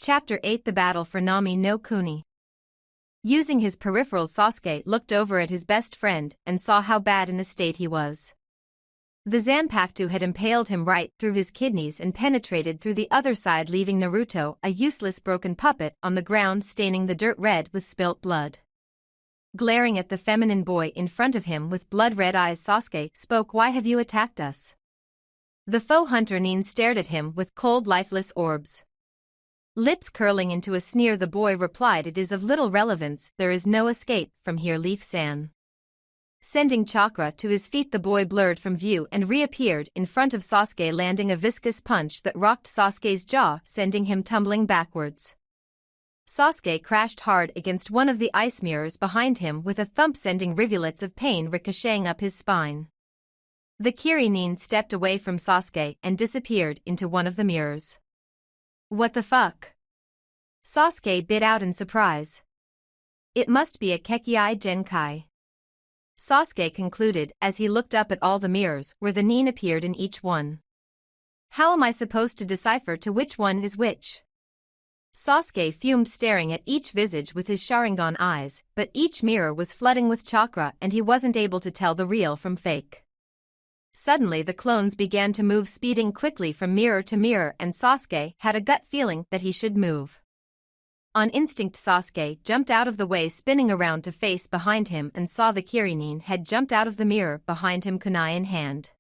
Chapter 8 The Battle for Nami no Kuni. Using his peripherals, Sasuke looked over at his best friend and saw how bad in a state he was. The Zanpakuto had impaled him right through his kidneys and penetrated through the other side, leaving Naruto, a useless broken puppet, on the ground, staining the dirt red with spilt blood. Glaring at the feminine boy in front of him with blood-red eyes, Sasuke spoke, "Why have you attacked us?" The foe hunter Nin stared at him with cold, lifeless orbs. Lips curling into a sneer, the boy replied, "It is of little relevance, there is no escape from here, Leaf-san." Sending chakra to his feet, the boy blurred from view and reappeared in front of Sasuke, landing a viscous punch that rocked Sasuke's jaw, sending him tumbling backwards. Sasuke crashed hard against one of the ice mirrors behind him with a thump, sending rivulets of pain ricocheting up his spine. The Nin stepped away from Sasuke and disappeared into one of the mirrors. "What the fuck?" Sasuke bit out in surprise. "It must be a Kekkai Genkai," Sasuke concluded as he looked up at all the mirrors where the Nin appeared in each one. "How am I supposed to decipher to which one is which?" Sasuke fumed, staring at each visage with his Sharingan eyes, but each mirror was flooding with chakra and he wasn't able to tell the real from fake. Suddenly the clones began to move, speeding quickly from mirror to mirror, and Sasuke had a gut feeling that he should move. On instinct, Sasuke jumped out of the way, spinning around to face behind him, and saw the Nin had jumped out of the mirror behind him, kunai in hand.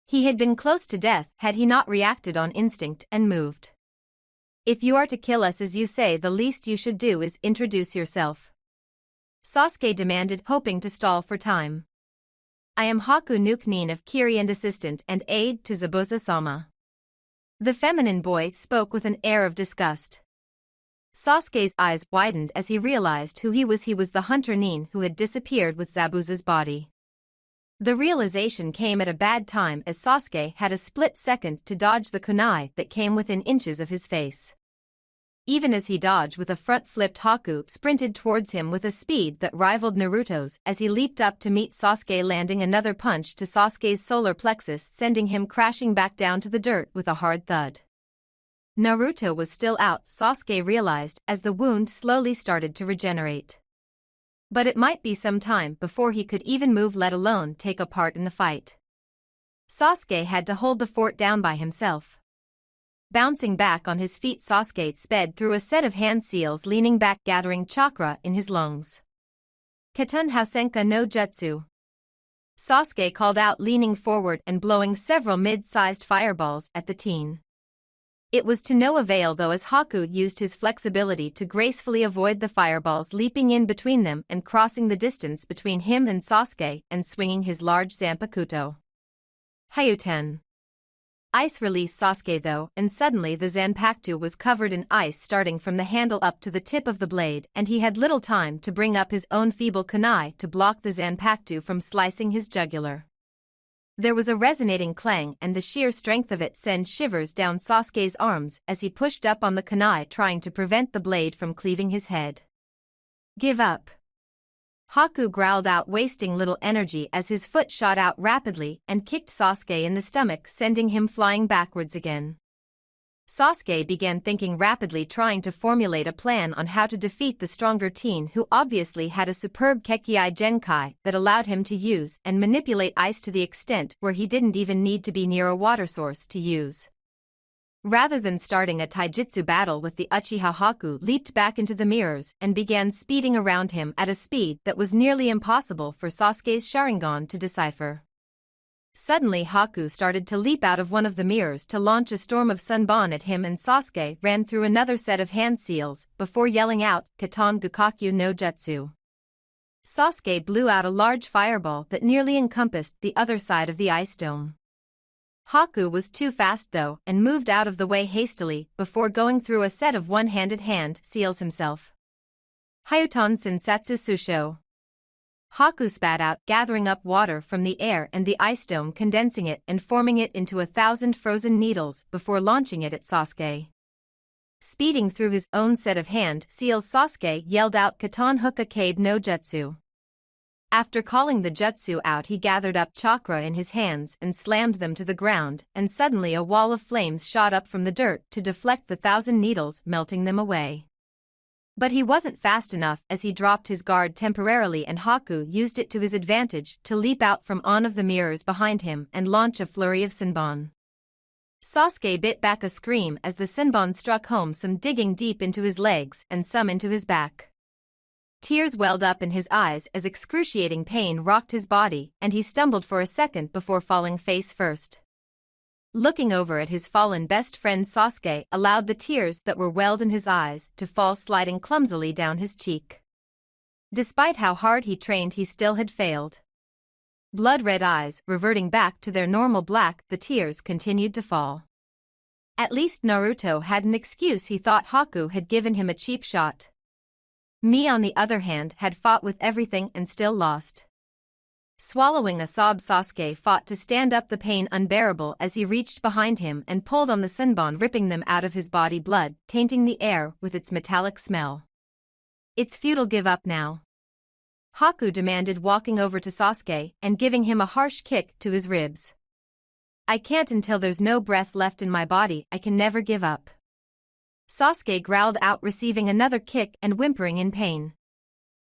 He had been close to death had he not reacted on instinct and moved. "If you are to kill us as you say, the least you should do is introduce yourself," Sasuke demanded, hoping to stall for time. "I am Haku Nuke Nin of Kiri, and assistant and aide to Zabuza-sama." The feminine boy spoke with an air of disgust. Sasuke's eyes widened as he realized who he was. He was the hunter Nin who had disappeared with Zabuza's body. The realization came at a bad time, as Sasuke had a split second to dodge the kunai that came within inches of his face. Even as he dodged with a front-flipped, Haku sprinted towards him with a speed that rivaled Naruto's as he leaped up to meet Sasuke, landing another punch to Sasuke's solar plexus, sending him crashing back down to the dirt with a hard thud. Naruto was still out, Sasuke realized, as the wound slowly started to regenerate. But it might be some time before he could even move, let alone take a part in the fight. Sasuke had to hold the fort down by himself. Bouncing back on his feet, Sasuke sped through a set of hand seals, leaning back, gathering chakra in his lungs. "Katun Hausenka no Jutsu," Sasuke called out, leaning forward and blowing several mid-sized fireballs at the teen. It was to no avail though, as Haku used his flexibility to gracefully avoid the fireballs, leaping in between them and crossing the distance between him and Sasuke and swinging his large Zanpakuto. Hayuten. Ice released Sasuke though, and suddenly the Zanpakuto was covered in ice, starting from the handle up to the tip of the blade, and he had little time to bring up his own feeble kunai to block the Zanpakuto from slicing his jugular. There was a resonating clang, and the sheer strength of it sent shivers down Sasuke's arms as he pushed up on the kunai, trying to prevent the blade from cleaving his head. "Give up," Haku growled out, wasting little energy as his foot shot out rapidly and kicked Sasuke in the stomach, sending him flying backwards again. Sasuke began thinking rapidly, trying to formulate a plan on how to defeat the stronger teen, who obviously had a superb Kekkai Genkai that allowed him to use and manipulate ice to the extent where he didn't even need to be near a water source to use. Rather than starting a taijutsu battle with the Uchiha, Haku leaped back into the mirrors and began speeding around him at a speed that was nearly impossible for Sasuke's Sharingan to decipher. Suddenly Haku started to leap out of one of the mirrors to launch a storm of sunbon at him, and Sasuke ran through another set of hand seals before yelling out, "Katan Gukakyu no Jutsu." Sasuke blew out a large fireball that nearly encompassed the other side of the ice dome. Haku was too fast though and moved out of the way hastily before going through a set of one-handed hand seals himself. "Hayuton Sensatsu Susho." Haku spat out, gathering up water from the air and the ice dome, condensing it and forming it into 1,000 frozen needles before launching it at Sasuke. Speeding through his own set of hand seals, Sasuke yelled out, "Katan Hukakabe no Jutsu." After calling the jutsu out, he gathered up chakra in his hands and slammed them to the ground, and suddenly a wall of flames shot up from the dirt to deflect the 1,000 needles, melting them away. But he wasn't fast enough, as he dropped his guard temporarily, and Haku used it to his advantage to leap out from on of the mirrors behind him and launch a flurry of Senbon. Sasuke bit back a scream as the Senbon struck home, some digging deep into his legs and some into his back. Tears welled up in his eyes as excruciating pain rocked his body, and he stumbled for a second before falling face first. Looking over at his fallen best friend, Sasuke allowed the tears that were welled in his eyes to fall sliding clumsily down his cheek. Despite how hard he trained, he still had failed. Blood-red eyes reverting back to their normal black, the tears continued to fall. At least Naruto had an excuse. He thought Haku had given him a cheap shot. Me, on the other hand, had fought with everything and still lost. Swallowing a sob, Sasuke fought to stand up, the pain unbearable as he reached behind him and pulled on the Senbon, ripping them out of his body, blood tainting the air with its metallic smell. "It's futile, give up now," Haku demanded, walking over to Sasuke and giving him a harsh kick to his ribs. "I can't until there's no breath left in my body. I can never give up," Sasuke growled out, receiving another kick and whimpering in pain.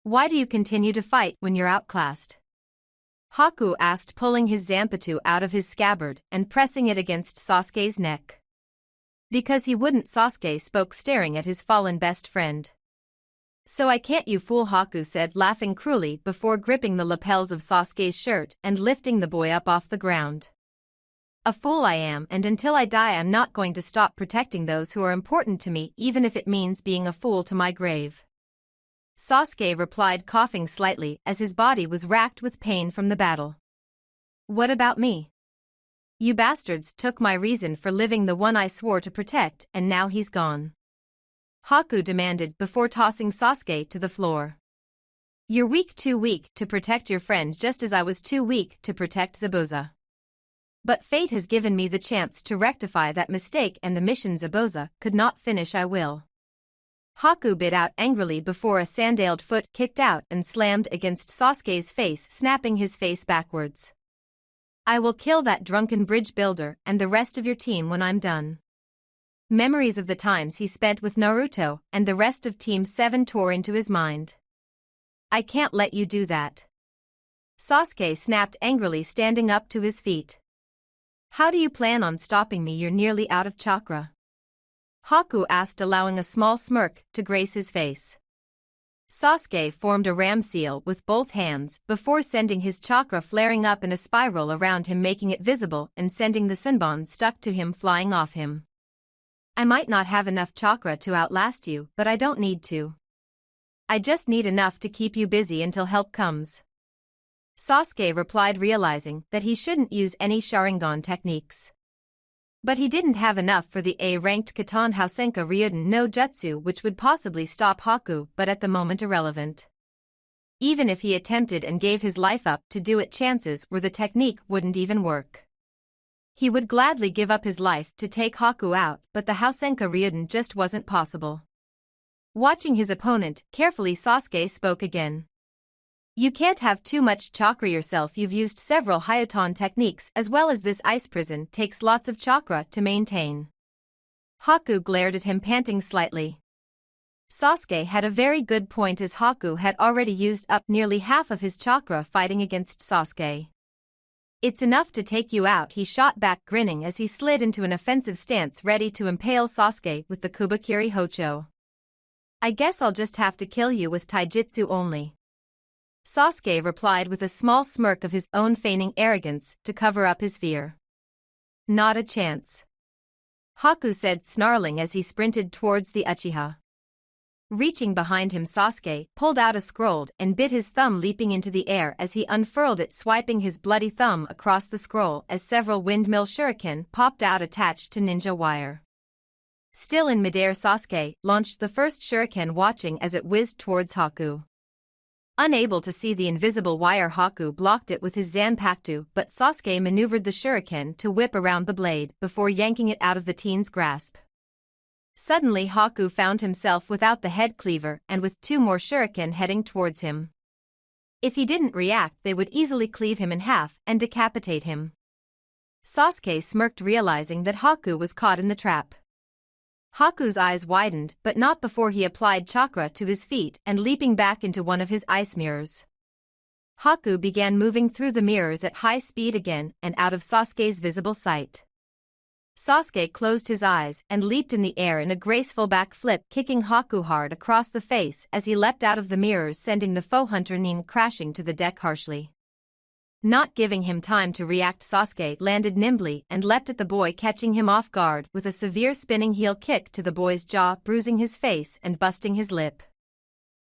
"Why do you continue to fight when you're outclassed?" Haku asked, pulling his Zanpakuto out of his scabbard and pressing it against Sasuke's neck. "Because he wouldn't," Sasuke spoke, staring at his fallen best friend. "So I can't, you fool," Haku said, laughing cruelly before gripping the lapels of Sasuke's shirt and lifting the boy up off the ground. "A fool I am, and until I die I'm not going to stop protecting those who are important to me, even if it means being a fool to my grave," Sasuke replied, coughing slightly as his body was racked with pain from the battle. "What about me? You bastards took my reason for living, the one I swore to protect, and now he's gone," Haku demanded before tossing Sasuke to the floor. "You're weak, too weak to protect your friend, just as I was too weak to protect Zabuza. But fate has given me the chance to rectify that mistake, and the mission Zabuza could not finish I will." Haku bit out angrily before a sandaled foot kicked out and slammed against Sasuke's face, snapping his face backwards. "I will kill that drunken bridge builder and the rest of your team when I'm done." Memories of the times he spent with Naruto and the rest of Team 7 tore into his mind. "I can't let you do that," Sasuke snapped angrily, standing up to his feet. "How do you plan on stopping me? You're nearly out of chakra," Haku asked, allowing a small smirk to grace his face. Sasuke formed a ram seal with both hands before sending his chakra flaring up in a spiral around him, making it visible and sending the Senbon stuck to him flying off him. "I might not have enough chakra to outlast you, but I don't need to. I just need enough to keep you busy until help comes," Sasuke replied, realizing that he shouldn't use any Sharingan techniques. But he didn't have enough for the A-ranked Katan Housenka Ryuden no Jutsu, which would possibly stop Haku, but at the moment irrelevant. Even if he attempted and gave his life up to do it, chances were the technique wouldn't even work. He would gladly give up his life to take Haku out, but the Housenka Ryuden just wasn't possible. Watching his opponent carefully, Sasuke spoke again. "You can't have too much chakra yourself. You've used several Hyoton techniques, as well as this ice prison takes lots of chakra to maintain." Haku glared at him, panting slightly. Sasuke had a very good point, as Haku had already used up nearly half of his chakra fighting against Sasuke. "It's enough to take you out," he shot back, grinning as he slid into an offensive stance, ready to impale Sasuke with the Kubakiri Hocho. "I guess I'll just have to kill you with taijutsu only," Sasuke replied with a small smirk of his own, feigning arrogance to cover up his fear. "Not a chance," Haku said, snarling as he sprinted towards the Uchiha. Reaching behind him, Sasuke pulled out a scroll and bit his thumb, leaping into the air as he unfurled it, swiping his bloody thumb across the scroll as several windmill shuriken popped out attached to ninja wire. Still in midair, Sasuke launched the first shuriken, watching as it whizzed towards Haku. Unable to see the invisible wire, Haku blocked it with his Zanpakuto, but Sasuke maneuvered the shuriken to whip around the blade before yanking it out of the teen's grasp. Suddenly, Haku found himself without the head cleaver and with two more shuriken heading towards him. If he didn't react, they would easily cleave him in half and decapitate him. Sasuke smirked, realizing that Haku was caught in the trap. Haku's eyes widened, but not before he applied chakra to his feet and leaping back into one of his ice mirrors. Haku began moving through the mirrors at high speed again and out of Sasuke's visible sight. Sasuke closed his eyes and leaped in the air in a graceful backflip, kicking Haku hard across the face as he leapt out of the mirrors, sending the foe hunter Nin crashing to the deck harshly. Not giving him time to react, Sasuke landed nimbly and leapt at the boy, catching him off guard with a severe spinning heel kick to the boy's jaw, bruising his face and busting his lip.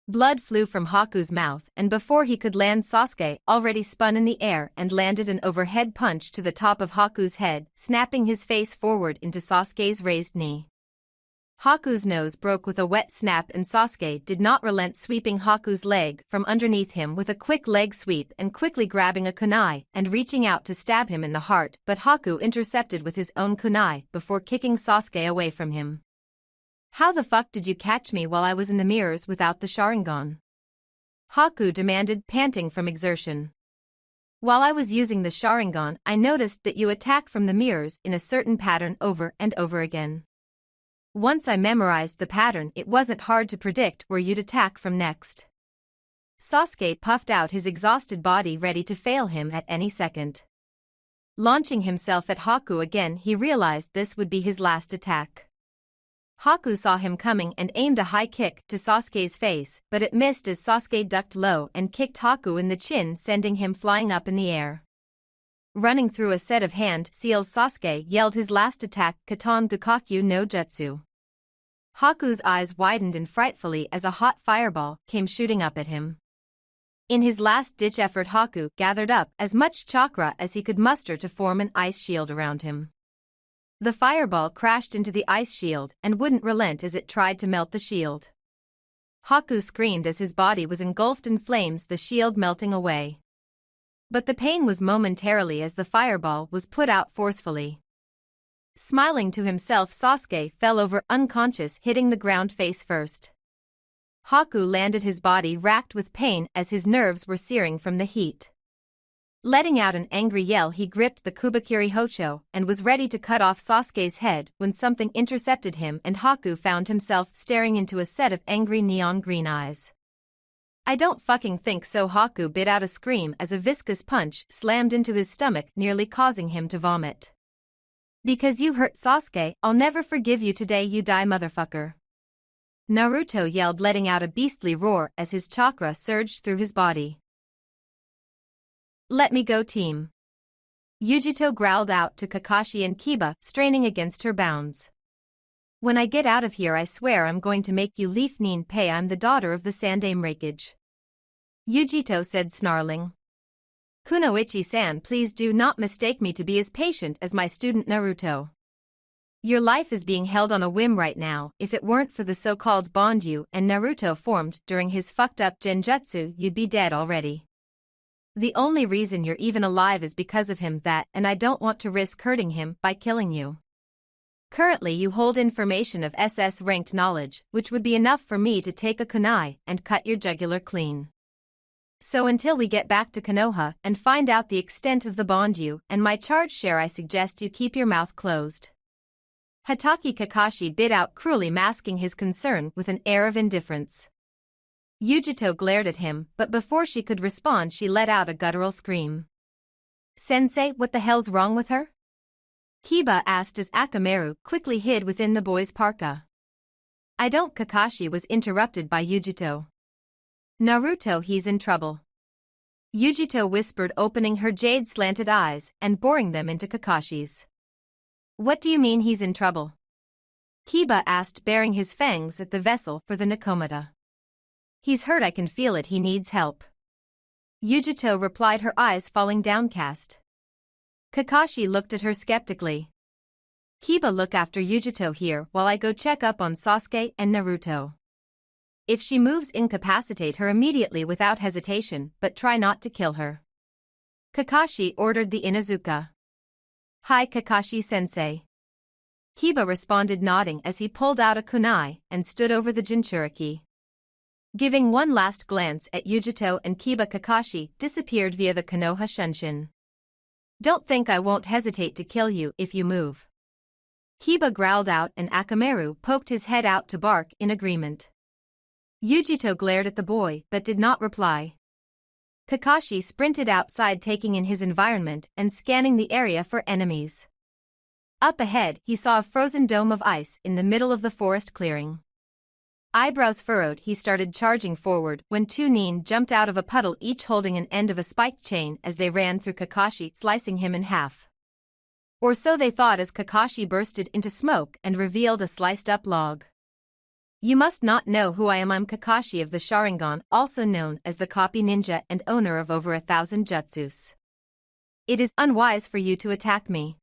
Blood flew from Haku's mouth, and before he could land, Sasuke already spun in the air and landed an overhead punch to the top of Haku's head, snapping his face forward into Sasuke's raised knee. Haku's nose broke with a wet snap, and Sasuke did not relent, sweeping Haku's leg from underneath him with a quick leg sweep and quickly grabbing a kunai and reaching out to stab him in the heart, but Haku intercepted with his own kunai before kicking Sasuke away from him. "How the fuck did you catch me while I was in the mirrors without the Sharingan?" Haku demanded, panting from exertion. "While I was using the Sharingan, I noticed that you attack from the mirrors in a certain pattern over and over again. Once I memorized the pattern, it wasn't hard to predict where you'd attack from next." Sasuke puffed out his exhausted body, ready to fail him at any second. Launching himself at Haku again, he realized this would be his last attack. Haku saw him coming and aimed a high kick to Sasuke's face, but it missed as Sasuke ducked low and kicked Haku in the chin, sending him flying up in the air. Running through a set of hand seals, Sasuke yelled his last attack, Katan Gukakyu no Jutsu. Haku's eyes widened in frightfully as a hot fireball came shooting up at him. In his last-ditch effort, Haku gathered up as much chakra as he could muster to form an ice shield around him. The fireball crashed into the ice shield and wouldn't relent as it tried to melt the shield. Haku screamed as his body was engulfed in flames, the shield melting away. But the pain was momentarily as the fireball was put out forcefully. Smiling to himself, Sasuke fell over unconscious, hitting the ground face first. Haku landed, his body racked with pain as his nerves were searing from the heat. Letting out an angry yell, he gripped the Kubakiri Hocho and was ready to cut off Sasuke's head when something intercepted him, and Haku found himself staring into a set of angry neon green eyes. "I don't fucking think so." Haku bit out a scream as a viscous punch slammed into his stomach, nearly causing him to vomit. "Because you hurt Sasuke, I'll never forgive you. Today you die, motherfucker." Naruto yelled, letting out a beastly roar as his chakra surged through his body. "Let me go, team." Yujito growled out to Kakashi and Kiba, straining against her bounds. "When I get out of here, I swear I'm going to make you leaf Nin pay. I'm the daughter of the Sandame Raikage," Yujito said, snarling. "Kunoichi-san, please do not mistake me to be as patient as my student Naruto. Your life is being held on a whim right now. If it weren't for the so-called bond you and Naruto formed during his fucked-up genjutsu, you'd be dead already. The only reason you're even alive is because of him, and I don't want to risk hurting him by killing you. Currently you hold information of SS-ranked knowledge, which would be enough for me to take a kunai and cut your jugular clean. So until we get back to Konoha and find out the extent of the bond you and my charge share, I suggest you keep your mouth closed." Hatake Kakashi bit out cruelly, masking his concern with an air of indifference. Yujito glared at him, but before she could respond, she let out a guttural scream. "Sensei, what the hell's wrong with her?" Kiba asked as Akamaru quickly hid within the boy's parka. "I don't." Kakashi was interrupted by Yujito. "Naruto, he's in trouble," Yujito whispered, opening her jade-slanted eyes and boring them into Kakashi's. "What do you mean he's in trouble?" Kiba asked, baring his fangs at the vessel for the Nakomata. "He's hurt, I can feel it. He needs help," Yujito replied, her eyes falling downcast. Kakashi looked at her skeptically. "Kiba, look after Yujito here while I go check up on Sasuke and Naruto. If she moves, incapacitate her immediately without hesitation, but try not to kill her," Kakashi ordered the Inuzuka. "Hi, Kakashi-sensei." Kiba responded, nodding as he pulled out a kunai and stood over the Jinchuriki. Giving one last glance at Yujito and Kiba, Kakashi disappeared via the Konoha Shunshin. Don't think I won't hesitate to kill you if you move. Kiba growled out and Akamaru poked his head out to bark in agreement. Yujito glared at the boy but did not reply. Kakashi sprinted outside, taking in his environment and scanning the area for enemies. Up ahead, he saw a frozen dome of ice in the middle of the forest clearing. Eyebrows furrowed, he started charging forward when two nin jumped out of a puddle, each holding an end of a spiked chain as they ran through Kakashi, slicing him in half. Or so they thought as Kakashi bursted into smoke and revealed a sliced-up log. You must not know who I am. I'm Kakashi of the Sharingan, also known as the Copy Ninja and owner of over 1,000 jutsus. It is unwise for you to attack me.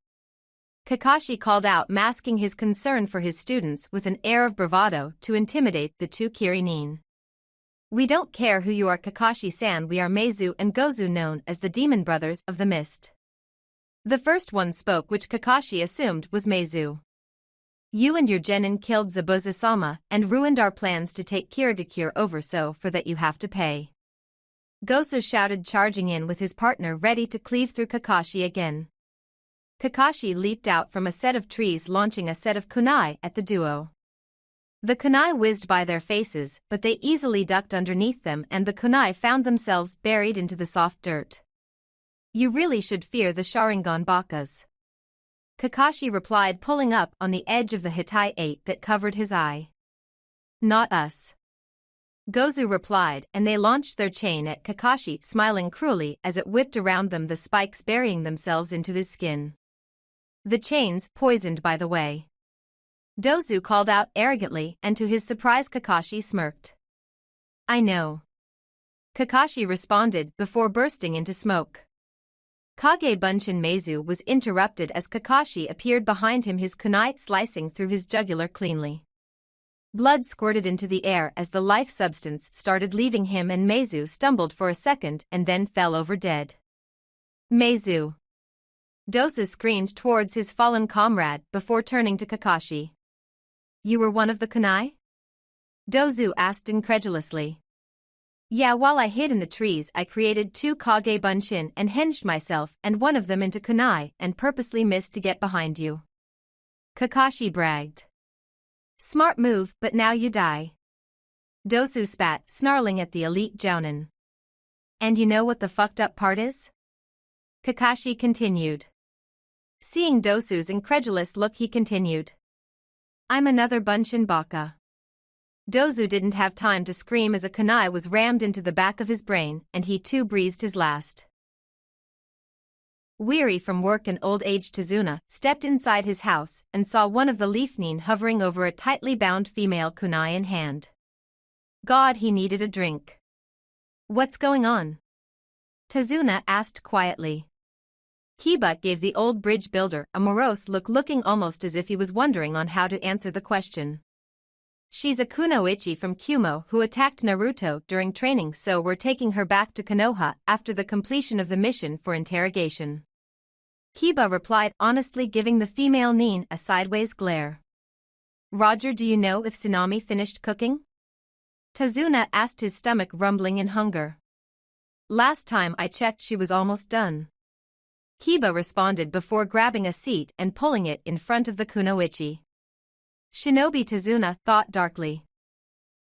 Kakashi called out, masking his concern for his students with an air of bravado to intimidate the two Kiri-nin. We don't care who you are, Kakashi-san. We are Meizu and Gozu, known as the Demon Brothers of the Mist. The first one spoke, which Kakashi assumed was Meizu. You and your genin killed Zabuza-sama and ruined our plans to take Kirigakure over, so for that you have to pay. Gozu shouted, charging in with his partner ready to cleave through Kakashi again. Kakashi leaped out from a set of trees, launching a set of kunai at the duo. The kunai whizzed by their faces, but they easily ducked underneath them and the kunai found themselves buried into the soft dirt. You really should fear the Sharingan bakas. Kakashi replied, pulling up on the edge of the Hitai 8 that covered his eye. Not us. Gozu replied, and they launched their chain at Kakashi, smiling cruelly as it whipped around them, the spikes burying themselves into his skin. The chains poisoned, by the way. Dozu called out arrogantly, and to his surprise Kakashi smirked. I know. Kakashi responded before bursting into smoke. Kage Bunshin Meizu was interrupted as Kakashi appeared behind him, his kunai slicing through his jugular cleanly. Blood squirted into the air as the life substance started leaving him, and Meizu stumbled for a second and then fell over dead. Meizu! Dozu screamed towards his fallen comrade before turning to Kakashi. You were one of the kunai? Dozu asked incredulously. Yeah, while I hid in the trees I created two Kage Bunshin and hinged myself and one of them into kunai and purposely missed to get behind you. Kakashi bragged. Smart move, but now you die. Dozu spat, snarling at the elite jounin. And you know what the fucked up part is? Kakashi continued. Seeing Dosu's incredulous look, he continued. I'm another Bunshin baka. Dozu didn't have time to scream as a kunai was rammed into the back of his brain and he too breathed his last. Weary from work and old age, Tazuna stepped inside his house and saw one of the leaf nin hovering over a tightly bound female kunai in hand. God, he needed a drink. What's going on? Tazuna asked quietly. Kiba gave the old bridge builder a morose look, looking almost as if he was wondering on how to answer the question. She's a kunoichi from Kumo who attacked Naruto during training, so we're taking her back to Konoha after the completion of the mission for interrogation. Kiba replied honestly, giving the female nin a sideways glare. Roger, do you know if Tsunami finished cooking? Tazuna asked, his stomach rumbling in hunger. Last time I checked she was almost done. Kiba responded before grabbing a seat and pulling it in front of the kunoichi. Shinobi, Tazuna thought darkly.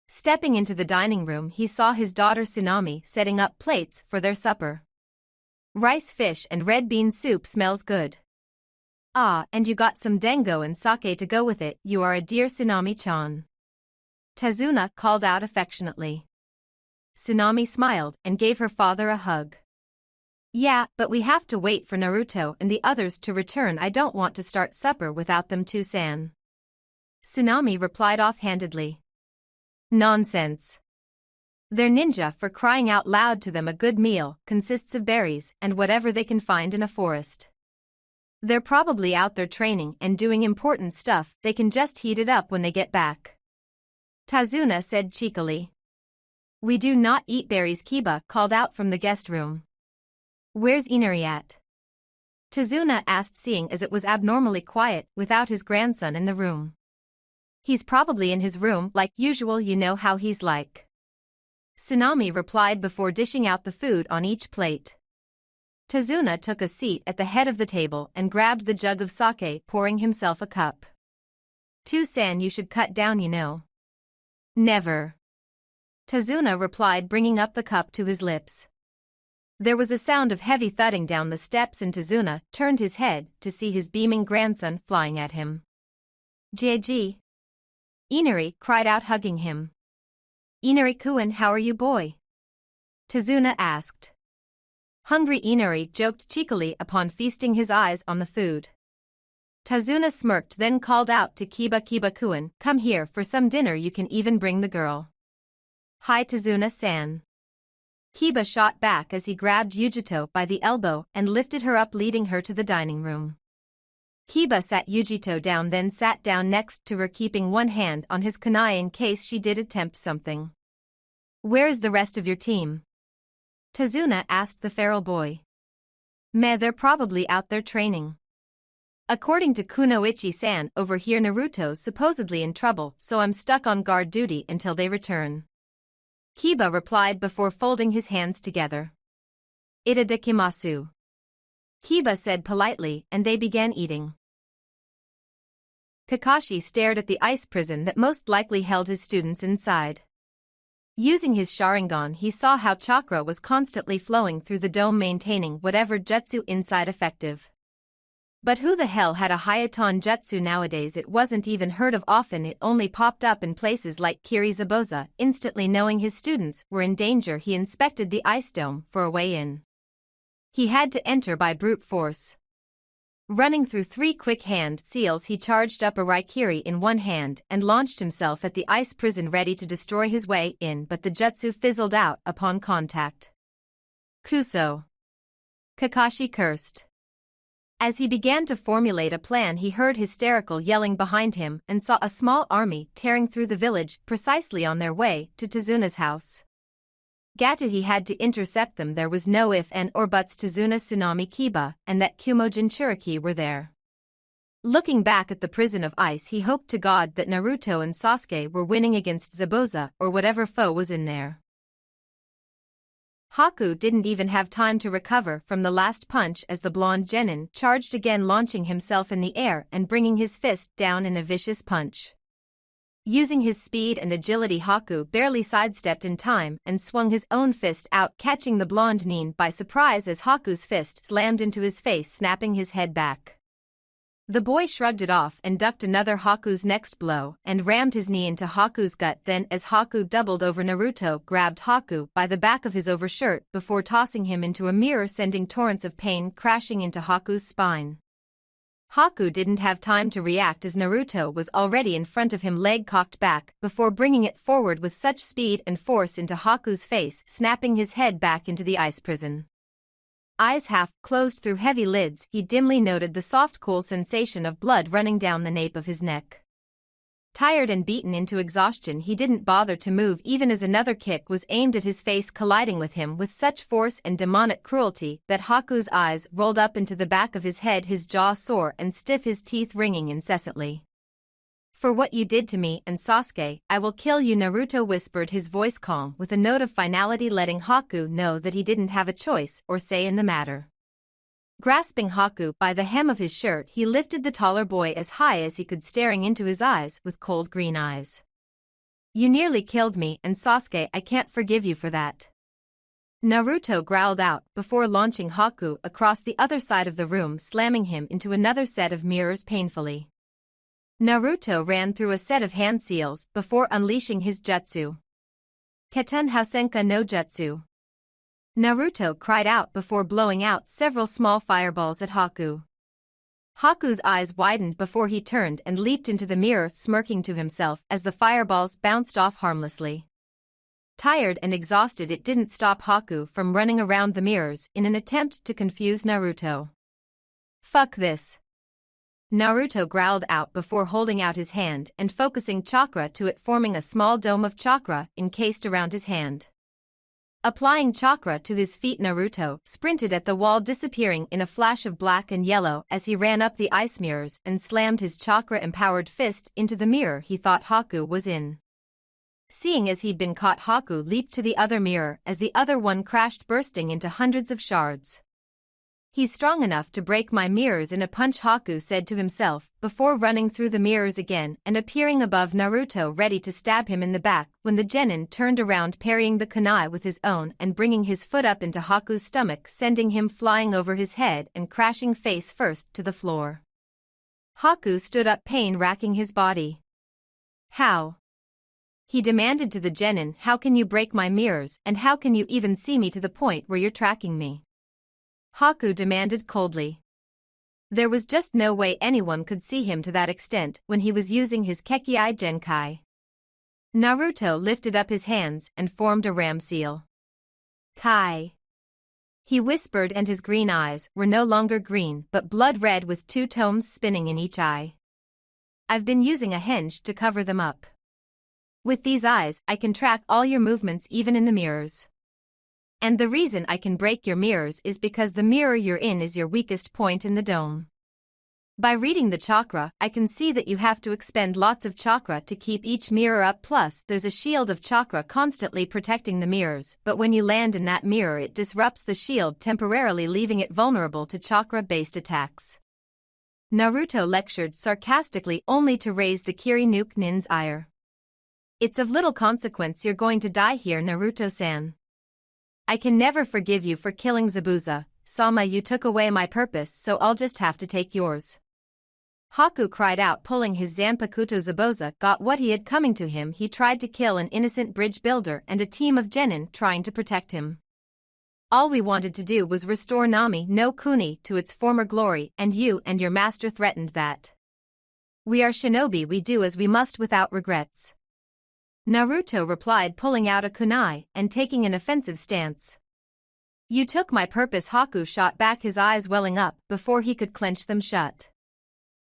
Stepping into the dining room, he saw his daughter Tsunami setting up plates for their supper. Rice, fish and red bean soup smells good. Ah, and you got some dango and sake to go with it. You are a dear, Tsunami-chan. Tazuna called out affectionately. Tsunami smiled and gave her father a hug. Yeah, but we have to wait for Naruto and the others to return. I don't want to start supper without them too, san. Tsunami replied offhandedly. Nonsense. They're ninja, for crying out loud. To them a good meal consists of berries and whatever they can find in a forest. They're probably out there training and doing important stuff. They can just heat it up when they get back. Tazuna said cheekily. We do not eat berries, Kiba called out from the guest room. Where's Inari at? Tazuna asked, seeing as it was abnormally quiet without his grandson in the room. He's probably in his room like usual, you know how he's like. Tsunami replied before dishing out the food on each plate. Tazuna took a seat at the head of the table and grabbed the jug of sake, pouring himself a cup. "2 san, you should cut down, you know." "Never." Tazuna replied, bringing up the cup to his lips. There was a sound of heavy thudding down the steps and Tazuna turned his head to see his beaming grandson flying at him. "Jiji!" Inari cried out, hugging him. "Inari-kun, how are you, boy?" Tazuna asked. Hungry Inari joked cheekily upon feasting his eyes on the food. Tazuna smirked, then called out to Kiba-kun, "Come here for some dinner, you can even bring the girl." "Hi, Tazuna-san." Kiba shot back as he grabbed Yujito by the elbow and lifted her up, leading her to the dining room. Kiba sat Yujito down, then sat down next to her, keeping one hand on his kunai in case she did attempt something. "Where is the rest of your team?" Tazuna asked the feral boy. "Meh, they're probably out there training. According to Kunoichi-san over here, Naruto's supposedly in trouble, so I'm stuck on guard duty until they return." Kiba replied before folding his hands together. "Itadakimasu." Kiba said politely, and they began eating. Kakashi stared at the ice prison that most likely held his students inside. Using his Sharingan, he saw how chakra was constantly flowing through the dome, maintaining whatever jutsu inside effective. But who the hell had a Hayaton jutsu nowadays? It wasn't even heard of often, it only popped up in places like Kirizaboza. Instantly knowing his students were in danger, he inspected the ice dome for a way in. He had to enter by brute force. Running through 3 quick hand seals, he charged up a Raikiri in one hand and launched himself at the ice prison, ready to destroy his way in, but the jutsu fizzled out upon contact. "Kuso!" Kakashi cursed. As he began to formulate a plan, he heard hysterical yelling behind him and saw a small army tearing through the village, precisely on their way to Tazuna's house. He had to intercept them. There was no if and or buts. Tazuna, Tsunami, Kiba, and that Kumo Jinchuriki were there. Looking back at the prison of ice, he hoped to God that Naruto and Sasuke were winning against Zabuza or whatever foe was in there. Haku didn't even have time to recover from the last punch as the blonde genin charged again, launching himself in the air and bringing his fist down in a vicious punch. Using his speed and agility, Haku barely sidestepped in time and swung his own fist out, catching the blonde nin by surprise as Haku's fist slammed into his face, snapping his head back. The boy shrugged it off and ducked another Haku's next blow and rammed his knee into Haku's gut. Then, as Haku doubled over, Naruto grabbed Haku by the back of his overshirt before tossing him into a mirror, sending torrents of pain crashing into Haku's spine. Haku didn't have time to react as Naruto was already in front of him, leg cocked back, before bringing it forward with such speed and force into Haku's face, snapping his head back into the ice prison. Eyes half closed through heavy lids, he dimly noted the soft cool sensation of blood running down the nape of his neck. Tired and beaten into exhaustion, he didn't bother to move even as another kick was aimed at his face, colliding with him with such force and demonic cruelty that Haku's eyes rolled up into the back of his head, his jaw sore and stiff, his teeth ringing incessantly. "For what you did to me and Sasuke, I will kill you," Naruto whispered, his voice calm with a note of finality, letting Haku know that he didn't have a choice or say in the matter. Grasping Haku by the hem of his shirt, he lifted the taller boy as high as he could, staring into his eyes with cold green eyes. "You nearly killed me, and Sasuke, I can't forgive you for that." Naruto growled out before launching Haku across the other side of the room, slamming him into another set of mirrors painfully. Naruto ran through a set of hand seals before unleashing his jutsu. "Keten Hausenka no Jutsu." Naruto cried out before blowing out several small fireballs at Haku. Haku's eyes widened before he turned and leaped into the mirror, smirking to himself as the fireballs bounced off harmlessly. Tired and exhausted, it didn't stop Haku from running around the mirrors in an attempt to confuse Naruto. "Fuck this." Naruto growled out before holding out his hand and focusing chakra to it, forming a small dome of chakra encased around his hand. Applying chakra to his feet, Naruto sprinted at the wall, disappearing in a flash of black and yellow as he ran up the ice mirrors and slammed his chakra-empowered fist into the mirror he thought Haku was in. Seeing as he'd been caught, Haku leaped to the other mirror as the other one crashed, bursting into hundreds of shards. He's strong enough to break my mirrors in a punch, Haku said to himself, before running through the mirrors again and appearing above Naruto ready to stab him in the back when the genin turned around, parrying the kunai with his own and bringing his foot up into Haku's stomach, sending him flying over his head and crashing face first to the floor. Haku stood up, pain racking his body. How? He demanded to the genin, how can you break my mirrors, and how can you even see me to the point where you're tracking me? Haku demanded coldly. There was just no way anyone could see him to that extent when he was using his Kekkei Genkai. Naruto lifted up his hands and formed a ram seal. Kai. He whispered, and his green eyes were no longer green but blood red with two tomes spinning in each eye. I've been using a henge to cover them up. With these eyes I can track all your movements even in the mirrors. And the reason I can break your mirrors is because the mirror you're in is your weakest point in the dome. By reading the chakra, I can see that you have to expend lots of chakra to keep each mirror up, plus there's a shield of chakra constantly protecting the mirrors, but when you land in that mirror it disrupts the shield temporarily, leaving it vulnerable to chakra-based attacks. Naruto lectured sarcastically, only to raise the Kiri-nuke Nin's ire. It's of little consequence you're going to die here, Naruto-san. I can never forgive you for killing Zabuza, Sama. You took away my purpose, so I'll just have to take yours. Haku cried out, pulling his Zanpakuto. Zabuza got what he had coming to him. He tried to kill an innocent bridge builder and a team of genin trying to protect him. All we wanted to do was restore Nami no Kuni to its former glory, and you and your master threatened that. We are shinobi, we do as we must without regrets. Naruto replied, pulling out a kunai and taking an offensive stance. You took my purpose, Haku shot back, his eyes welling up before he could clench them shut.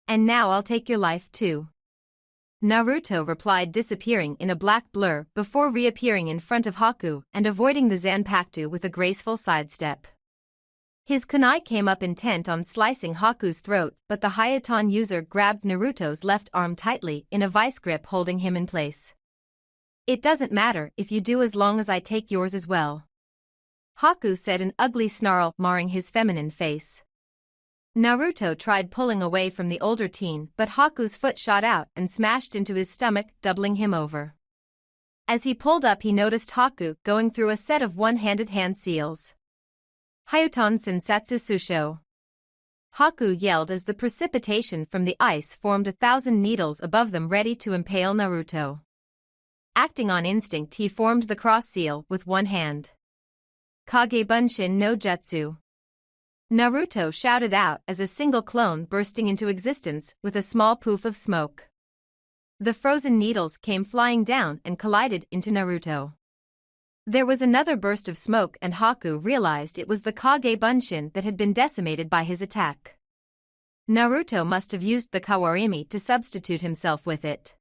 And now I'll take your life too. Naruto replied, disappearing in a black blur before reappearing in front of Haku and avoiding the Zanpakuto with a graceful sidestep. His kunai came up, intent on slicing Haku's throat, but the Hayaton user grabbed Naruto's left arm tightly in a vice grip, holding him in place. It doesn't matter if you do as long as I take yours as well. Haku said, an ugly snarl marring his feminine face. Naruto tried pulling away from the older teen, but Haku's foot shot out and smashed into his stomach, doubling him over. As he pulled up, he noticed Haku going through a set of one-handed hand seals. Hayaton Sensatsu Susho. Haku yelled as the precipitation from the ice formed 1,000 needles above them, ready to impale Naruto. Acting on instinct, he formed the cross seal with one hand. Kage Bunshin no Jutsu. Naruto shouted out as a single clone bursting into existence with a small poof of smoke. The frozen needles came flying down and collided into Naruto. There was another burst of smoke, and Haku realized it was the Kage Bunshin that had been decimated by his attack. Naruto must have used the Kawarimi to substitute himself with it.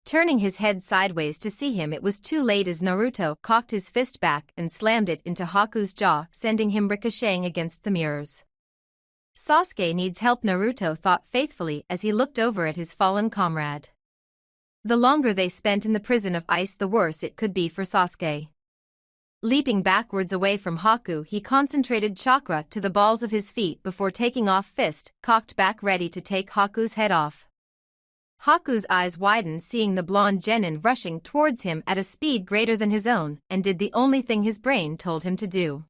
Turning his head sideways to see him, it was too late as Naruto cocked his fist back and slammed it into Haku's jaw, sending him ricocheting against the mirrors. Sasuke needs help, Naruto thought faithfully as he looked over at his fallen comrade. The longer they spent in the prison of ice, the worse it could be for Sasuke. Leaping backwards away from Haku, he concentrated chakra to the balls of his feet before taking off, fist cocked back, ready to take Haku's head off. Haku's eyes widened, seeing the blonde genin rushing towards him at a speed greater than his own, and did the only thing his brain told him to do.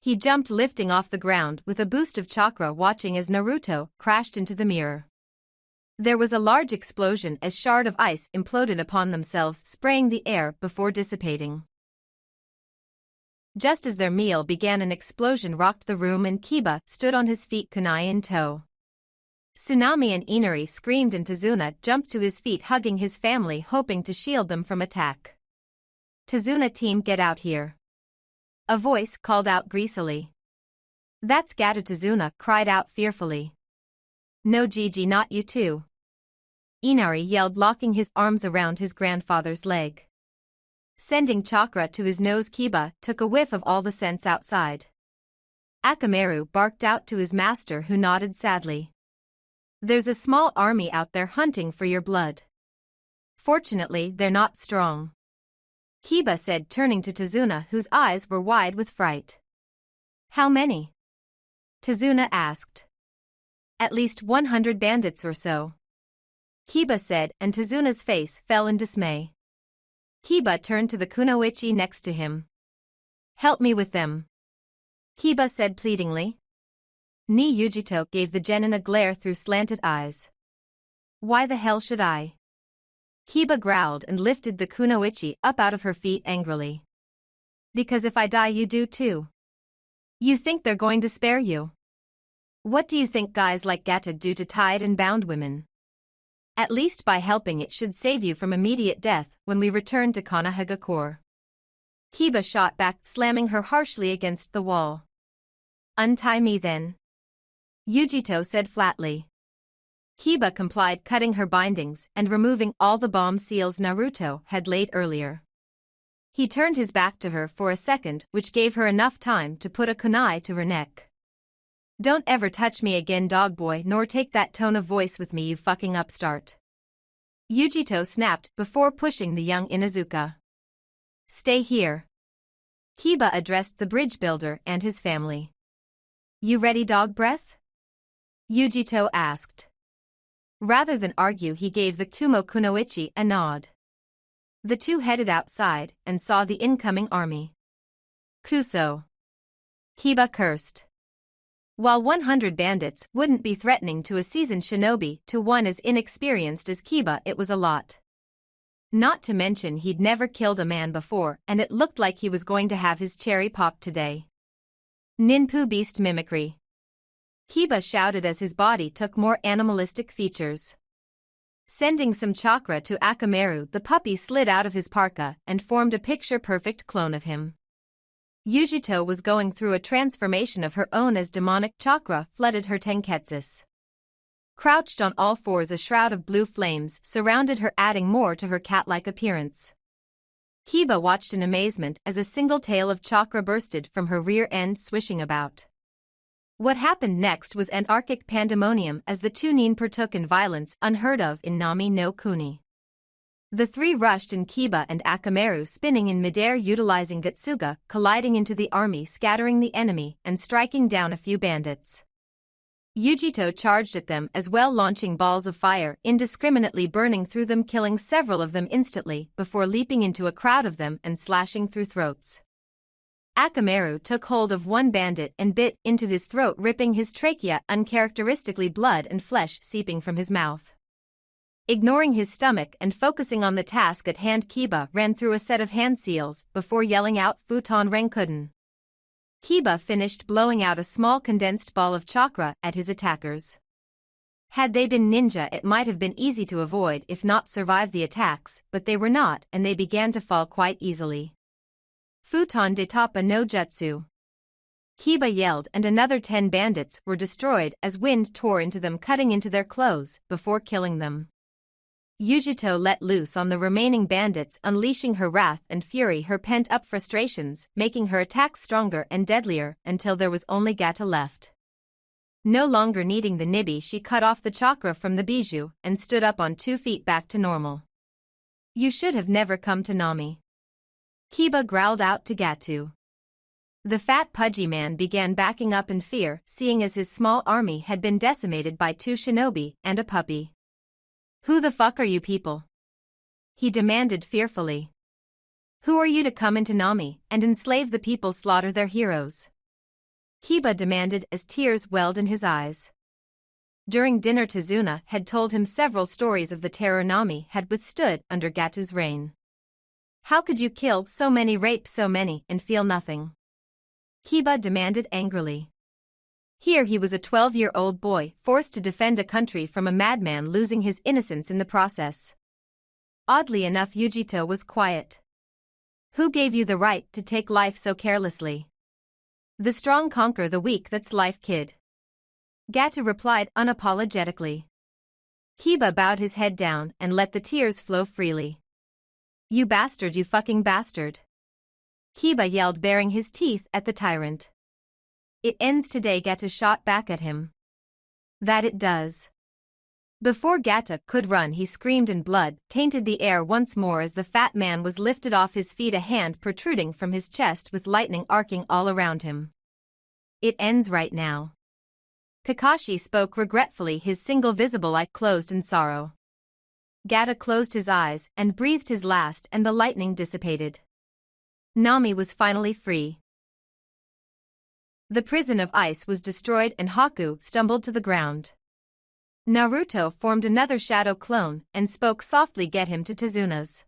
He jumped, lifting off the ground with a boost of chakra, watching as Naruto crashed into the mirror. There was a large explosion as shards of ice imploded upon themselves, spraying the air before dissipating. Just as their meal began, an explosion rocked the room and Kiba stood on his feet, kunai in tow. Tsunami and Inari screamed, and Tazuna jumped to his feet, hugging his family, hoping to shield them from attack. Tazuna team, get out here. A voice called out greasily. That's Gato, Tazuna cried out fearfully. No, Gigi, not you too. Inari yelled, locking his arms around his grandfather's leg. Sending chakra to his nose, Kiba took a whiff of all the scents outside. Akamaru barked out to his master, who nodded sadly. There's a small army out there hunting for your blood. Fortunately, they're not strong. Kiba said, turning to Tazuna, whose eyes were wide with fright. How many? Tazuna asked. At least 100 bandits or so. Kiba said, and Tazuna's face fell in dismay. Kiba turned to the kunoichi next to him. Help me with them. Kiba said pleadingly. Ni Yujito gave the genin a glare through slanted eyes. Why the hell should I? Kiba growled and lifted the kunoichi up out of her feet angrily. Because if I die you do too. You think they're going to spare you? What do you think guys like Gata do to tied and bound women? At least by helping it should save you from immediate death when we return to Konohagakure. Kiba shot back, slamming her harshly against the wall. Untie me then. Yujito said flatly. Kiba complied, cutting her bindings and removing all the bomb seals Naruto had laid earlier. He turned his back to her for a second, which gave her enough time to put a kunai to her neck. Don't ever touch me again, dog boy, nor take that tone of voice with me, you fucking upstart. Yujito snapped before pushing the young Inuzuka. Stay here. Kiba addressed the bridge builder and his family. You ready, dog breath? Yujito asked. Rather than argue, he gave the Kumo kunoichi a nod. The two headed outside and saw the incoming army. Kuso. Kiba cursed. While 100 bandits wouldn't be threatening to a seasoned shinobi, to one as inexperienced as Kiba it was a lot. Not to mention he'd never killed a man before, and it looked like he was going to have his cherry popped today. Ninpu beast mimicry. Kiba shouted as his body took more animalistic features. Sending some chakra to Akamaru, the puppy slid out of his parka and formed a picture-perfect clone of him. Yujito was going through a transformation of her own as demonic chakra flooded her tenketsus. Crouched on all fours, a shroud of blue flames surrounded her, adding more to her cat-like appearance. Kiba watched in amazement as a single tail of chakra bursted from her rear end, swishing about. What happened next was anarchic pandemonium as the two nin partook in violence unheard of in Nami no Kuni. The three rushed in, Kiba and Akamaru spinning in midair, utilizing Gatsuga, colliding into the army, scattering the enemy, and striking down a few bandits. Yujito charged at them as well, launching balls of fire, indiscriminately burning through them, killing several of them instantly before leaping into a crowd of them and slashing through throats. Akamaru took hold of one bandit and bit into his throat, ripping his trachea, uncharacteristically blood and flesh seeping from his mouth. Ignoring his stomach and focusing on the task at hand, Kiba ran through a set of hand seals before yelling out Futon Renkuden. Kiba finished blowing out a small condensed ball of chakra at his attackers. Had they been ninja, it might have been easy to avoid if not survive the attacks, but they were not, and they began to fall quite easily. Futon de Tapa no Jutsu. Kiba yelled, and another 10 bandits were destroyed as wind tore into them, cutting into their clothes before killing them. Yujito let loose on the remaining bandits, unleashing her wrath and fury, her pent-up frustrations, making her attacks stronger and deadlier until there was only Gata left. No longer needing the Nibi, she cut off the chakra from the bijou and stood up on 2 feet, back to normal. You should have never come to Nami. Kiba growled out to Gatu. The fat pudgy man began backing up in fear, seeing as his small army had been decimated by 2 shinobi and a puppy. Who the fuck are you people? He demanded fearfully. Who are you to come into Nami and enslave the people, slaughter their heroes? Kiba demanded as tears welled in his eyes. During dinner, Tazuna had told him several stories of the terror Nami had withstood under Gatu's reign. How could you kill so many, rape so many, and feel nothing? Kiba demanded angrily. Here he was, a 12-year-old boy, forced to defend a country from a madman, losing his innocence in the process. Oddly enough, Yujito was quiet. Who gave you the right to take life so carelessly? The strong conquer the weak, that's life, kid. Gatu replied unapologetically. Kiba bowed his head down and let the tears flow freely. You bastard, you fucking bastard. Kiba yelled, baring his teeth at the tyrant. It ends today, Gatu shot back at him. That it does. Before Gata could run, he screamed and blood tainted the air once more as the fat man was lifted off his feet, a hand protruding from his chest with lightning arcing all around him. It ends right now. Kakashi spoke regretfully, his single visible eye closed in sorrow. Gata closed his eyes and breathed his last, and the lightning dissipated. Nami was finally free. The prison of ice was destroyed and Haku stumbled to the ground. Naruto formed another shadow clone and spoke softly, "Get him to Tezuna's,"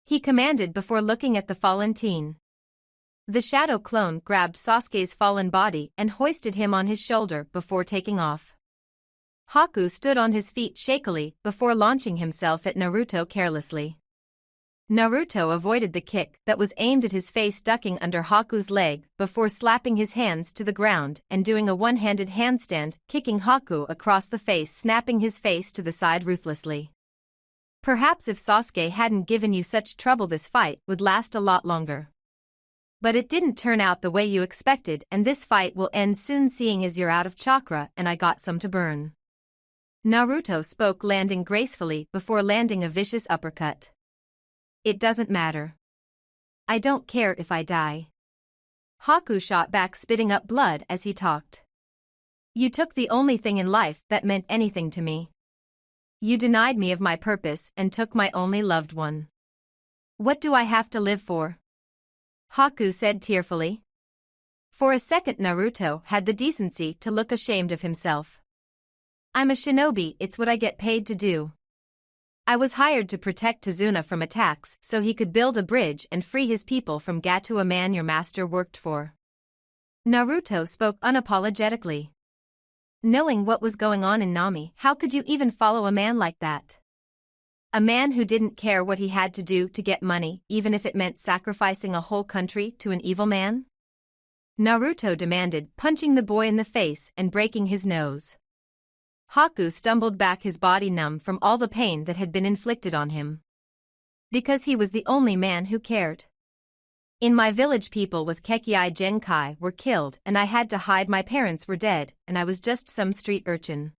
he commanded before looking at the fallen teen. The shadow clone grabbed Sasuke's fallen body and hoisted him on his shoulder before taking off. Haku stood on his feet shakily before launching himself at Naruto carelessly. Naruto avoided the kick that was aimed at his face, ducking under Haku's leg before slapping his hands to the ground and doing a one-handed handstand, kicking Haku across the face, snapping his face to the side ruthlessly. Perhaps if Sasuke hadn't given you such trouble, this fight would last a lot longer. But it didn't turn out the way you expected, and this fight will end soon, seeing as you're out of chakra and I got some to burn. Naruto spoke, landing gracefully before landing a vicious uppercut. It doesn't matter. I don't care if I die. Haku shot back, spitting up blood as he talked. You took the only thing in life that meant anything to me. You denied me of my purpose and took my only loved one. What do I have to live for? Haku said tearfully. For a second Naruto had the decency to look ashamed of himself. I'm a shinobi, it's what I get paid to do. I was hired to protect Tezuna from attacks so he could build a bridge and free his people from Gato, a man your master worked for. Naruto spoke unapologetically. Knowing what was going on in Nami, how could you even follow a man like that? A man who didn't care what he had to do to get money, even if it meant sacrificing a whole country to an evil man? Naruto demanded, punching the boy in the face and breaking his nose. Haku stumbled back, his body numb from all the pain that had been inflicted on him. Because he was the only man who cared. In my village, people with Kekkei Genkai were killed and I had to hide. My parents were dead and I was just some street urchin.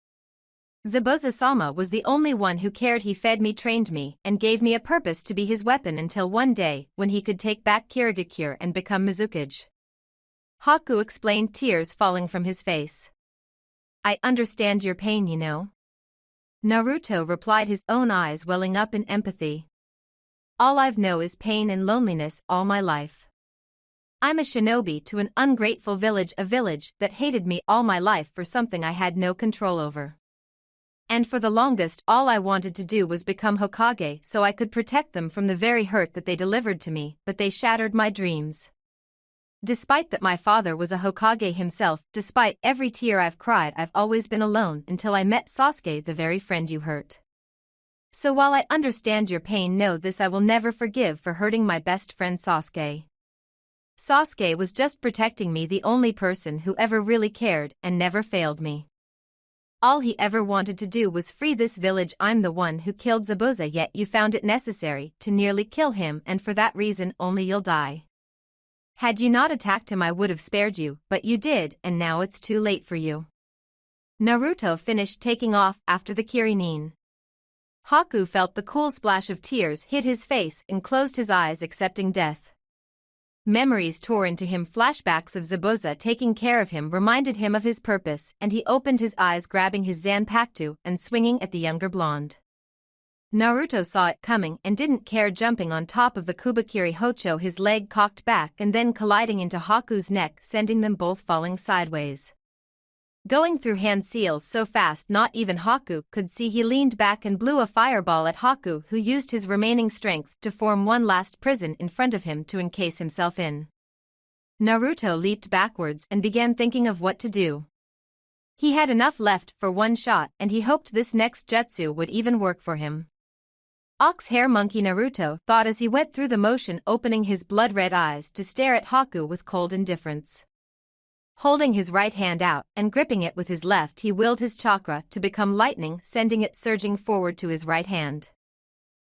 Zabuza-sama was the only one who cared. He fed me, trained me, and gave me a purpose to be his weapon until one day when he could take back Kirigakure and become Mizukage. Haku explained, tears falling from his face. I understand your pain, you know. Naruto replied, his own eyes welling up in empathy. All I've known is pain and loneliness all my life. I'm a shinobi to an ungrateful village, a village that hated me all my life for something I had no control over. And for the longest, all I wanted to do was become Hokage so I could protect them from the very hurt that they delivered to me, but they shattered my dreams. Despite that my father was a Hokage himself, despite every tear I've cried, I've always been alone until I met Sasuke, the very friend you hurt. So while I understand your pain, know this: I will never forgive for hurting my best friend Sasuke. Sasuke was just protecting me, the only person who ever really cared and never failed me. All he ever wanted to do was free this village. I'm the one who killed Zabuza, yet you found it necessary to nearly kill him, and for that reason only you'll die. Had you not attacked him, I would have spared you, but you did, and now it's too late for you. Naruto finished taking off after the Kirinin. Haku felt the cool splash of tears hit his face and closed his eyes, accepting death. Memories tore into him. Flashbacks of Zabuza taking care of him reminded him of his purpose, and he opened his eyes, grabbing his Zanpakuto and swinging at the younger blonde. Naruto saw it coming and didn't care, jumping on top of the Kubakiri Hocho, his leg cocked back and then colliding into Haku's neck, sending them both falling sideways. Going through hand seals so fast not even Haku could see, he leaned back and blew a fireball at Haku, who used his remaining strength to form one last prison in front of him to encase himself in. Naruto leaped backwards and began thinking of what to do. He had enough left for one shot, and he hoped this next jutsu would even work for him. Ox-hair monkey Naruto thought as he went through the motion, opening his blood-red eyes to stare at Haku with cold indifference. Holding his right hand out and gripping it with his left, he willed his chakra to become lightning, sending it surging forward to his right hand.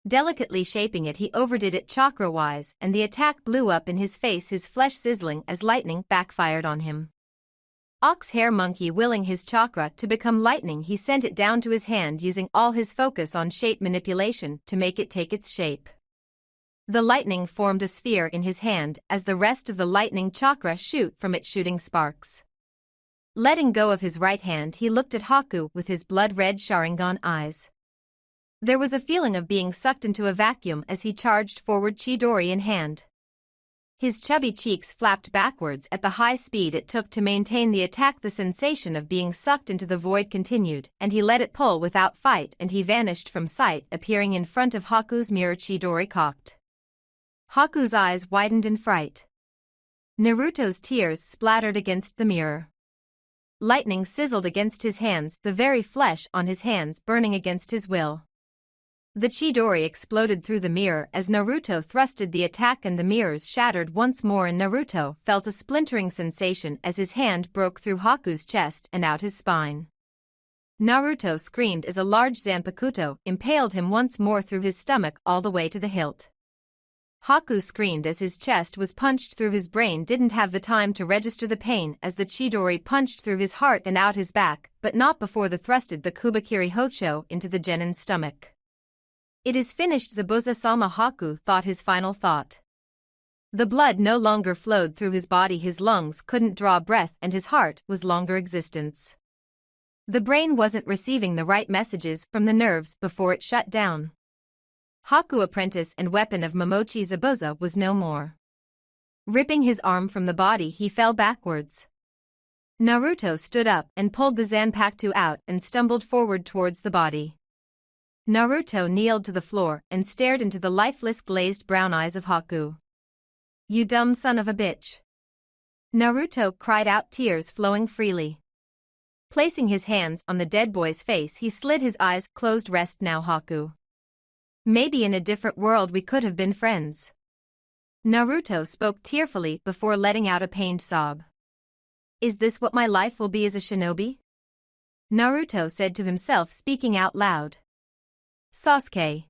Delicately shaping it, he overdid it chakra-wise, and the attack blew up in his face, his flesh sizzling as lightning backfired on him. Ox hair monkey willing his chakra to become lightning, he sent it down to his hand using all his focus on shape manipulation to make it take its shape. The lightning formed a sphere in his hand as the rest of the lightning chakra shoot from it, shooting sparks. Letting go of his right hand, he looked at Haku with his blood-red Sharingan eyes. There was a feeling of being sucked into a vacuum as he charged forward, Chidori in hand. His chubby cheeks flapped backwards at the high speed it took to maintain the attack. The sensation of being sucked into the void continued, and he let it pull without fight, and he vanished from sight, appearing in front of Haku's mirror. Chidori cocked. Haku's eyes widened in fright. Naruto's tears splattered against the mirror. Lightning sizzled against his hands, the very flesh on his hands burning against his will. The Chidori exploded through the mirror as Naruto thrusted the attack, and the mirrors shattered once more, and Naruto felt a splintering sensation as his hand broke through Haku's chest and out his spine. Naruto screamed as a large Zanpakuto impaled him once more through his stomach all the way to the hilt. Haku screamed as his chest was punched through. His brain didn't have the time to register the pain as the Chidori punched through his heart and out his back, but not before the thrusted the Kubakiri Hocho into the genin's stomach. It is finished. Zabuza-sama, Haku thought his final thought. The blood no longer flowed through his body, his lungs couldn't draw breath, and his heart was longer existence. The brain wasn't receiving the right messages from the nerves before it shut down. Haku, apprentice and weapon of Momochi Zabuza, was no more. Ripping his arm from the body, he fell backwards. Naruto stood up and pulled the Zanpakuto out and stumbled forward towards the body. Naruto kneeled to the floor and stared into the lifeless glazed brown eyes of Haku. "You dumb son of a bitch." Naruto cried out, tears flowing freely. Placing his hands on the dead boy's face, he slid his eyes closed. "Rest now, Haku. Maybe in a different world we could have been friends." Naruto spoke tearfully before letting out a pained sob. "Is this what my life will be as a shinobi?" Naruto said to himself, speaking out loud. "Sasuke!"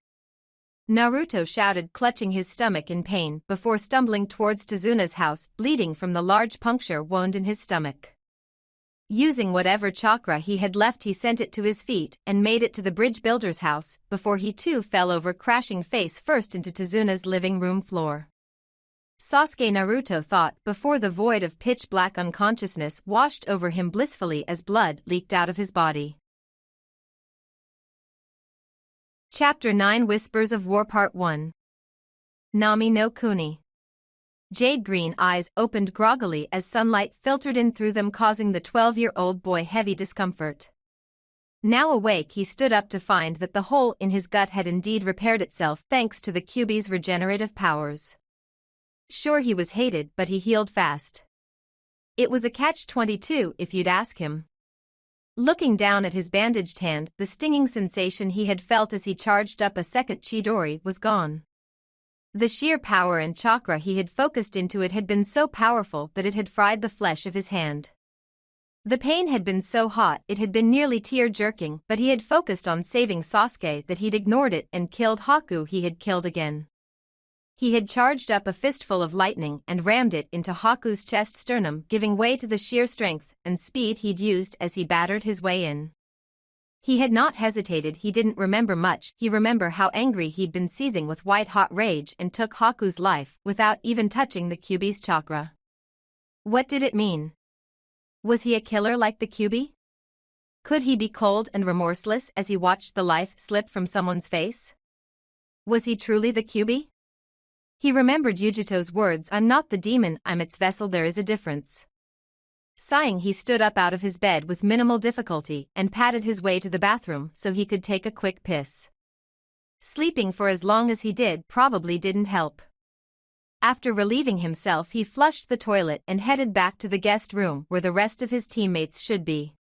Naruto shouted, clutching his stomach in pain before stumbling towards Tazuna's house, bleeding from the large puncture wound in his stomach. Using whatever chakra he had left, he sent it to his feet and made it to the bridge builder's house before he too fell over, crashing face first into Tazuna's living room floor. Sasuke, Naruto thought before the void of pitch-black unconsciousness washed over him blissfully as blood leaked out of his body. Chapter 9, Whispers of War, Part 1. Nami no Kuni. Jade green eyes opened groggily as sunlight filtered in through them, causing the 12-year-old boy heavy discomfort. Now awake, he stood up to find that the hole in his gut had indeed repaired itself thanks to the Kyuubi's regenerative powers. Sure, he was hated, but he healed fast. It was a catch-22 if you'd ask him. Looking down at his bandaged hand, the stinging sensation he had felt as he charged up a second Chidori was gone. The sheer power and chakra he had focused into it had been so powerful that it had fried the flesh of his hand. The pain had been so hot it had been nearly tear-jerking, but he had focused on saving Sasuke that he'd ignored it and killed Haku. He had killed again. He had charged up a fistful of lightning and rammed it into Haku's chest sternum, giving way to the sheer strength and speed he'd used as he battered his way in. He had not hesitated. He didn't remember much. He remembered how angry he'd been, seething with white-hot rage, and took Haku's life without even touching the Kyuubi's chakra. What did it mean? Was he a killer like the Kyuubi? Could he be cold and remorseless as he watched the life slip from someone's face? Was he truly the Kyuubi? He remembered Yujito's words, "I'm not the demon, I'm its vessel, there is a difference." Sighing, he stood up out of his bed with minimal difficulty and padded his way to the bathroom so he could take a quick piss. Sleeping for as long as he did probably didn't help. After relieving himself, he flushed the toilet and headed back to the guest room where the rest of his teammates should be.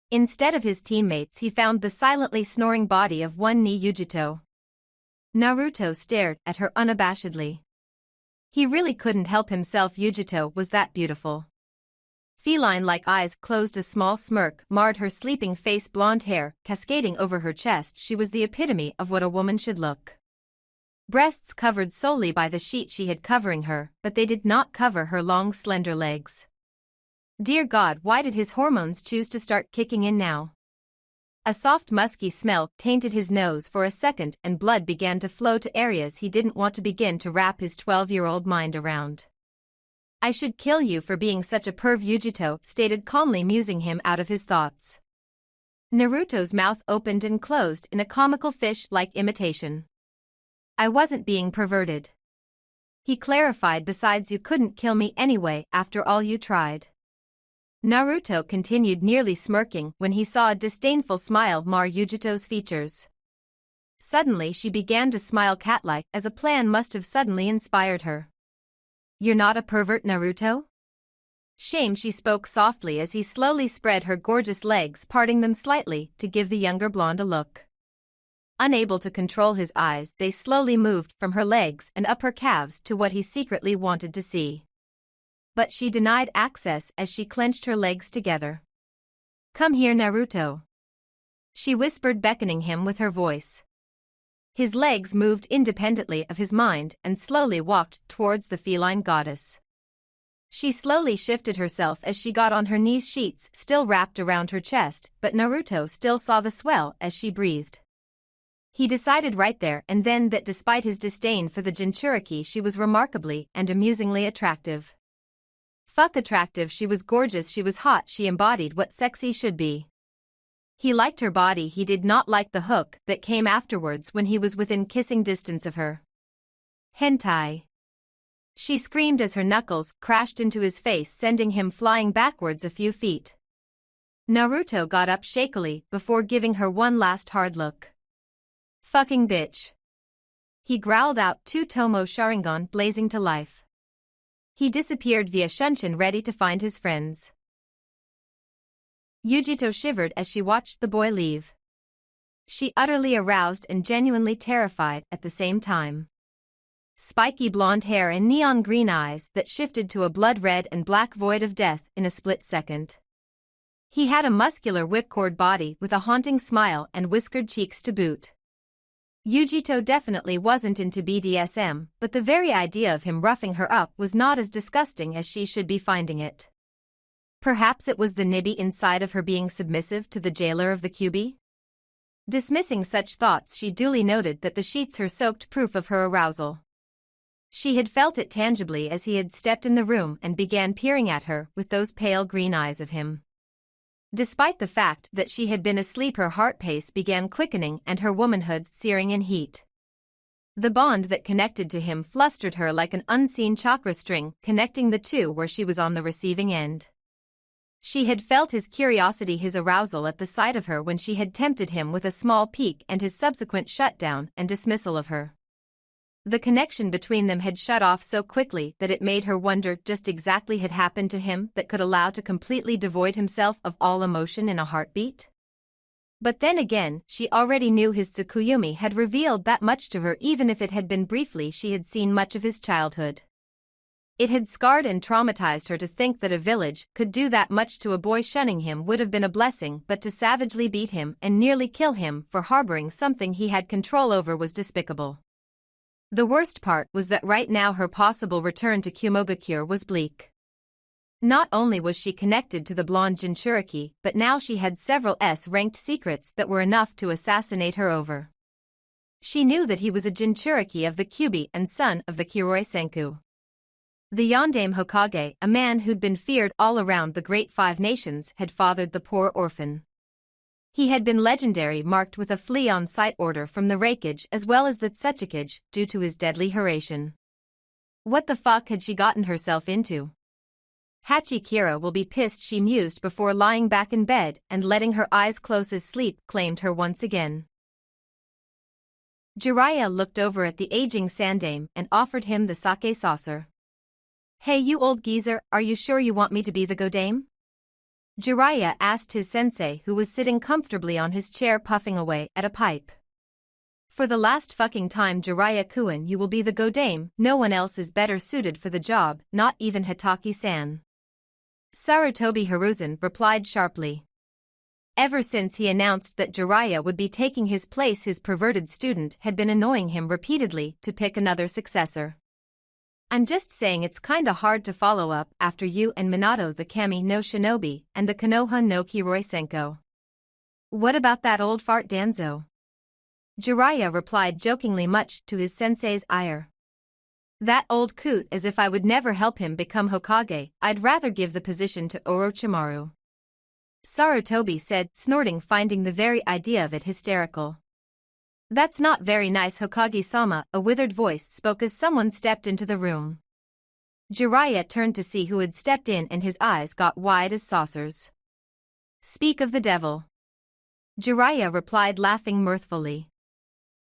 Instead of his teammates, he found the silently snoring body of one ni Yujito. Naruto stared at her unabashedly. He really couldn't help himself. Yujito was that beautiful. Feline-like eyes closed, a small smirk marred her sleeping face, blonde hair cascading over her chest. She was the epitome of what a woman should look. Breasts covered solely by the sheet she had covering her, but they did not cover her long, slender legs. Dear God, why did his hormones choose to start kicking in now? A soft musky smell tainted his nose for a second and blood began to flow to areas he didn't want to begin to wrap his 12-year-old mind around. I should kill you for being such a perv, Yujito stated calmly, musing him out of his thoughts. Naruto's mouth opened and closed in a comical fish-like imitation. I wasn't being perverted. He clarified, besides you couldn't kill me anyway after all you tried. Naruto continued, nearly smirking when he saw a disdainful smile mar Yujito's features. Suddenly she began to smile cat-like, as a plan must have suddenly inspired her. You're not a pervert, Naruto? Shame, she spoke softly as he slowly spread her gorgeous legs, parting them slightly to give the younger blonde a look. Unable to control his eyes, they slowly moved from her legs and up her calves to what he secretly wanted to see. But she denied access as she clenched her legs together. Come here, Naruto. She whispered, beckoning him with her voice. His legs moved independently of his mind and slowly walked towards the feline goddess. She slowly shifted herself as she got on her knees, sheets still wrapped around her chest, but Naruto still saw the swell as she breathed. He decided right there and then that despite his disdain for the Jinchuriki, she was remarkably and amusingly attractive. Fuck attractive, she was gorgeous, she was hot, she embodied what sexy should be. He liked her body, he did not like the hook that came afterwards when he was within kissing distance of her. Hentai. She screamed as her knuckles crashed into his face, sending him flying backwards a few feet. Naruto got up shakily before giving her one last hard look. Fucking bitch. He growled out, two Tomo Sharingan blazing to life. He disappeared via Shunshin, ready to find his friends. Yujito shivered as she watched the boy leave. She utterly aroused and genuinely terrified at the same time. Spiky blonde hair and neon green eyes that shifted to a blood red and black void of death in a split second. He had a muscular whipcord body with a haunting smile and whiskered cheeks to boot. Yujito definitely wasn't into BDSM, but the very idea of him roughing her up was not as disgusting as she should be finding it. Perhaps it was the nibby inside of her being submissive to the jailer of the Kyuubi? Dismissing such thoughts, she duly noted that the sheets were soaked proof of her arousal. She had felt it tangibly as he had stepped in the room and began peering at her with those pale green eyes of him. Despite the fact that she had been asleep, her heart pace began quickening and her womanhood searing in heat. The bond that connected to him flustered her like an unseen chakra string connecting the two where she was on the receiving end. She had felt his curiosity, his arousal at the sight of her when she had tempted him with a small peek, and his subsequent shutdown and dismissal of her. The connection between them had shut off so quickly that it made her wonder just exactly had happened to him that could allow to completely devoid himself of all emotion in a heartbeat. But then again, she already knew his Tsukuyumi had revealed that much to her, even if it had been briefly. She had seen much of his childhood. It had scarred and traumatized her to think that a village could do that much to a boy. Shunning him would have been a blessing, but to savagely beat him and nearly kill him for harboring something he had control over was despicable. The worst part was that right now her possible return to Kumogakure was bleak. Not only was she connected to the blonde Jinchuriki, but now she had several S-ranked secrets that were enough to assassinate her over. She knew that he was a Jinchuriki of the Kyuubi and son of the Kiroi Senku. The Yondaime Hokage, a man who'd been feared all around the Great Five Nations, had fathered the poor orphan. He had been legendary, marked with a flea-on-sight order from the Reikage as well as the Tsuchikage due to his deadly Hiraishin. What the fuck had she gotten herself into? Hachikira will be pissed, she mused before lying back in bed and letting her eyes close as sleep claimed her once again. Jiraiya looked over at the aging Sandaime and offered him the sake saucer. Hey you old geezer, are you sure you want me to be the Godame? Jiraiya asked his sensei, who was sitting comfortably on his chair puffing away at a pipe. For the last fucking time, Jiraiya-kun, you will be the Godame. No one else is better suited for the job, not even Hitaki-san. Sarutobi Hiruzen replied sharply. Ever since he announced that Jiraiya would be taking his place, his perverted student had been annoying him repeatedly to pick another successor. I'm just saying it's kinda hard to follow up after you and Minato the Kami no Shinobi and the Konoha no Kiroisenko. What about that old fart Danzo? Jiraiya replied jokingly, much to his sensei's ire. That old coot, as if I would never help him become Hokage. I'd rather give the position to Orochimaru. Sarutobi said, snorting, finding the very idea of it hysterical. That's not very nice, Hokage-sama, a withered voice spoke as someone stepped into the room. Jiraiya turned to see who had stepped in and his eyes got wide as saucers. Speak of the devil. Jiraiya replied, laughing mirthfully.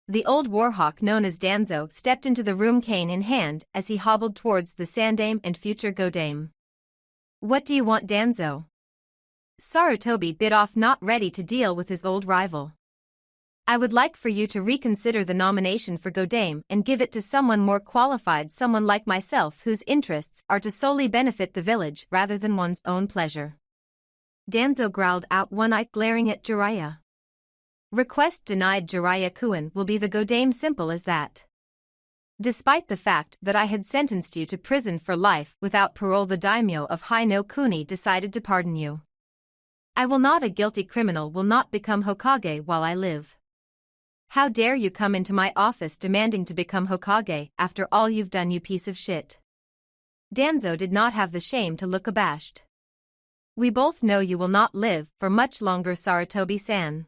The old warhawk known as Danzo stepped into the room, cane in hand, as he hobbled towards the Sandame and future Godame. What do you want, Danzo? Sarutobi bit off, not ready to deal with his old rival. I would like for you to reconsider the nomination for Godame and give it to someone more qualified, someone like myself whose interests are to solely benefit the village rather than one's own pleasure. Danzo growled out, one eye glaring at Jiraiya. Request denied. Jiraiya-kun will be the Godame, simple as that. Despite the fact that I had sentenced you to prison for life without parole, the daimyo of Hai no Kuni decided to pardon you. I will not. A guilty criminal will not become Hokage while I live. How dare you come into my office demanding to become Hokage after all you've done, you piece of shit. Danzo did not have the shame to look abashed. We both know you will not live for much longer, Sarutobi-san.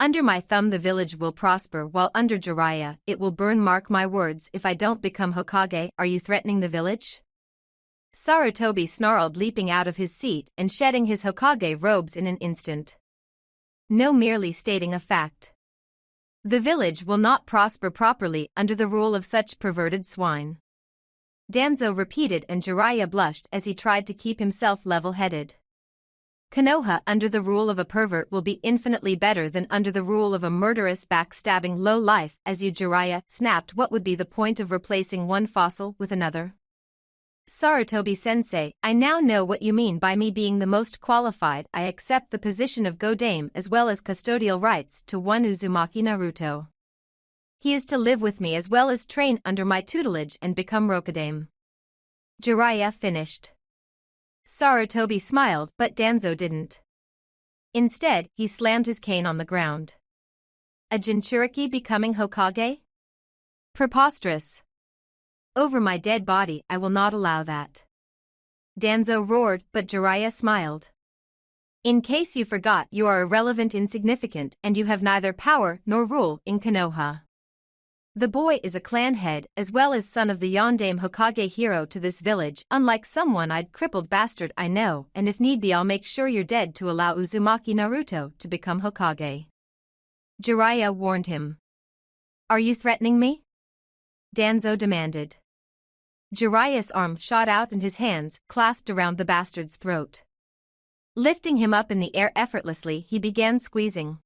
Under my thumb the village will prosper, while under Jiraiya it will burn. Mark my words, if I don't become Hokage, are you threatening the village? Sarutobi snarled, leaping out of his seat and shedding his Hokage robes in an instant. No, merely stating a fact. The village will not prosper properly under the rule of such perverted swine. Danzo repeated, and Jiraiya blushed as he tried to keep himself level-headed. Konoha under the rule of a pervert will be infinitely better than under the rule of a murderous, backstabbing low-life as you. Jiraiya snapped. What would be the point of replacing one fossil with another? Sarutobi-sensei, I now know what you mean by me being the most qualified. I accept the position of Godame as well as custodial rights to one Uzumaki Naruto. He is to live with me as well as train under my tutelage and become Rokodame. Jiraiya finished. Sarutobi smiled, but Danzo didn't. Instead, he slammed his cane on the ground. A Jinchuriki becoming Hokage? Preposterous. Over my dead body, I will not allow that. Danzo roared, but Jiraiya smiled. In case you forgot, you are irrelevant, insignificant, and you have neither power nor rule in Konoha. The boy is a clan head as well as son of the Yondaime Hokage, hero to this village, unlike some one-eyed crippled bastard I know, and if need be I'll make sure you're dead to allow Uzumaki Naruto to become Hokage. Jiraiya warned him. Are you threatening me? Danzo demanded. Jiraiya's arm shot out and his hands clasped around the bastard's throat. Lifting him up in the air effortlessly, he began squeezing.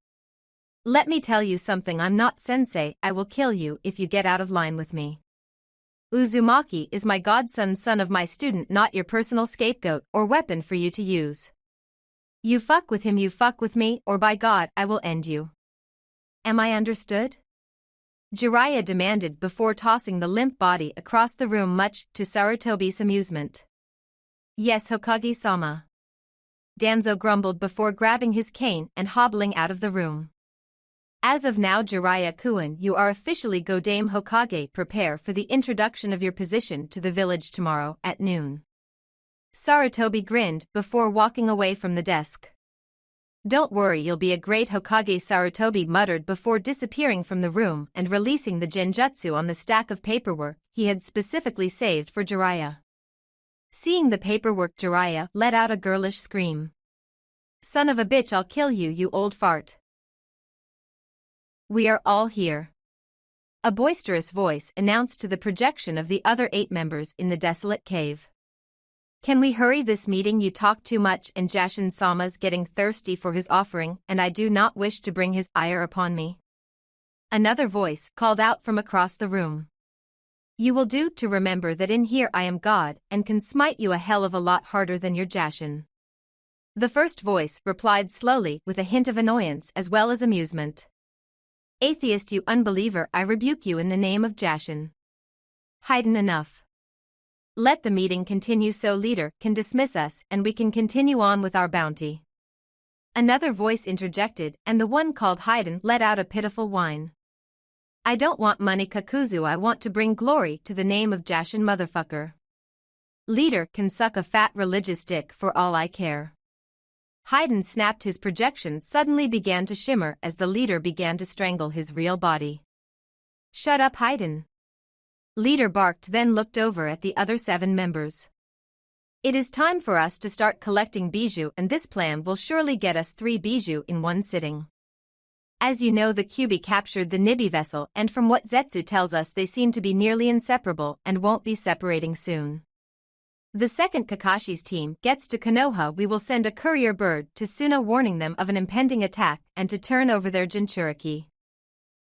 Let me tell you something, I'm not sensei. I will kill you if you get out of line with me. Uzumaki is my godson, son of my student, not your personal scapegoat or weapon for you to use. You fuck with him, you fuck with me, or by God, I will end you. Am I understood? Jiraiya demanded before tossing the limp body across the room, much to Sarutobi's amusement. Yes, Hokage-sama. Danzo grumbled before grabbing his cane and hobbling out of the room. As of now, Jiraiya-kun, you are officially Godame Hokage. Prepare for the introduction of your position to the village tomorrow at noon. Sarutobi grinned before walking away from the desk. Don't worry, you'll be a great Hokage, Sarutobi muttered before disappearing from the room and releasing the genjutsu on the stack of paperwork he had specifically saved for Jiraiya. Seeing the paperwork, Jiraiya let out a girlish scream. Son of a bitch, I'll kill you, you old fart. We are all here. A boisterous voice announced to the projection of the other 8 members in the desolate cave. Can we hurry this meeting? You talk too much, and Jashin-sama's getting thirsty for his offering, and I do not wish to bring his ire upon me. Another voice called out from across the room. You will do to remember that in here I am God and can smite you a hell of a lot harder than your Jashin. The first voice replied slowly with a hint of annoyance as well as amusement. Atheist, you unbeliever, I rebuke you in the name of Jashin. Haiden, enough. Let the meeting continue so leader can dismiss us and we can continue on with our bounty. Another voice interjected, and the one called Haydn let out a pitiful whine. I don't want money Kakuzu, I want to bring glory to the name of Jashin motherfucker. Leader can suck a fat religious dick for all I care. Haydn snapped, his projection suddenly began to shimmer as the leader began to strangle his real body. Shut up, Haydn. Leader barked, then looked over at the other 7 members. It is time for us to start collecting bijou, and this plan will surely get us 3 bijou in one sitting. As you know, the Kyuubi captured the Nibi vessel, and from what Zetsu tells us they seem to be nearly inseparable and won't be separating soon. The second Kakashi's team gets to Konoha, we will send a courier bird to Suna warning them of an impending attack and to turn over their Jinchuriki.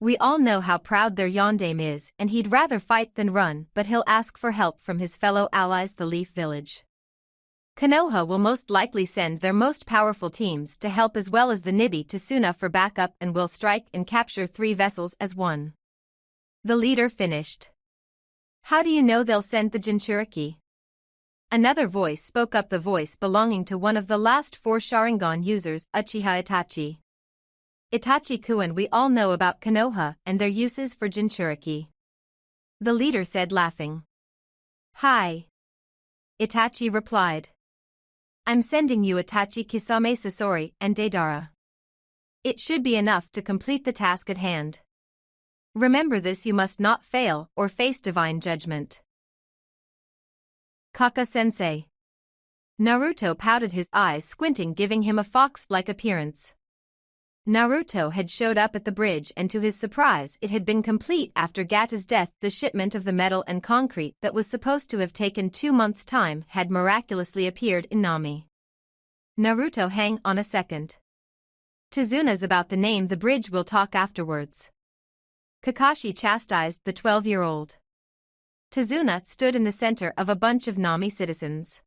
We all know how proud their yondaime is, and he'd rather fight than run, but he'll ask for help from his fellow allies, the Leaf Village. Konoha will most likely send their most powerful teams to help, as well as the Nibi to Suna for backup, and will strike and capture 3 vessels as one. The leader finished. How do you know they'll send the Jinchuriki? Another voice spoke up, the voice belonging to one of the last 4 Sharingan users, Uchiha Itachi. Itachi-kun, we all know about Konoha and their uses for Jinchuriki. The leader said, laughing. Hi. Itachi replied. I'm sending you Itachi, Kisame, Sasori, and Deidara. It should be enough to complete the task at hand. Remember this, you must not fail or face divine judgment. Kaka-sensei. Naruto pouted, his eyes squinting, giving him a fox-like appearance. Naruto had showed up at the bridge, and to his surprise it had been complete after Gata's death. The shipment of the metal and concrete that was supposed to have taken 2 months' time had miraculously appeared in Nami. Naruto, hang on a second. Tizuna's about the name the bridge, will talk afterwards. Kakashi chastised the 12-year-old. Tizuna stood in the center of a bunch of Nami citizens.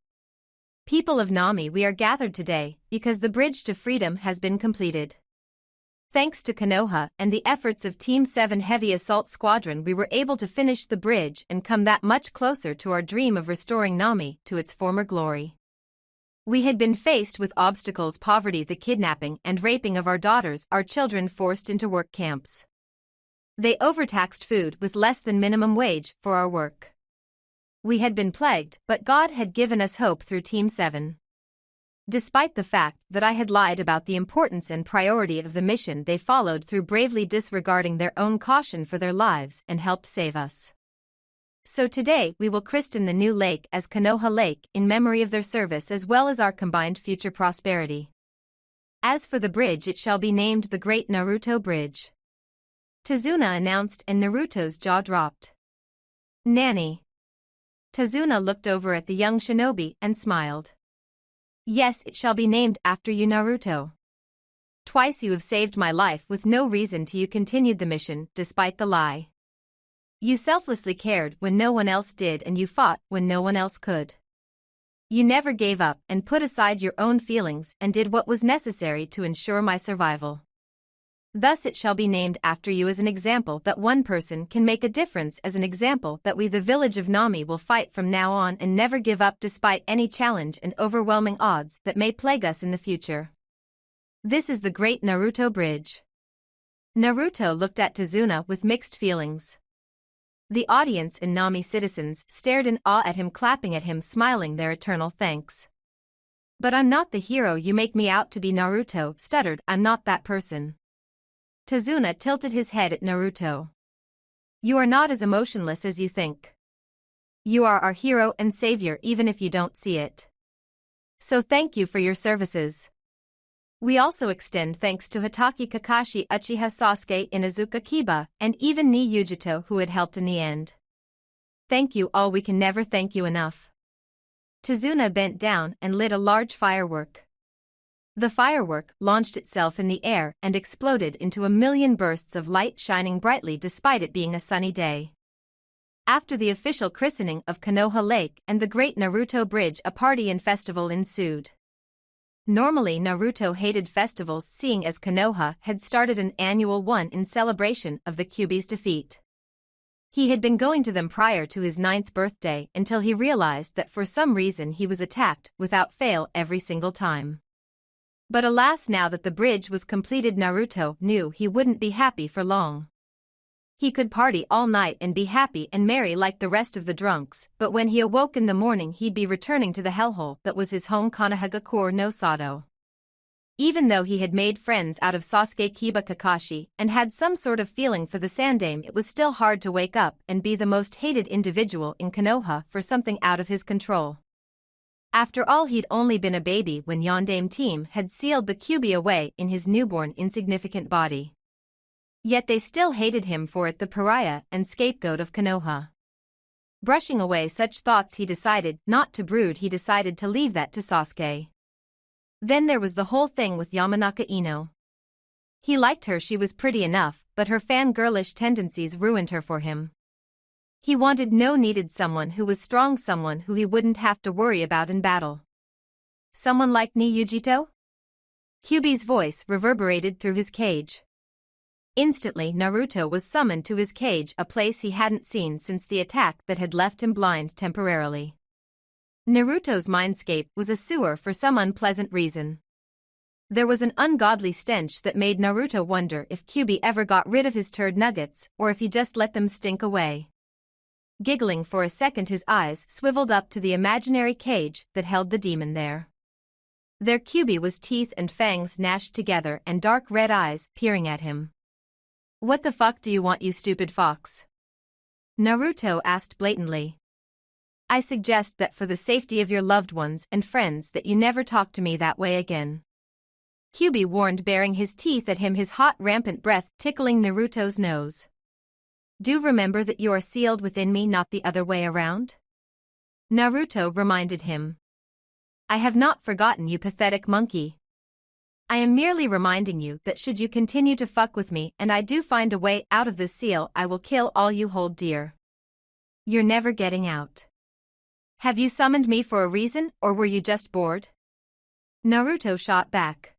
People of Nami, we are gathered today because the bridge to freedom has been completed. Thanks to Konoha and the efforts of Team 7 Heavy Assault Squadron, we were able to finish the bridge and come that much closer to our dream of restoring Nami to its former glory. We had been faced with obstacles: poverty, the kidnapping and raping of our daughters, our children forced into work camps. They overtaxed food with less than minimum wage for our work. We had been plagued, but God had given us hope through Team 7. Despite the fact that I had lied about the importance and priority of the mission, they followed through, bravely disregarding their own caution for their lives, and helped save us. So today we will christen the new lake as Konoha Lake in memory of their service as well as our combined future prosperity. As for the bridge, it shall be named the Great Naruto Bridge. Tizuna announced, and Naruto's jaw dropped. Nanny. Tizuna looked over at the young shinobi and smiled. Yes, it shall be named after you, Naruto. Twice you have saved my life with no reason to. You continued the mission despite the lie. You selflessly cared when no one else did, and you fought when no one else could. You never gave up and put aside your own feelings and did what was necessary to ensure my survival. Thus it shall be named after you, as an example that one person can make a difference, as an example that we, the village of Nami, will fight from now on and never give up despite any challenge and overwhelming odds that may plague us in the future. This is the Great Naruto Bridge. Naruto looked at Tizuna with mixed feelings. The audience and Nami citizens stared in awe at him, clapping at him, smiling their eternal thanks. But I'm not the hero you make me out to be, Naruto stuttered. I'm not that person. Tizuna tilted his head at Naruto. You are not as emotionless as you think. You are our hero and savior even if you don't see it. So thank you for your services. We also extend thanks to Hatake, Kakashi, Uchiha, Sasuke, Inuzuka, Kiba, and even Ni Yujito, who had helped in the end. Thank you all, we can never thank you enough. Tizuna bent down and lit a large firework. The firework launched itself in the air and exploded into a million bursts of light, shining brightly despite it being a sunny day. After the official christening of Konoha Lake and the Great Naruto Bridge, a party and festival ensued. Normally Naruto hated festivals, seeing as Konoha had started an annual one in celebration of the Kyuubi's defeat. He had been going to them prior to his 9th birthday until he realized that for some reason he was attacked without fail every single time. But alas, now that the bridge was completed, Naruto knew he wouldn't be happy for long. He could party all night and be happy and merry like the rest of the drunks, but when he awoke in the morning he'd be returning to the hellhole that was his home, Konohagakure no Sado. Even though he had made friends out of Sasuke, Kiba, Kakashi, and had some sort of feeling for the Sandaime, it was still hard to wake up and be the most hated individual in Konoha for something out of his control. After all, he'd only been a baby when Yondaime team had sealed the Kyuubi away in his newborn insignificant body. Yet they still hated him for it, the pariah and scapegoat of Konoha. Brushing away such thoughts, he decided not to brood, he decided to leave that to Sasuke. Then there was the whole thing with Yamanaka Ino. He liked her, she was pretty enough, but her fangirlish tendencies ruined her for him. He needed someone who was strong, someone who he wouldn't have to worry about in battle. Someone like Niyujito? Kyuubi's voice reverberated through his cage. Instantly Naruto was summoned to his cage, a place he hadn't seen since the attack that had left him blind temporarily. Naruto's mindscape was a sewer for some unpleasant reason. There was an ungodly stench that made Naruto wonder if Kyuubi ever got rid of his turd nuggets or if he just let them stink away. Giggling for a second, his eyes swiveled up to the imaginary cage that held the demon there. Their Kyuubi was teeth and fangs gnashed together and dark red eyes peering at him. "What the fuck do you want, you stupid fox?" Naruto asked blatantly. "I suggest that for the safety of your loved ones and friends that you never talk to me that way again," Kyuubi warned, baring his teeth at him, his hot rampant breath tickling Naruto's nose. "Do remember that you are sealed within me, not the other way around?" Naruto reminded him. "I have not forgotten, you pathetic monkey. I am merely reminding you that should you continue to fuck with me and I do find a way out of this seal, I will kill all you hold dear. You're never getting out. Have you summoned me for a reason, or were you just bored?" Naruto shot back.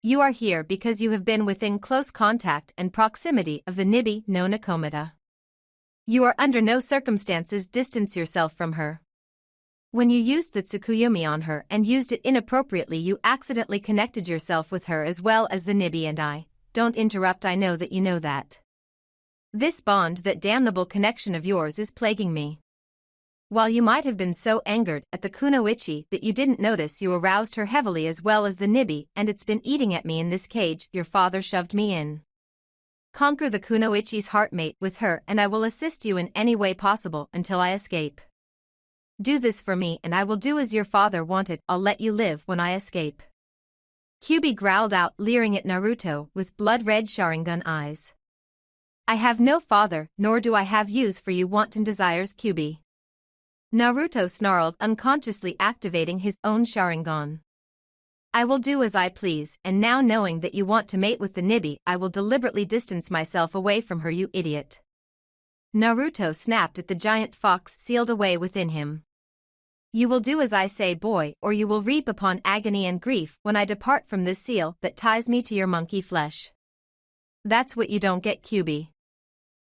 "You are here because you have been within close contact and proximity of the Nibi no Nakomata. You are under no circumstances distance yourself from her. When you used the Tsukuyomi on her and used it inappropriately, you accidentally connected yourself with her as well as the Nibi and I. Don't interrupt, I know that you know that. This bond, that damnable connection of yours, is plaguing me. While you might have been so angered at the kunoichi that you didn't notice, you aroused her heavily as well as the Nibi, and it's been eating at me in this cage your father shoved me in. Conquer the kunoichi's heartmate with her and I will assist you in any way possible until I escape. Do this for me and I will do as your father wanted, I'll let you live when I escape." Kyuubi growled out, leering at Naruto with blood-red Sharingan eyes. "I have no father, nor do I have use for you wanton desires, Kyuubi." Naruto snarled, unconsciously activating his own Sharingan. "I will do as I please, and now knowing that you want to mate with the Nibi, I will deliberately distance myself away from her, you idiot." Naruto snapped at the giant fox sealed away within him. "You will do as I say, boy, or you will reap upon agony and grief when I depart from this seal that ties me to your monkey flesh. That's what you don't get, Kyuubi.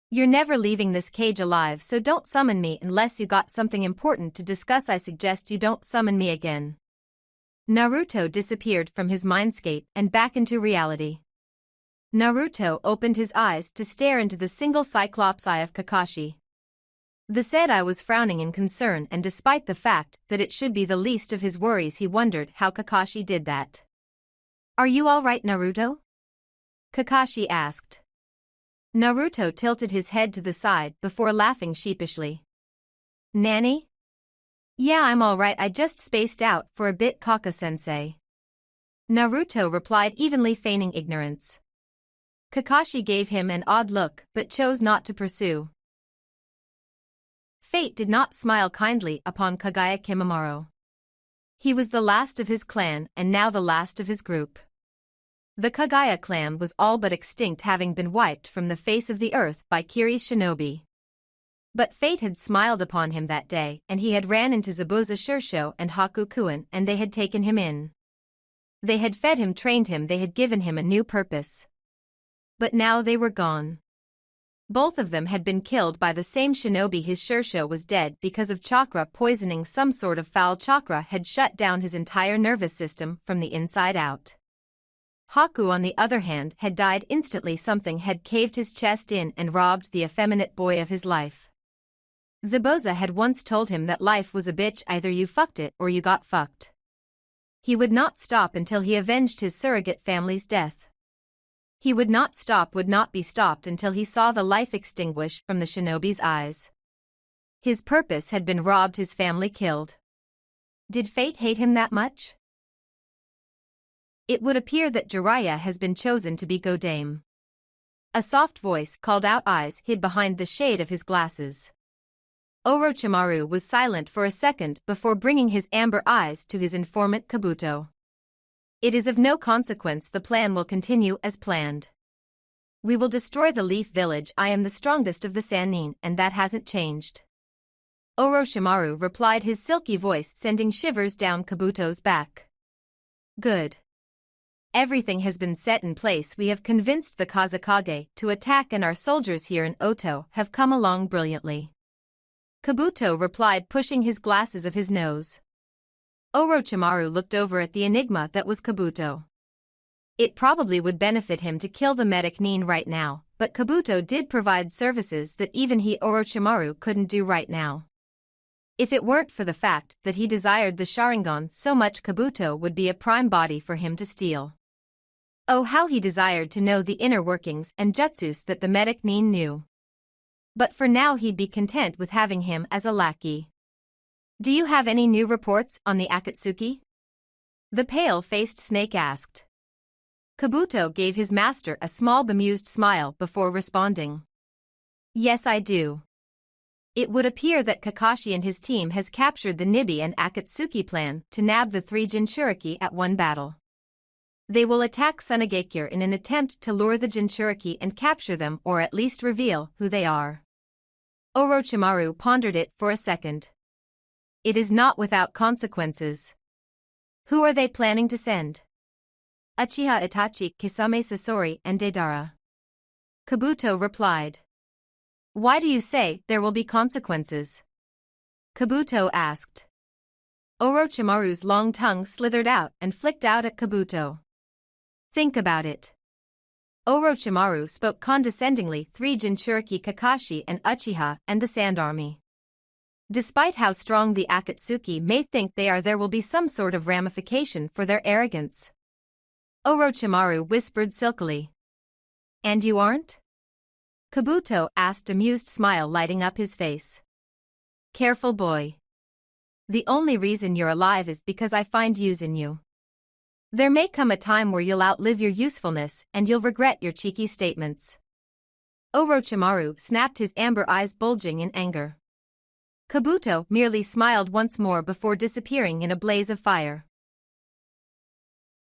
You're never leaving this cage alive, so don't summon me unless you got something important to discuss. I suggest you don't summon me again." Naruto disappeared from his mindscape and back into reality. Naruto opened his eyes to stare into the single cyclops eye of Kakashi. The said eye was frowning in concern, and despite the fact that it should be the least of his worries, he wondered how Kakashi did that. "Are you all right, Naruto?" Kakashi asked. Naruto tilted his head to the side before laughing sheepishly. "Nanny? Yeah, I'm all right, I just spaced out for a bit, Kaka-sensei." Naruto replied, evenly feigning ignorance. Kakashi gave him an odd look but chose not to pursue. Fate did not smile kindly upon Kagaya Kimimaro. He was the last of his clan and now the last of his group. The Kagaya clan was all but extinct, having been wiped from the face of the earth by Kiri's shinobi. But fate had smiled upon him that day, and he had ran into Zabuza Shirsho and Hakukuin, and they had taken him in. They had fed him, trained him, they had given him a new purpose. But now they were gone. Both of them had been killed by the same shinobi. His Shirsho was dead because of chakra poisoning. Some sort of foul chakra had shut down his entire nervous system from the inside out. Haku, on the other hand, had died instantly. Something had caved his chest in and robbed the effeminate boy of his life. Zabuza had once told him that life was a bitch, either you fucked it or you got fucked. He would not stop until he avenged his surrogate family's death. He would not stop, would not be stopped until he saw the life extinguish from the shinobi's eyes. His purpose had been robbed, his family killed. Did fate hate him that much? It would appear that Jiraiya has been chosen to be Godame. A soft voice called out, eyes hid behind the shade of his glasses. Orochimaru was silent for a second before bringing his amber eyes to his informant Kabuto. It is of no consequence, the plan will continue as planned. We will destroy the Leaf Village. I am the strongest of the Sannin, and that hasn't changed. Orochimaru replied, his silky voice sending shivers down Kabuto's back. Good. Everything has been set in place. We have convinced the Kazekage to attack, and our soldiers here in Oto have come along brilliantly. Kabuto replied, pushing his glasses of his nose. Orochimaru looked over at the enigma that was Kabuto. It probably would benefit him to kill the medic Nin right now, but Kabuto did provide services that even he, Orochimaru, couldn't do right now. If it weren't for the fact that he desired the Sharingan so much, Kabuto would be a prime body for him to steal. Oh, how he desired to know the inner workings and jutsus that the medic Nin knew. But for now he'd be content with having him as a lackey. Do you have any new reports on the Akatsuki? The pale-faced snake asked. Kabuto gave his master a small bemused smile before responding. Yes, I do. It would appear that Kakashi and his team has captured the Nibi and Akatsuki plan to nab the 3 Jinchuriki at one battle. They will attack Sunagakure in an attempt to lure the Jinchuriki and capture them, or at least reveal who they are. Orochimaru pondered it for a second. It is not without consequences. Who are they planning to send? Uchiha Itachi, Kisame Sasori, and Deidara. Kabuto replied. Why do you say there will be consequences? Kabuto asked. Orochimaru's long tongue slithered out and flicked out at Kabuto. Think about it. Orochimaru spoke condescendingly. 3 Jinchuriki, Kakashi and Uchiha, and the Sand Army. Despite how strong the Akatsuki may think they are, there will be some sort of ramification for their arrogance. Orochimaru whispered silkily. And you aren't? Kabuto asked, amused smile lighting up his face. Careful, boy. The only reason you're alive is because I find use in you. There may come a time where you'll outlive your usefulness and you'll regret your cheeky statements. Orochimaru snapped, his amber eyes bulging in anger. Kabuto merely smiled once more before disappearing in a blaze of fire.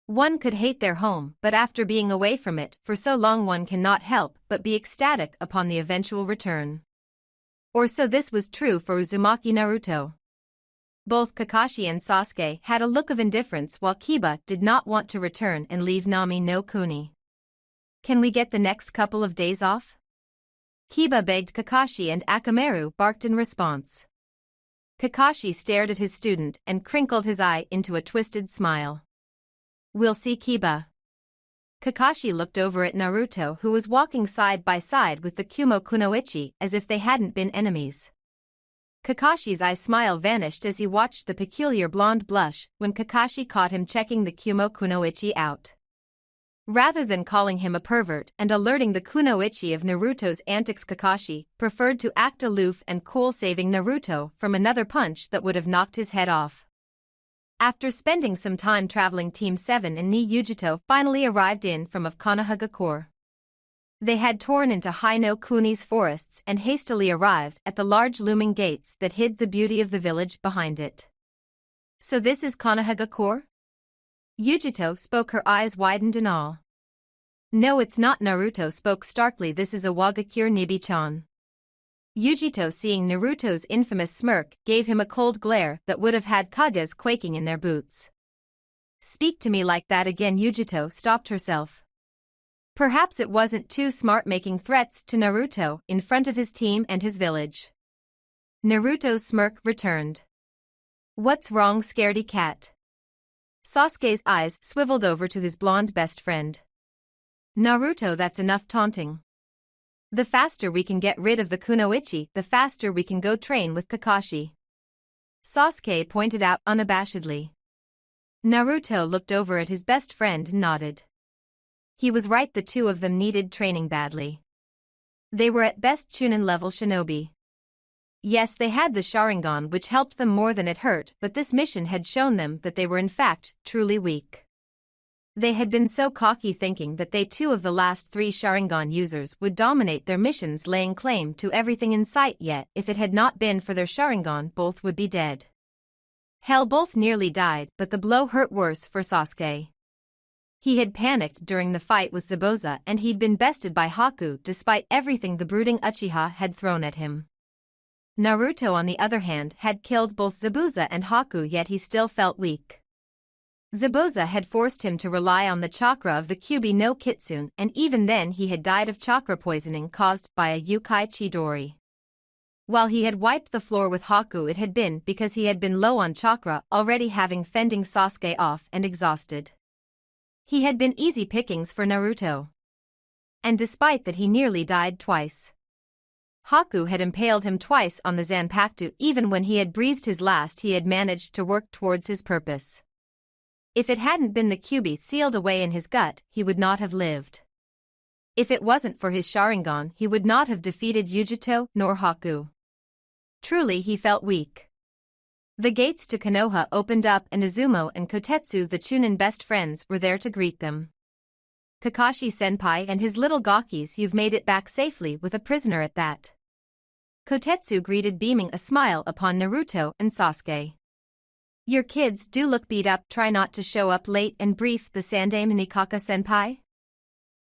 One could hate their home, but after being away from it for so long one cannot help but be ecstatic upon the eventual return. Or so this was true for Uzumaki Naruto. Both Kakashi and Sasuke had a look of indifference, while Kiba did not want to return and leave Nami no Kuni. Can we get the next couple of days off? Kiba begged Kakashi, and Akamaru barked in response. Kakashi stared at his student and crinkled his eye into a twisted smile. We'll see, Kiba. Kakashi looked over at Naruto, who was walking side by side with the Kumo Kunoichi as if they hadn't been enemies. Kakashi's eye smile vanished as he watched the peculiar blonde blush when Kakashi caught him checking the Kumo Kunoichi out. Rather than calling him a pervert and alerting the Kunoichi of Naruto's antics, Kakashi preferred to act aloof and cool, saving Naruto from another punch that would have knocked his head off. After spending some time traveling, Team 7 and Ni-Yujito finally arrived in from of Konohagakure. They had torn into Hi-no Kuni's forests and hastily arrived at the large looming gates that hid the beauty of the village behind it. So this is Konohagakure? Yujito spoke, her eyes widened in awe. No, it's not. Naruto spoke starkly. This is Awagakure Nibi-chan. Yujito, seeing Naruto's infamous smirk, gave him a cold glare that would have had Kages quaking in their boots. Speak to me like that again. Yujito stopped herself. Perhaps it wasn't too smart making threats to Naruto in front of his team and his village. Naruto's smirk returned. What's wrong, scaredy cat? Sasuke's eyes swiveled over to his blonde best friend. Naruto, that's enough taunting. The faster we can get rid of the kunoichi, the faster we can go train with Kakashi. Sasuke pointed out unabashedly. Naruto looked over at his best friend and nodded. He was right, the two of them needed training badly. They were at best Chunin level shinobi. Yes, they had the Sharingan, which helped them more than it hurt, but this mission had shown them that they were in fact truly weak. They had been so cocky, thinking that they, two of the last 3 Sharingan users, would dominate their missions, laying claim to everything in sight, yet if it had not been for their Sharingan, both would be dead. Hell, both nearly died, but the blow hurt worse for Sasuke. He had panicked during the fight with Zabuza, and he'd been bested by Haku despite everything the brooding Uchiha had thrown at him. Naruto, on the other hand, had killed both Zabuza and Haku, yet he still felt weak. Zabuza had forced him to rely on the chakra of the Kyuubi no Kitsune, and even then he had died of chakra poisoning caused by a Yukai Chidori. While he had wiped the floor with Haku, it had been because he had been low on chakra, already having fending Sasuke off and exhausted. He had been easy pickings for Naruto. And despite that, he nearly died twice. Haku had impaled him twice on the Zanpakuto. Even when he had breathed his last, he had managed to work towards his purpose. If it hadn't been the Kyuubi sealed away in his gut, he would not have lived. If it wasn't for his Sharingan, he would not have defeated Yujito nor Haku. Truly, he felt weak. The gates to Konoha opened up, and Izumo and Kotetsu, the Chunin best friends, were there to greet them. Kakashi-senpai and his little Gakis, you've made it back safely, with a prisoner at that. Kotetsu greeted, beaming a smile upon Naruto and Sasuke. Your kids do look beat up, try not to show up late and brief the Sandaime Nikaka-senpai?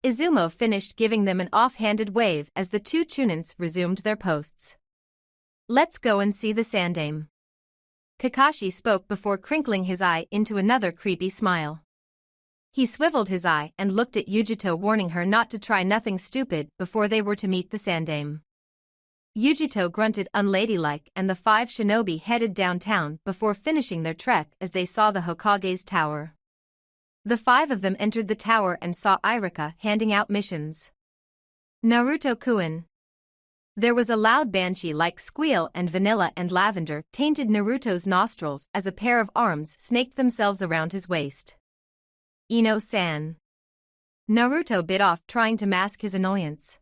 Izumo finished, giving them an offhanded wave as the 2 Chunins resumed their posts. Let's go and see the Sandaime. Kakashi spoke before crinkling his eye into another creepy smile. He swiveled his eye and looked at Yujito, warning her not to try nothing stupid before they were to meet the Sandaime. Yujito grunted unladylike, and the 5 shinobi headed downtown before finishing their trek as they saw the Hokage's tower. The 5 of them entered the tower and saw Irika handing out missions. Naruto-kun. There was a loud banshee-like squeal, and vanilla and lavender tainted Naruto's nostrils as a pair of arms snaked themselves around his waist. Ino-san. Naruto bit off, trying to mask his annoyance.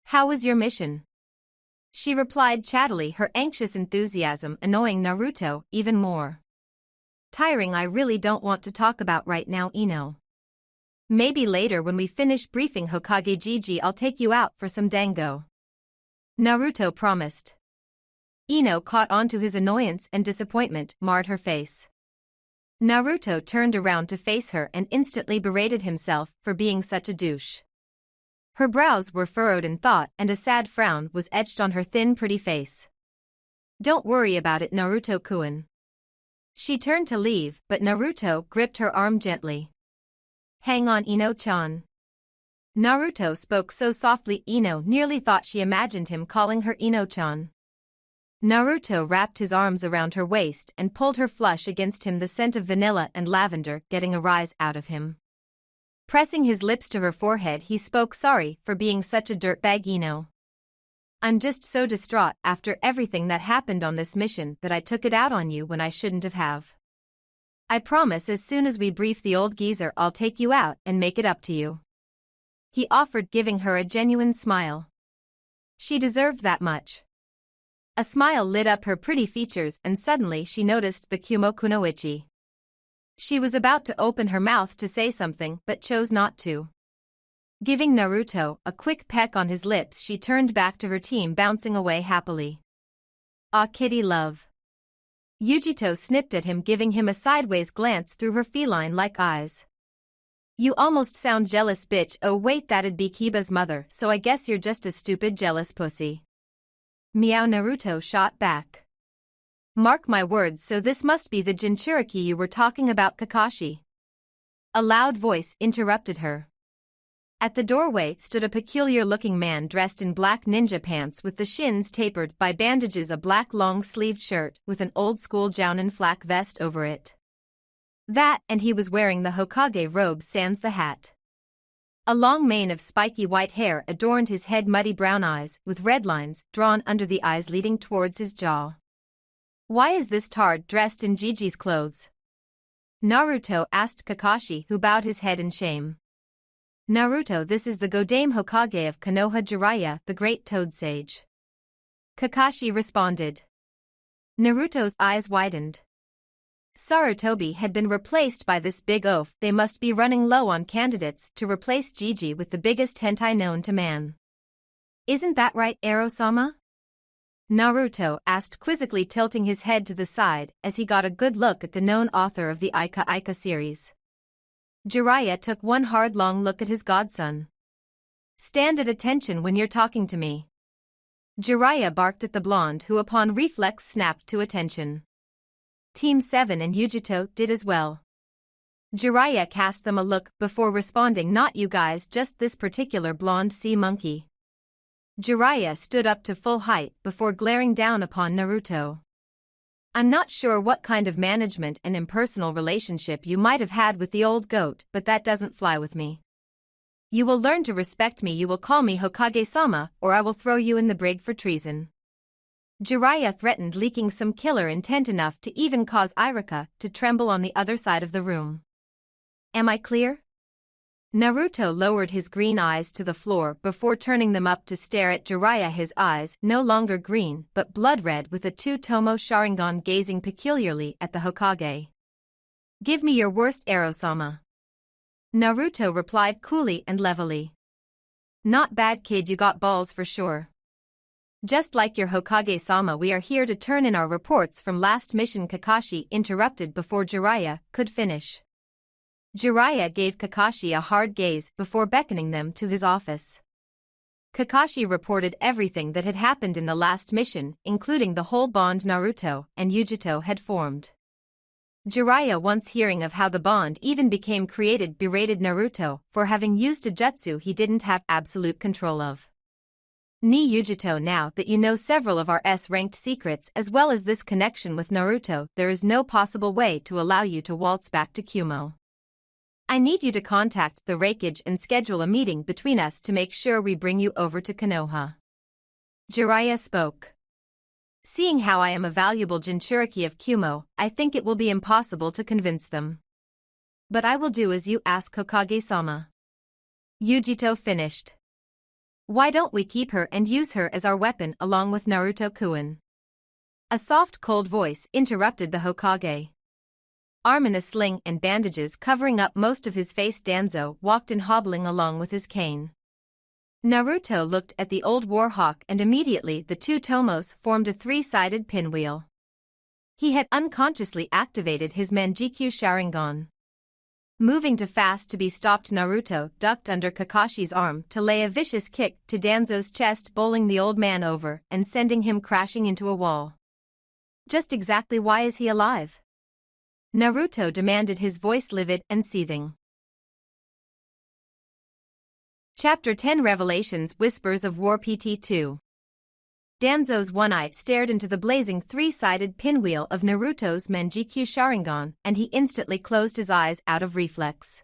How was your mission? She replied chattily, her anxious enthusiasm annoying Naruto even more. Tiring, I really don't want to talk about right now, Ino. Maybe later when we finish briefing Hokage Gigi, I'll take you out for some dango. Naruto promised. Ino caught on to his annoyance, and disappointment marred her face. Naruto turned around to face her and instantly berated himself for being such a douche. Her brows were furrowed in thought, and a sad frown was etched on her thin, pretty face. Don't worry about it, Naruto-kun. She turned to leave, but Naruto gripped her arm gently. Hang on, Ino-chan. Naruto spoke so softly Ino nearly thought she imagined him calling her Ino-chan. Naruto wrapped his arms around her waist and pulled her flush against him, the scent of vanilla and lavender getting a rise out of him. Pressing his lips to her forehead, he spoke, sorry for being such a dirtbag, Ino. I'm just so distraught after everything that happened on this mission that I took it out on you when I shouldn't have. I promise as soon as we brief the old geezer, I'll take you out and make it up to you. He offered, giving her a genuine smile. She deserved that much. A smile lit up her pretty features, and suddenly she noticed the Kumo kunoichi. She was about to open her mouth to say something but chose not to. Giving Naruto a quick peck on his lips, she turned back to her team, bouncing away happily. Ah, kitty love. Yujito snipped at him, giving him a sideways glance through her feline-like eyes. You almost sound jealous, bitch. Oh wait, that'd be Kiba's mother, so I guess you're just a stupid jealous pussy. Meow, Naruto shot back. Mark my words, so this must be the Jinchuriki you were talking about, Kakashi. A loud voice interrupted her. At the doorway stood a peculiar-looking man dressed in black ninja pants with the shins tapered by bandages, a black long-sleeved shirt with an old-school Jounin flak vest over it. That, and he was wearing the Hokage robe sans the hat. A long mane of spiky white hair adorned his head, muddy brown eyes with red lines drawn under the eyes leading towards his jaw. Why is this tard dressed in Gigi's clothes? Naruto asked Kakashi, who bowed his head in shame. Naruto, this is the Godame Hokage of Konoha, Jiraiya, the great toad sage. Kakashi responded. Naruto's eyes widened. Sarutobi had been replaced by this big oaf. They must be running low on candidates to replace Gigi with the biggest hentai known to man. Isn't that right, Ero-sama? Naruto asked quizzically, tilting his head to the side as he got a good look at the known author of the Ika Ika series. Jiraiya took one hard long look at his godson. Stand at attention when you're talking to me. Jiraiya barked at the blonde, who upon reflex snapped to attention. Team 7 and Yujito did as well. Jiraiya cast them a look before responding, not you guys, just this particular blonde sea monkey. Jiraiya stood up to full height before glaring down upon Naruto. I'm not sure what kind of management and impersonal relationship you might have had with the old goat, but that doesn't fly with me. You will learn to respect me. You will call me Hokage-sama, or I will throw you in the brig for treason. Jiraiya threatened, leaking some killer intent enough to even cause Irika to tremble on the other side of the room. Am I clear? Naruto lowered his green eyes to the floor before turning them up to stare at Jiraiya, his eyes no longer green but blood-red with a two-tomo Sharingan, gazing peculiarly at the Hokage. Give me your worst, Ero-sama. Naruto replied coolly and levelly. Not bad, kid, you got balls for sure. Just like your Hokage-sama, we are here to turn in our reports from last mission. Kakashi interrupted before Jiraiya could finish. Jiraiya gave Kakashi a hard gaze before beckoning them to his office. Kakashi reported everything that had happened in the last mission, including the whole bond Naruto and Yujito had formed. Jiraiya, once hearing of how the bond even became created, berated Naruto for having used a jutsu he didn't have absolute control of. Ni Yujito, now that you know several of our S-ranked secrets as well as this connection with Naruto, there is no possible way to allow you to waltz back to Kumo. I need you to contact the Requiem and schedule a meeting between us to make sure we bring you over to Konoha. Jiraiya spoke. Seeing how I am a valuable Jinchuriki of Kumo, I think it will be impossible to convince them. But I will do as you ask, Hokage-sama. Yujito finished. Why don't we keep her and use her as our weapon along with Naruto-kun? A soft, cold voice interrupted the Hokage. Arm in a sling and bandages covering up most of his face, Danzo walked in, hobbling along with his cane. Naruto looked at the old warhawk and immediately the two tomos formed a three-sided pinwheel. He had unconsciously activated his Manjikyu Sharingan. Moving too fast to be stopped, Naruto ducked under Kakashi's arm to lay a vicious kick to Danzo's chest, bowling the old man over and sending him crashing into a wall. Just exactly why is he alive? Naruto demanded, his voice livid and seething. Chapter 10 Revelations Whispers of War PT2. Danzo's one eye stared into the blazing three-sided pinwheel of Naruto's Manjikyu Sharingan, and he instantly closed his eyes out of reflex.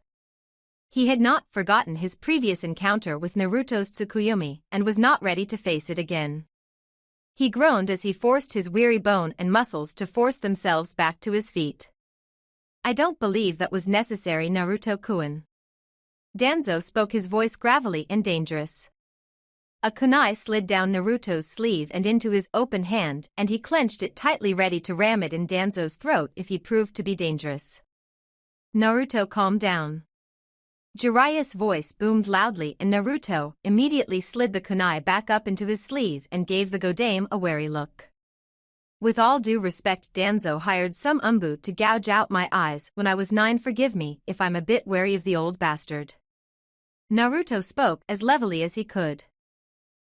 He had not forgotten his previous encounter with Naruto's Tsukuyomi and was not ready to face it again. He groaned as he forced his weary bone and muscles to force themselves back to his feet. I don't believe that was necessary, Naruto-kun. Danzo spoke, his voice gravelly and dangerous. A kunai slid down Naruto's sleeve and into his open hand, and he clenched it tightly, ready to ram it in Danzo's throat if he proved to be dangerous. Naruto, calm down. Jiraiya's voice boomed loudly, and Naruto immediately slid the kunai back up into his sleeve and gave the Godame a wary look. With all due respect, Danzo hired some umbu to gouge out my eyes when I was 9. Forgive me if I'm a bit wary of the old bastard. Naruto spoke as levelly as he could.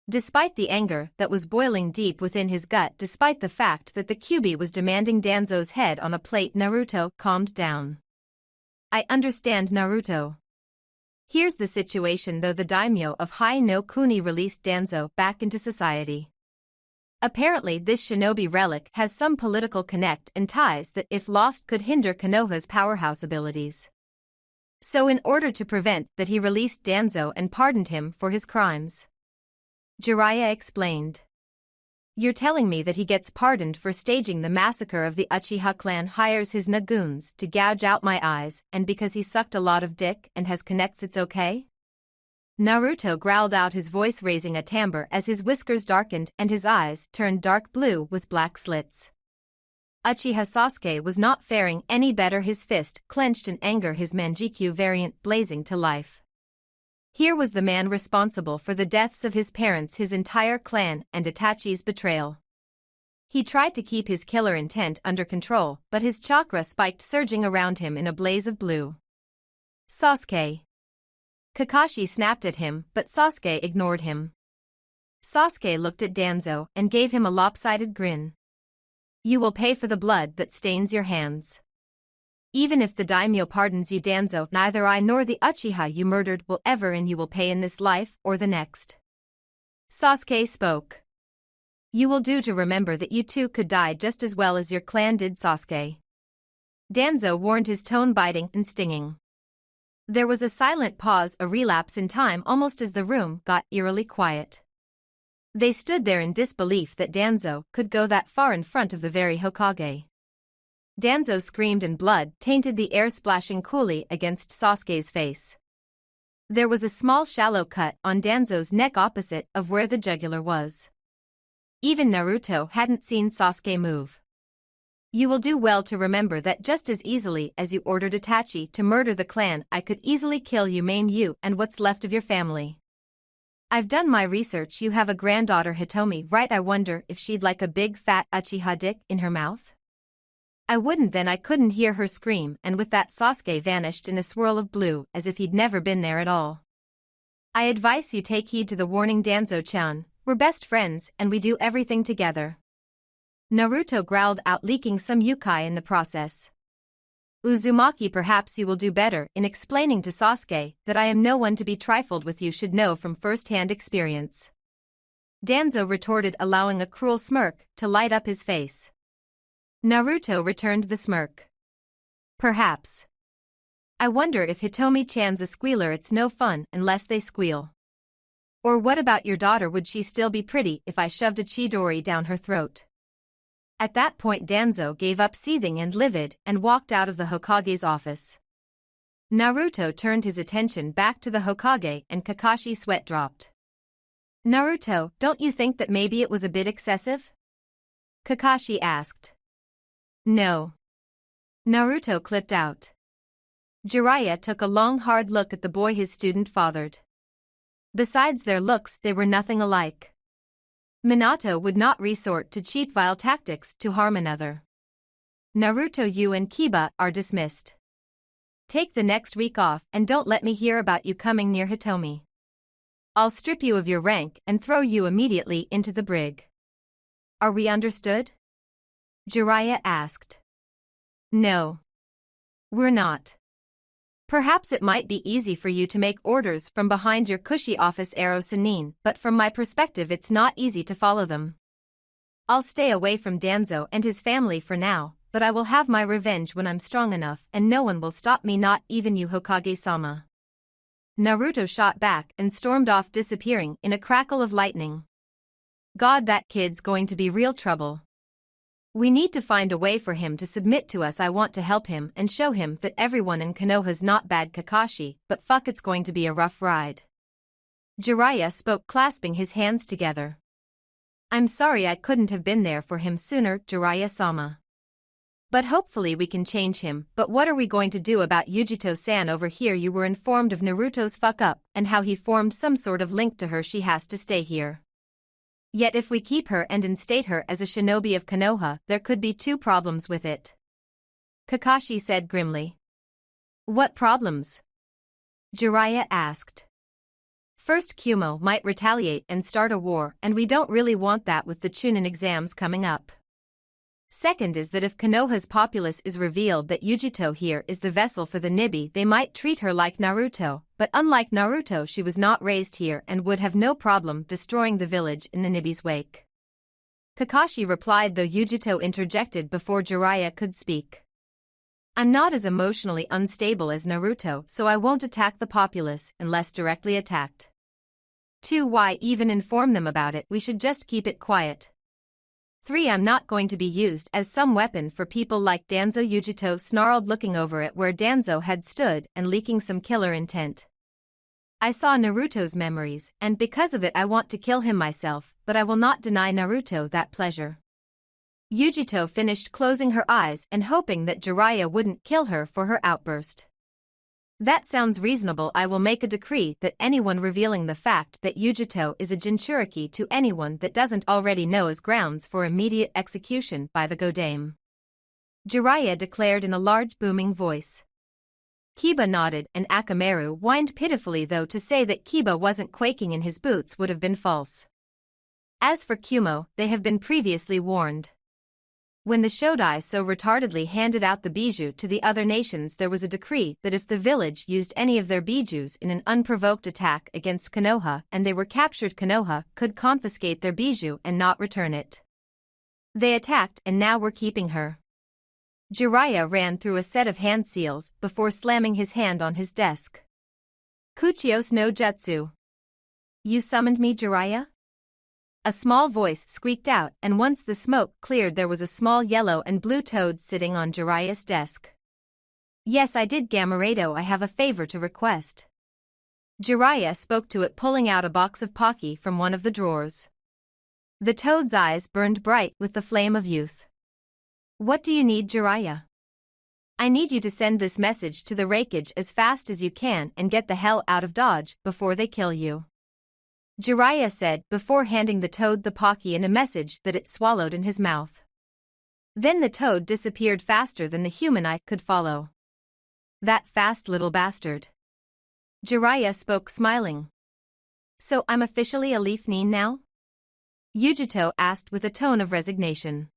Despite the anger that was boiling deep within his gut, despite the fact that the Kyuubi was demanding Danzo's head on a plate, Naruto calmed down. I understand, Naruto. Here's the situation though: the daimyo of Hai no Kuni released Danzo back into society. Apparently this shinobi relic has some political connect and ties that if lost could hinder Konoha's powerhouse abilities. So in order to prevent that, he released Danzo and pardoned him for his crimes. Jiraiya explained. You're telling me that he gets pardoned for staging the massacre of the Uchiha clan, hires his nagoons to gouge out my eyes, and because he sucked a lot of dick and has connects it's okay? Naruto growled out, his voice raising a timbre as his whiskers darkened and his eyes turned dark blue with black slits. Uchiha Sasuke was not faring any better, his fist clenched in anger, his Manjikyu variant blazing to life. Here was the man responsible for the deaths of his parents, his entire clan, and Itachi's betrayal. He tried to keep his killer intent under control, but his chakra spiked, surging around him in a blaze of blue. Sasuke. Kakashi snapped at him, but Sasuke ignored him. Sasuke looked at Danzo and gave him a lopsided grin. You will pay for the blood that stains your hands. Even if the daimyo pardons you, Danzo, neither I nor the Uchiha you murdered will ever, and you will pay in this life or the next. Sasuke spoke. You will do to remember that you too could die just as well as your clan did, Sasuke. Danzo warned, his tone biting and stinging. There was a silent pause, a relapse in time almost as the room got eerily quiet. They stood there in disbelief that Danzo could go that far in front of the very Hokage. Danzo screamed and blood tainted the air, splashing coolly against Sasuke's face. There was a small shallow cut on Danzo's neck opposite of where the jugular was. Even Naruto hadn't seen Sasuke move. You will do well to remember that just as easily as you ordered Itachi to murder the clan, I could easily kill you, maim you and what's left of your family. I've done my research. You have a granddaughter, Hitomi, right? I wonder if she'd like a big fat Uchiha dick in her mouth? I wouldn't. Then I couldn't hear her scream, and with that Sasuke vanished in a swirl of blue as if he'd never been there at all. I advise you take heed to the warning, Danzo-chan. We're best friends and we do everything together. Naruto growled out, leaking some yukai in the process. Uzumaki, perhaps you will do better in explaining to Sasuke that I am no one to be trifled with. You should know from first-hand experience. Danzo retorted, allowing a cruel smirk to light up his face. Naruto returned the smirk. Perhaps. I wonder if Hitomi-chan's a squealer. It's no fun unless they squeal. Or what about your daughter? Would she still be pretty if I shoved a Chidori down her throat? At that point Danzo gave up, seething and livid, and walked out of the Hokage's office. Naruto turned his attention back to the Hokage and Kakashi's sweat dropped. Naruto, don't you think that maybe it was a bit excessive? Kakashi asked. No. Naruto clipped out. Jiraiya took a long hard look at the boy his student fathered. Besides their looks, they were nothing alike. Minato would not resort to cheap, vile tactics to harm another. Naruto, you and Kiba are dismissed. Take the next week off and don't let me hear about you coming near Hitomi. I'll strip you of your rank and throw you immediately into the brig. Are we understood? Jiraiya asked. No. We're not. Perhaps it might be easy for you to make orders from behind your cushy office, Ero Sanin, but from my perspective it's not easy to follow them. I'll stay away from Danzo and his family for now, but I will have my revenge when I'm strong enough, and no one will stop me, not even you, Hokage-sama. Naruto shot back and stormed off, disappearing in a crackle of lightning. God, that kid's going to be real trouble. We need to find a way for him to submit to us. I want to help him and show him that everyone in Konoha's not bad, Kakashi, but fuck, it's going to be a rough ride. Jiraiya spoke, clasping his hands together. I'm sorry I couldn't have been there for him sooner, Jiraiya-sama. But hopefully we can change him. But what are we going to do about Yujito-san over here? You were informed of Naruto's fuck up and how he formed some sort of link to her. She has to stay here. Yet if we keep her and instate her as a shinobi of Konoha, there could be two problems with it. Kakashi said grimly. What problems? Jiraiya asked. First, Kumo might retaliate and start a war, and we don't really want that with the Chunin exams coming up. Second is that if Konoha's populace is revealed that Yujito here is the vessel for the Nibi, they might treat her like Naruto, but unlike Naruto she was not raised here and would have no problem destroying the village in the Nibi's wake. Kakashi replied though Yujito interjected before Jiraiya could speak. I'm not as emotionally unstable as Naruto, so I won't attack the populace unless directly attacked. 2. Why even inform them about it? We should just keep it quiet. 3. I'm not going to be used as some weapon for people like Danzo. Yujito snarled, looking over at where Danzo had stood and leaking some killer intent. I saw Naruto's memories, and because of it I want to kill him myself, but I will not deny Naruto that pleasure. Yujito finished closing her eyes and hoping that Jiraiya wouldn't kill her for her outburst. That sounds reasonable. I will make a decree that anyone revealing the fact that Yujito is a Jinchuriki to anyone that doesn't already know is grounds for immediate execution by the Godame. Jiraiya declared in a large booming voice. Kiba nodded and Akamaru whined pitifully, though to say that Kiba wasn't quaking in his boots would have been false. As for Kumo, they have been previously warned. When the Shodai so retardedly handed out the bijou to the other nations, there was a decree that if the village used any of their bijous in an unprovoked attack against Konoha and they were captured, Konoha could confiscate their bijou and not return it. They attacked and now we're keeping her. Jiraiya ran through a set of hand seals before slamming his hand on his desk. Kuchios no Jutsu. You summoned me, Jiraiya? A small voice squeaked out, and once the smoke cleared there was a small yellow and blue toad sitting on Jiraiya's desk. Yes, I did, Gamarado. I have a favor to request. Jiraiya spoke to it, pulling out a box of Pocky from one of the drawers. The toad's eyes burned bright with the flame of youth. What do you need, Jiraiya? I need you to send this message to the Reikage as fast as you can and get the hell out of Dodge before they kill you. Jiraiya said before handing the toad the Pocky and a message that it swallowed in his mouth. Then the toad disappeared faster than the human eye could follow. That fast little bastard. Jiraiya spoke, smiling. So I'm officially a Leaf Nin now? Yujito asked with a tone of resignation.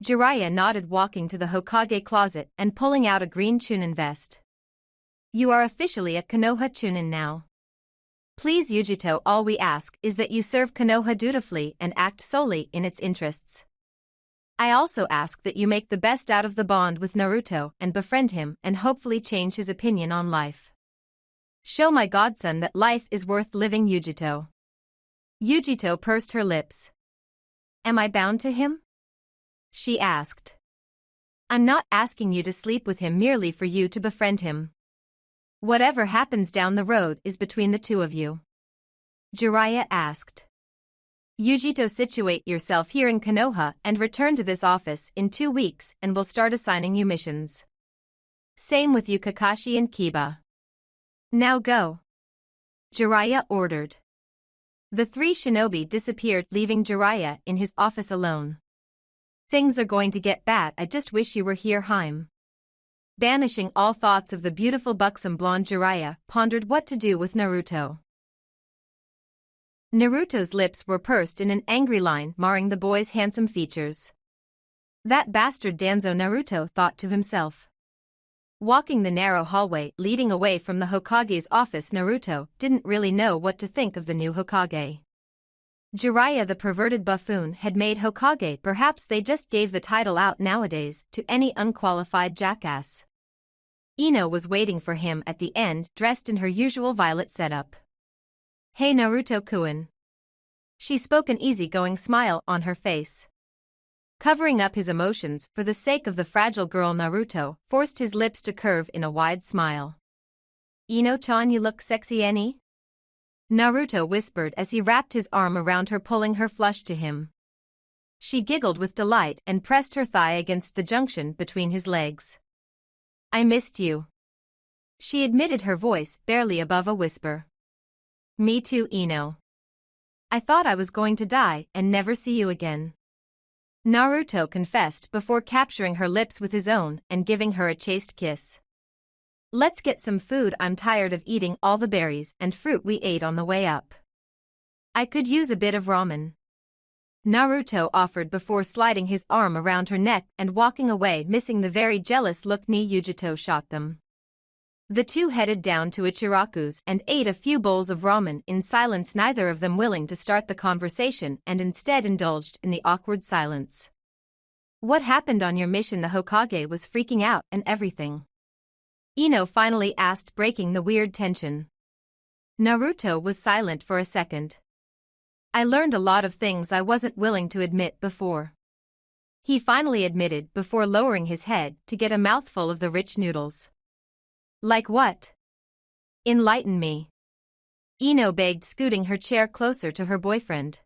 Jiraiya nodded, walking to the Hokage closet and pulling out a green Chunin vest. You are officially a Konoha Chunin now. Please, Yujito, all we ask is that you serve Konoha dutifully and act solely in its interests. I also ask that you make the best out of the bond with Naruto and befriend him and hopefully change his opinion on life. Show my godson that life is worth living, Yujito. Yujito pursed her lips. Am I bound to him? She asked. I'm not asking you to sleep with him merely for you to befriend him. Whatever happens down the road is between the two of you. Jiraiya asked. Yujito, situate yourself here in Konoha and return to this office in 2 weeks and we'll start assigning you missions. Same with you, Kakashi and Kiba. Now go. Jiraiya ordered. The 3 shinobi disappeared, leaving Jiraiya in his office alone. Things are going to get bad. I just wish you were here, Haim. Banishing all thoughts of the beautiful buxom blonde, Jiraiya pondered what to do with Naruto. Naruto's lips were pursed in an angry line, marring the boy's handsome features. That bastard Danzo, Naruto thought to himself. Walking the narrow hallway leading away from the Hokage's office, Naruto didn't really know what to think of the new Hokage. Jiraiya, the perverted buffoon, had made Hokage. Perhaps they just gave the title out nowadays to any unqualified jackass. Ino was waiting for him at the end, dressed in her usual violet setup. Hey Naruto-kun. She spoke, an easygoing smile on her face. Covering up his emotions for the sake of the fragile girl, Naruto forced his lips to curve in a wide smile. Ino-chan, you look sexy, any? Naruto whispered as he wrapped his arm around her, pulling her flush to him. She giggled with delight and pressed her thigh against the junction between his legs. I missed you. She admitted, her voice barely above a whisper. Me too, Ino. I thought I was going to die and never see you again. Naruto confessed before capturing her lips with his own and giving her a chaste kiss. Let's get some food. I'm tired of eating all the berries and fruit we ate on the way up. I could use a bit of ramen. Naruto offered before sliding his arm around her neck and walking away, missing the very jealous look Nijito shot them. The two headed down to Ichiraku's and ate a few bowls of ramen in silence, neither of them willing to start the conversation, and instead indulged in the awkward silence. "What happened on your mission?" The Hokage was freaking out and everything. Ino finally asked, breaking the weird tension. Naruto was silent for a second. "I learned a lot of things I wasn't willing to admit before." He finally admitted before lowering his head to get a mouthful of the rich noodles. "Like what? Enlighten me." Ino begged, scooting her chair closer to her boyfriend.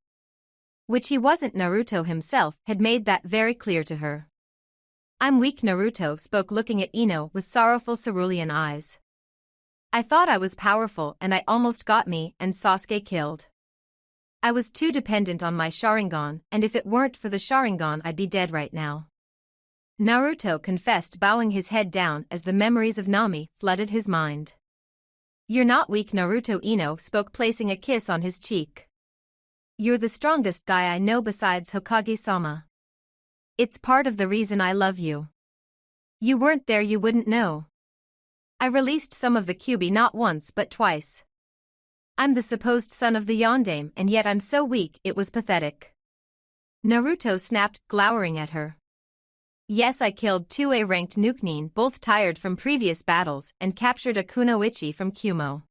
Which he wasn't. Naruto himself had made that very clear to her. "I'm weak," Naruto spoke, looking at Ino with sorrowful cerulean eyes. "I thought I was powerful and I almost got me and Sasuke killed. I was too dependent on my Sharingan, and if it weren't for the Sharingan I'd be dead right now." Naruto confessed, bowing his head down as the memories of Nami flooded his mind. "You're not weak," Naruto Ino spoke, placing a kiss on his cheek. "You're the strongest guy I know besides Hokage-sama. It's part of the reason I love you. You weren't there, you wouldn't know. I released some of the Kyuubi not once but twice. I'm the supposed son of the Yondaime, and yet I'm so weak, it was pathetic." Naruto snapped, glowering at her. "Yes, I killed 2 A-ranked Nukenin, both tired from previous battles, and captured a Kunoichi from Kumo.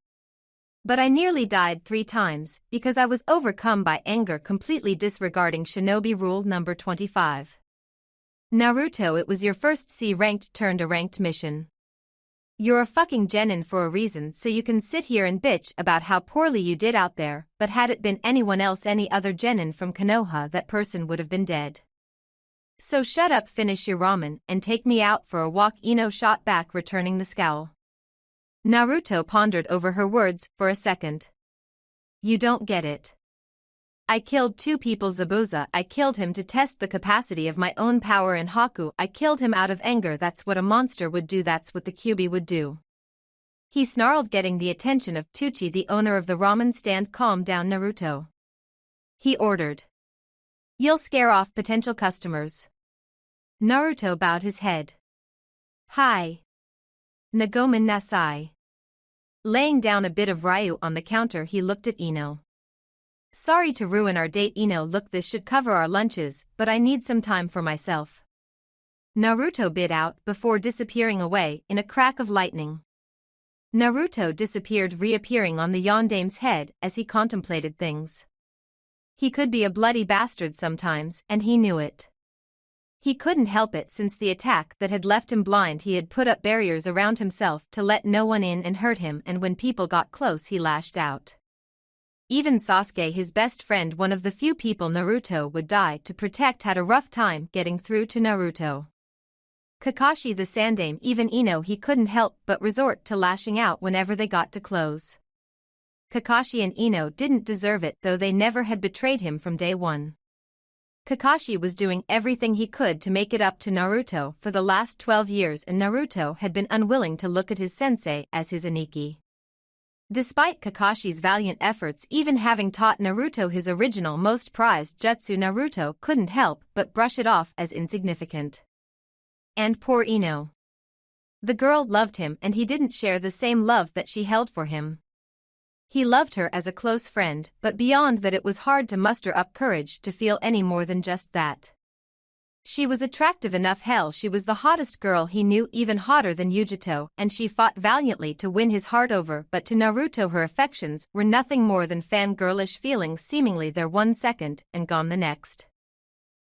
But I nearly died 3 times, because I was overcome by anger, completely disregarding shinobi rule number 25. Naruto, it was your first C-ranked turned A-ranked mission. You're a fucking genin for a reason, so you can sit here and bitch about how poorly you did out there, but had it been anyone else, any other genin from Konoha, that person would have been dead. So shut up, finish your ramen, and take me out for a walk." Ino shot back, returning the scowl. Naruto pondered over her words for a second. "You don't get it. I killed 2 people. Zabuza, I killed him to test the capacity of my own power, and Haku, I killed him out of anger. That's what a monster would do, that's what the Kyuubi would do." He snarled, getting the attention of Tucci, the owner of the ramen stand. "Calm down, Naruto," he ordered. "You'll scare off potential customers." Naruto bowed his head. "Hi. Nagomen nasai." Laying down a bit of ryu on the counter, he looked at Ino. "Sorry to ruin our date, Ino. Look, this should cover our lunches, but I need some time for myself." Naruto bit out before disappearing away in a crack of lightning. Naruto disappeared, reappearing on the Yondaime's head as he contemplated things. He could be a bloody bastard sometimes, and he knew it. He couldn't help it. Since the attack that had left him blind, he had put up barriers around himself to let no one in and hurt him, and when people got close he lashed out. Even Sasuke, his best friend, one of the few people Naruto would die to protect, had a rough time getting through to Naruto. Kakashi the Sandaime, even Ino, he couldn't help but resort to lashing out whenever they got too close. Kakashi and Ino didn't deserve it, though they never had betrayed him from day one. Kakashi was doing everything he could to make it up to Naruto for the last 12 years, and Naruto had been unwilling to look at his sensei as his Aniki. Despite Kakashi's valiant efforts, even having taught Naruto his original most prized jutsu, Naruto couldn't help but brush it off as insignificant. And poor Ino. The girl loved him, and he didn't share the same love that she held for him. He loved her as a close friend, but beyond that it was hard to muster up courage to feel any more than just that. She was attractive enough, hell, she was the hottest girl he knew, even hotter than Yujito, and she fought valiantly to win his heart over, but to Naruto her affections were nothing more than fangirlish feelings, seemingly there 1 second and gone the next.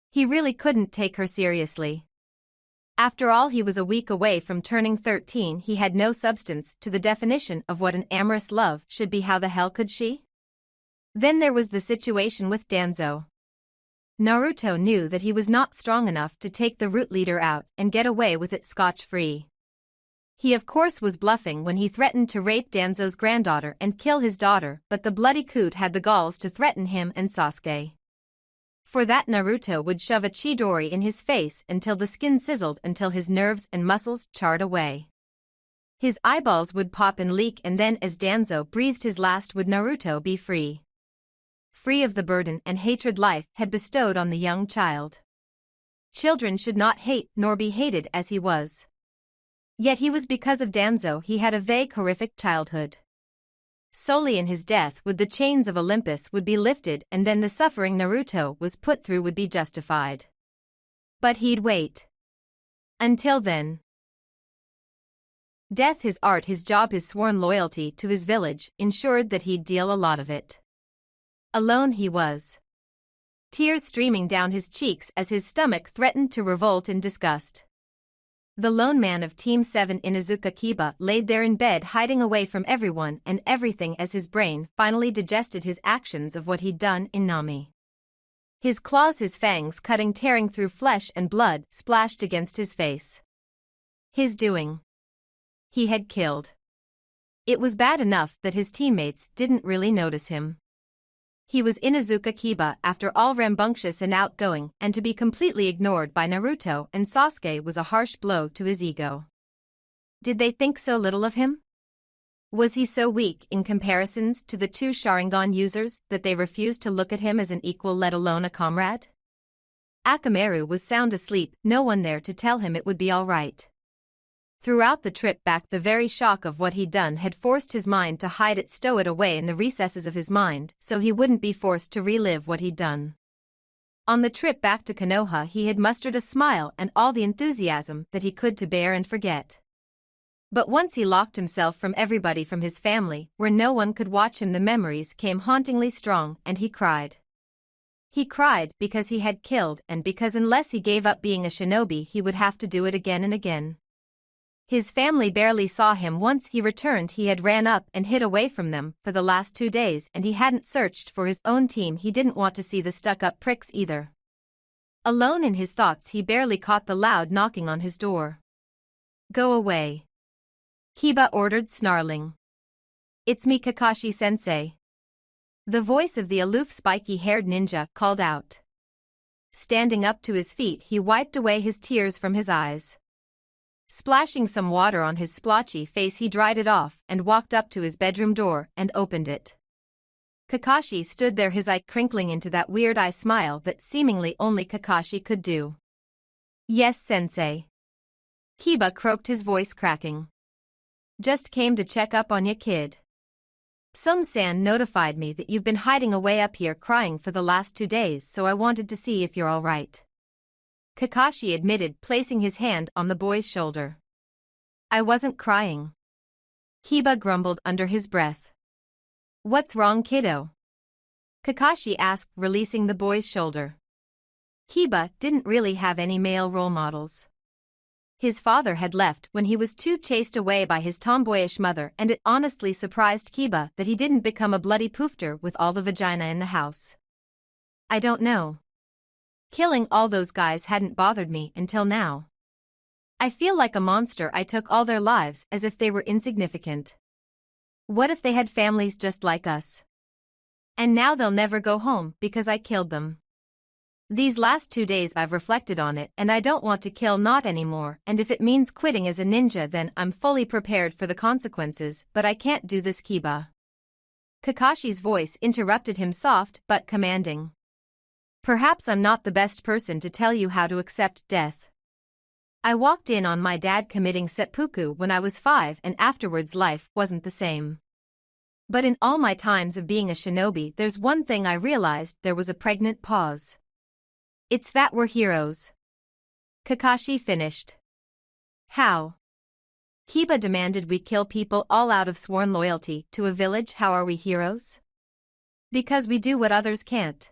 He really couldn't take her seriously. After all, he was a week away from turning 13, he had no substance to the definition of what an amorous love should be. How the hell could she? Then there was the situation with Danzo. Naruto knew that he was not strong enough to take the root leader out and get away with it scotch-free. He of course was bluffing when he threatened to rape Danzo's granddaughter and kill his daughter, but the bloody coot had the galls to threaten him and Sasuke. For that, Naruto would shove a Chidori in his face until the skin sizzled, until his nerves and muscles charred away. His eyeballs would pop and leak, and then as Danzo breathed his last would Naruto be free. free of the burden and hatred life had bestowed on the young child. Children should not hate nor be hated as he was. Yet he was because of Danzo he had a vague horrific childhood. Solely in his death would the chains of Olympus would be lifted and then the suffering Naruto was put through would be justified. But he'd wait. Until then. Death, his art, his job, his sworn loyalty to his village ensured that he'd deal a lot of it. Alone he was. Tears streaming down his cheeks as his stomach threatened to revolt in disgust. The lone man of Team 7 Inuzuka Kiba laid there in bed hiding away from everyone and everything as his brain finally digested his actions of what he'd done in Nami. His claws, his fangs cutting, tearing through flesh and blood splashed against his face. His doing. He had killed. It was bad enough that his teammates didn't really notice him. He was Inuzuka Kiba, after all, rambunctious and outgoing, and to be completely ignored by Naruto and Sasuke was a harsh blow to his ego. Did they think so little of him? Was he so weak in comparisons to the two Sharingan users that they refused to look at him as an equal, let alone a comrade? Akamaru was sound asleep, no one there to tell him it would be all right. Throughout the trip back, the very shock of what he'd done had forced his mind to hide it, stow it away in the recesses of his mind, so he wouldn't be forced to relive what he'd done. On the trip back to Konoha he had mustered a smile and all the enthusiasm that he could to bear and forget. But once he locked himself from everybody, from his family, where no one could watch him, the memories came hauntingly strong and he cried. He cried because he had killed and because unless he gave up being a shinobi he would have to do it again and again. His family barely saw him once he returned. He had ran up and hid away from them for the last 2 days and he hadn't searched for his own team. He didn't want to see the stuck-up pricks either. Alone in his thoughts he barely caught the loud knocking on his door. "Go away," Kiba ordered, snarling. "It's me, Kakashi-sensei." The voice of the aloof spiky-haired ninja called out. Standing up to his feet he wiped away his tears from his eyes. Splashing some water on his splotchy face he dried it off and walked up to his bedroom door and opened it. Kakashi stood there, his eye crinkling into that weird eye smile that seemingly only Kakashi could do. "Yes, sensei." Kiba croaked, his voice cracking. "Just came to check up on ya, kid. Some-san notified me that you've been hiding away up here crying for the last 2 days, so I wanted to see if you're all right," Kakashi admitted, placing his hand on the boy's shoulder. "I wasn't crying," Kiba grumbled under his breath. "What's wrong, kiddo?" Kakashi asked, releasing the boy's shoulder. Kiba didn't really have any male role models. His father had left when he was too, chased away by his tomboyish mother, and it honestly surprised Kiba that he didn't become a bloody poofter with all the vagina in the house. "I don't know. Killing all those guys hadn't bothered me until now. I feel like a monster. I took all their lives as if they were insignificant. What if they had families just like us? And now they'll never go home because I killed them. These last 2 days I've reflected on it and I don't want to kill, not anymore, and if it means quitting as a ninja then I'm fully prepared for the consequences, but I can't do this, Kiba." Kakashi's voice interrupted him, soft but commanding. "Perhaps I'm not the best person to tell you how to accept death. I walked in on my dad committing seppuku when I was 5 and afterwards life wasn't the same. But in all my times of being a shinobi there's one thing I realized." There was a pregnant pause. "It's that we're heroes," Kakashi finished. "How?" Kiba demanded. "We kill people all out of sworn loyalty to a village. How are we heroes? Because we do what others can't.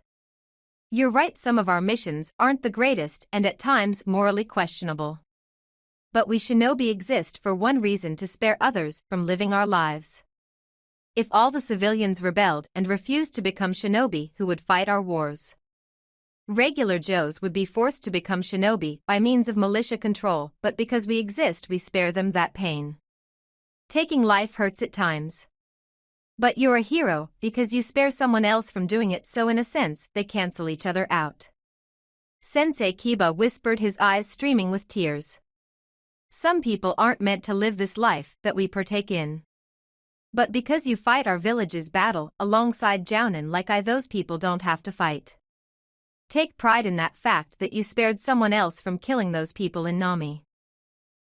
You're right, some of our missions aren't the greatest and at times morally questionable. But we shinobi exist for one reason: to spare others from living our lives. If all the civilians rebelled and refused to become shinobi, who would fight our wars? Regular Joes would be forced to become shinobi by means of militia control, but because we exist we spare them that pain. Taking life hurts at times. But you're a hero because you spare someone else from doing it, so in a sense they cancel each other out." Sensei, Kiba whispered, his eyes streaming with tears. "Some people aren't meant to live this life that we partake in. But because you fight our village's battle alongside Jounin like those people don't have to fight. Take pride in that fact that you spared someone else from killing those people in Nami.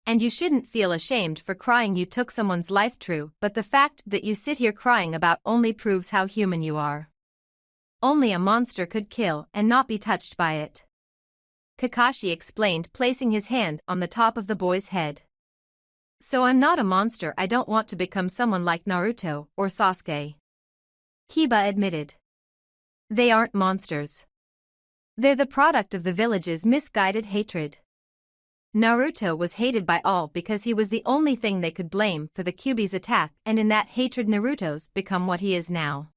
And you shouldn't feel ashamed for crying you took someone's life, true, but the fact that you sit here crying about only proves how human you are. Only a monster could kill and not be touched by it. Kakashi explained, placing his hand on the top of the boy's head. So I'm not a monster. I don't want to become someone like Naruto or Sasuke. Kiba admitted. They aren't monsters. They're the product of the village's misguided hatred. Naruto was hated by all because he was the only thing they could blame for the Kyuubi's attack, and in that hatred Naruto's become what he is now.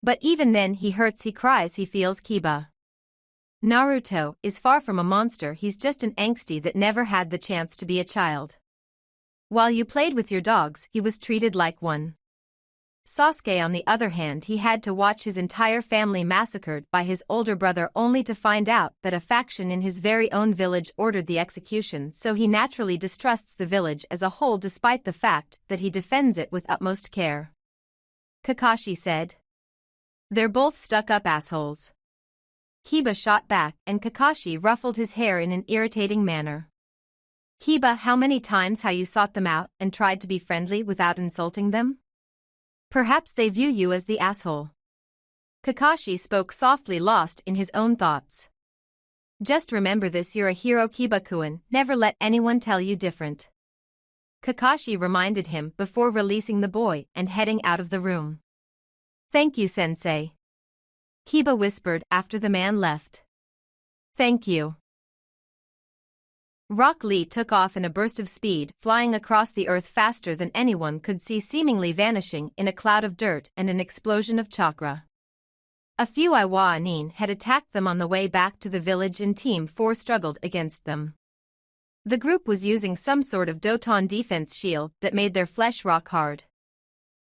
But even then he hurts, he cries, he feels. Kiba. Naruto is far from a monster. He's just an angsty that never had the chance to be a child. While you played with your dogs, he was treated like one. Sasuke, on the other hand, he had to watch his entire family massacred by his older brother only to find out that a faction in his very own village ordered the execution, so he naturally distrusts the village as a whole despite the fact that he defends it with utmost care. Kakashi said. They're both stuck-up assholes. Kiba shot back, and Kakashi ruffled his hair in an irritating manner. Kiba, how many times have you sought them out and tried to be friendly without insulting them? Perhaps they view you as the asshole. Kakashi spoke softly, lost in his own thoughts. Just remember this, you're a hero, Kiba-kun, never let anyone tell you different. Kakashi reminded him before releasing the boy and heading out of the room. Thank you, sensei. Kiba whispered after the man left. Thank you. Rock Lee took off in a burst of speed, flying across the earth faster than anyone could see, seemingly vanishing in a cloud of dirt and an explosion of chakra. A few Iwa Nin had attacked them on the way back to the village, and Team 4 struggled against them. The group was using some sort of Doton defense shield that made their flesh rock hard.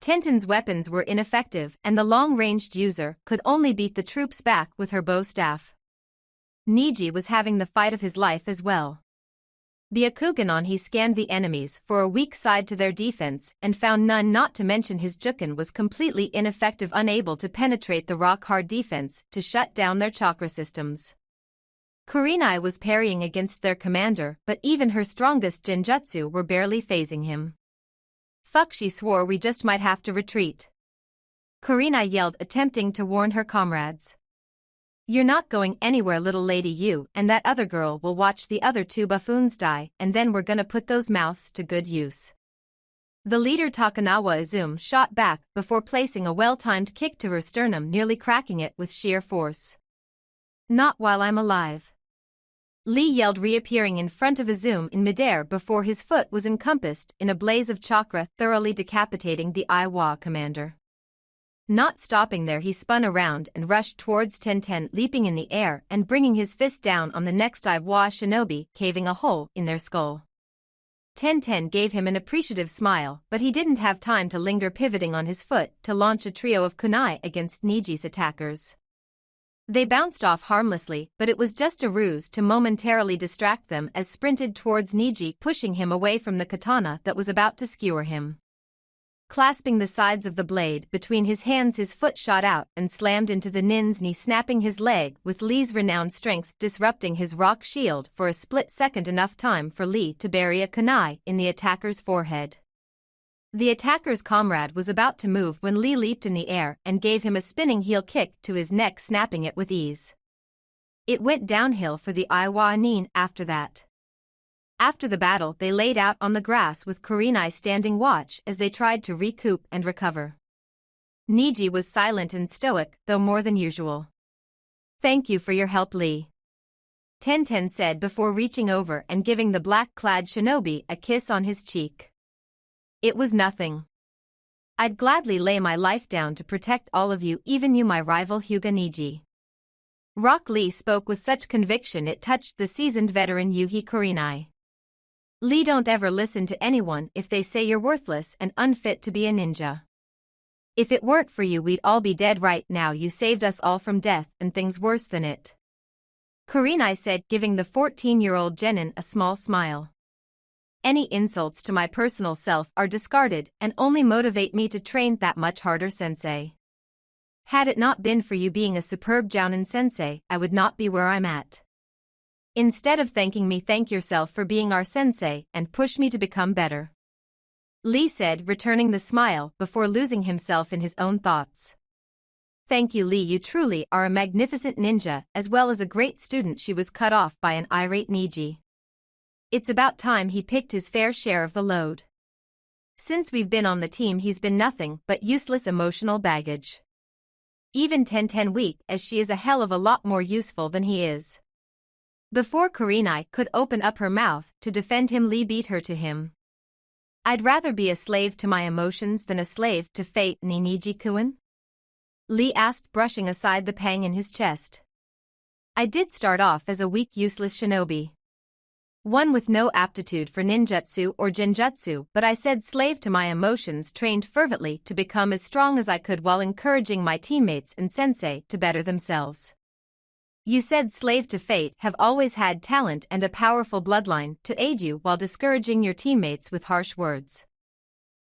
Tenten's weapons were ineffective, and the long-ranged user could only beat the troops back with her bow staff. Niji was having the fight of his life as well. Byakugan, he scanned the enemies for a weak side to their defense and found none, not to mention his Juken was completely ineffective, unable to penetrate the rock-hard defense to shut down their chakra systems. Kurenai was parrying against their commander, but even her strongest genjutsu were barely phasing him. Fuck, she swore, we just might have to retreat. Kurenai yelled, attempting to warn her comrades. You're not going anywhere, little lady. You and that other girl will watch the other two buffoons die, and then we're gonna put those mouths to good use. The leader Takanawa Izumi shot back before placing a well-timed kick to her sternum, nearly cracking it with sheer force. Not while I'm alive. Lee yelled, reappearing in front of Izumi in midair before his foot was encompassed in a blaze of chakra, thoroughly decapitating the Iwa commander. Not stopping there, he spun around and rushed towards Tenten, leaping in the air and bringing his fist down on the next Iwa shinobi, caving a hole in their skull. Tenten gave him an appreciative smile, but he didn't have time to linger, pivoting on his foot to launch a trio of kunai against Niji's attackers. They bounced off harmlessly, but it was just a ruse to momentarily distract them as sprinted towards Niji, pushing him away from the katana that was about to skewer him. Clasping the sides of the blade between his hands, his foot shot out and slammed into the nin's knee, snapping his leg with Lee's renowned strength, disrupting his rock shield for a split second, enough time for Lee to bury a kunai in the attacker's forehead. The attacker's comrade was about to move when Lee leaped in the air and gave him a spinning heel kick to his neck, snapping it with ease. It went downhill for the Iwa Nin after that. After the battle, they laid out on the grass with Kurenai standing watch as they tried to recoup and recover. Niji was silent and stoic, though more than usual. Thank you for your help, Lee. Tenten said before reaching over and giving the black-clad shinobi a kiss on his cheek. It was nothing. I'd gladly lay my life down to protect all of you, even you, my rival Hyuga Niji. Rock Lee spoke with such conviction it touched the seasoned veteran Yuhi Kurenai. Lee, don't ever listen to anyone if they say you're worthless and unfit to be a ninja. If it weren't for you, we'd all be dead right now. You saved us all from death and things worse than it. Kurenai said, giving the 14-year-old genin a small smile. Any insults to my personal self are discarded and only motivate me to train that much harder, sensei. Had it not been for you being a superb Jounin sensei, I would not be where I'm at. Instead of thanking me, thank yourself for being our sensei and push me to become better. Lee said, returning the smile before losing himself in his own thoughts. Thank you, Lee, you truly are a magnificent ninja as well as a great student. She was cut off by an irate Niji. It's about time he picked his fair share of the load. Since we've been on the team, he's been nothing but useless emotional baggage. Even 10-10 weak as she is, a hell of a lot more useful than he is. Before Kurenai could open up her mouth to defend him, Lee beat her to him. I'd rather be a slave to my emotions than a slave to fate, ni Niji-kun? Lee asked, brushing aside the pang in his chest. I did start off as a weak, useless shinobi. One with no aptitude for ninjutsu or genjutsu, but I said slave to my emotions, trained fervently to become as strong as I could while encouraging my teammates and sensei to better themselves. You said slave to fate, have always had talent and a powerful bloodline to aid you while discouraging your teammates with harsh words.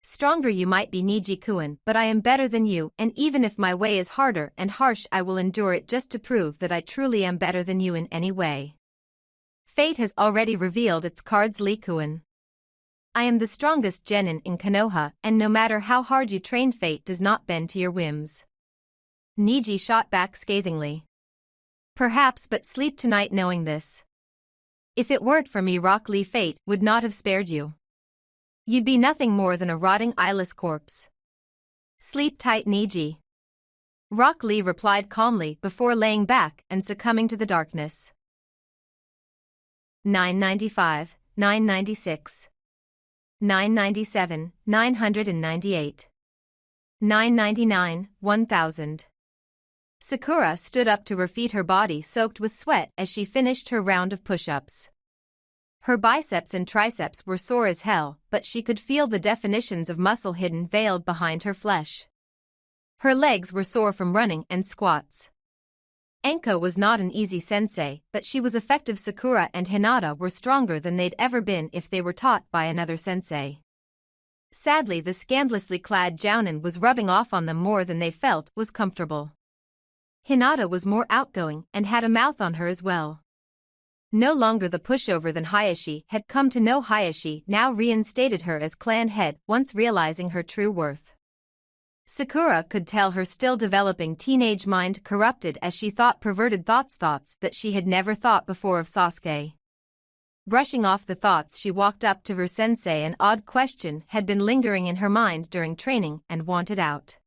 Stronger you might be, Niji-kun, but I am better than you, and even if my way is harder and harsh, I will endure it just to prove that I truly am better than you in any way. Fate has already revealed its cards, Lee-kun. I am the strongest genin in Konoha, and no matter how hard you train, fate does not bend to your whims. Niji shot back scathingly. Perhaps, but sleep tonight knowing this. If it weren't for me, Rock Lee, fate would not have spared you. You'd be nothing more than a rotting eyeless corpse. Sleep tight, Niji. Rock Lee replied calmly before laying back and succumbing to the darkness. 995, 996. 997, 998. 999, 1000. Sakura stood up to her feet, her body soaked with sweat as she finished her round of push-ups. Her biceps and triceps were sore as hell, but she could feel the definitions of muscle hidden veiled behind her flesh. Her legs were sore from running and squats. Enko was not an easy sensei, but she was effective. Sakura and Hinata were stronger than they'd ever been if they were taught by another sensei. Sadly, the scandalously clad Jounin was rubbing off on them more than they felt was comfortable. Hinata was more outgoing and had a mouth on her as well. No longer the pushover than Hayashi had come to know. Hayashi now reinstated her as clan head, once realizing her true worth. Sakura could tell her still developing teenage mind corrupted as she thought perverted thoughts that she had never thought before of Sasuke. Brushing off the thoughts, she walked up to her sensei. An odd question had been lingering in her mind during training and wanted out.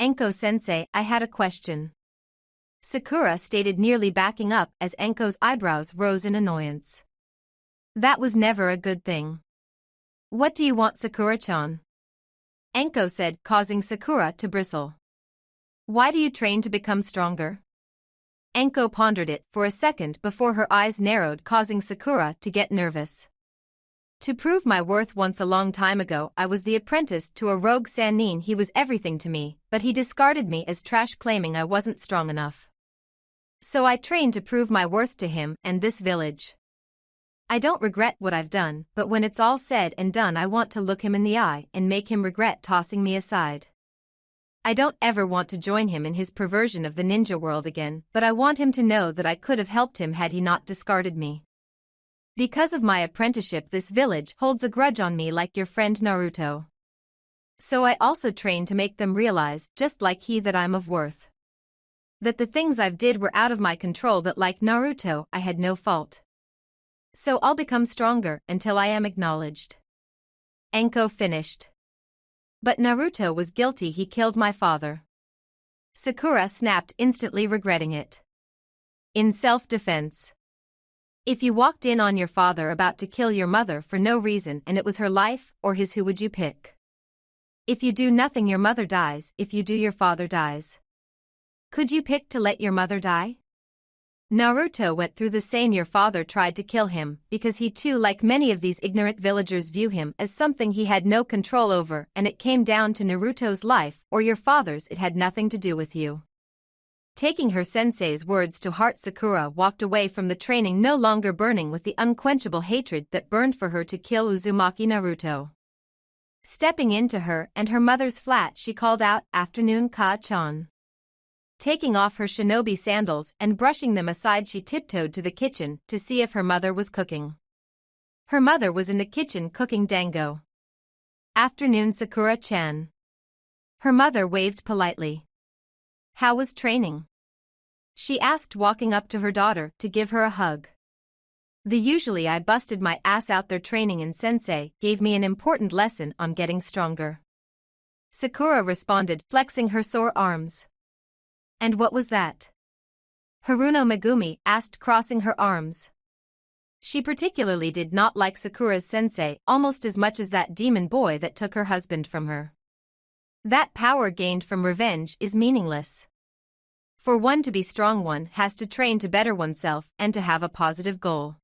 Enko-sensei, I had a question. Sakura stated, nearly backing up as Enko's eyebrows rose in annoyance. That was never a good thing. What do you want, Sakura-chan? Enko said, causing Sakura to bristle. Why do you train to become stronger? Enko pondered it for a second before her eyes narrowed, causing Sakura to get nervous. To prove my worth. Once a long time ago, I was the apprentice to a rogue Sannin. He was everything to me, but he discarded me as trash, claiming I wasn't strong enough. So I trained to prove my worth to him and this village. I don't regret what I've done, but when it's all said and done, I want to look him in the eye and make him regret tossing me aside. I don't ever want to join him in his perversion of the ninja world again, but I want him to know that I could have helped him had he not discarded me. Because of my apprenticeship, this village holds a grudge on me, like your friend Naruto. So I also train to make them realize, just like he, that I'm of worth. That the things I've did were out of my control, that like Naruto, I had no fault. So I'll become stronger until I am acknowledged. Enko finished. But Naruto was guilty. He killed my father. Sakura snapped, instantly regretting it. In self-defense. If you walked in on your father about to kill your mother for no reason and it was her life or his, who would you pick? If you do nothing, your mother dies. If you do, your father dies. Could you pick to let your mother die? Naruto went through the same. Your father tried to kill him because he too, like many of these ignorant villagers, view him as something he had no control over, and it came down to Naruto's life or your father's. It had nothing to do with you. Taking her sensei's words to heart, Sakura walked away from the training no longer burning with the unquenchable hatred that burned for her to kill Uzumaki Naruto. Stepping into her and her mother's flat, she called out, "Afternoon, Ka-chan." Taking off her shinobi sandals and brushing them aside, she tiptoed to the kitchen to see if her mother was cooking. Her mother was in the kitchen cooking dango. "Afternoon, Sakura-chan." Her mother waved politely. "How was training?" she asked, walking up to her daughter to give her a hug. Usually I busted my ass out there training, and sensei gave me an important lesson on getting stronger." Sakura responded, flexing her sore arms. "And what was that?" Haruno Megumi asked, crossing her arms. She particularly did not like Sakura's sensei almost as much as that demon boy that took her husband from her. That power gained from revenge is meaningless. For one to be strong, one has to train to better oneself and to have a positive goal.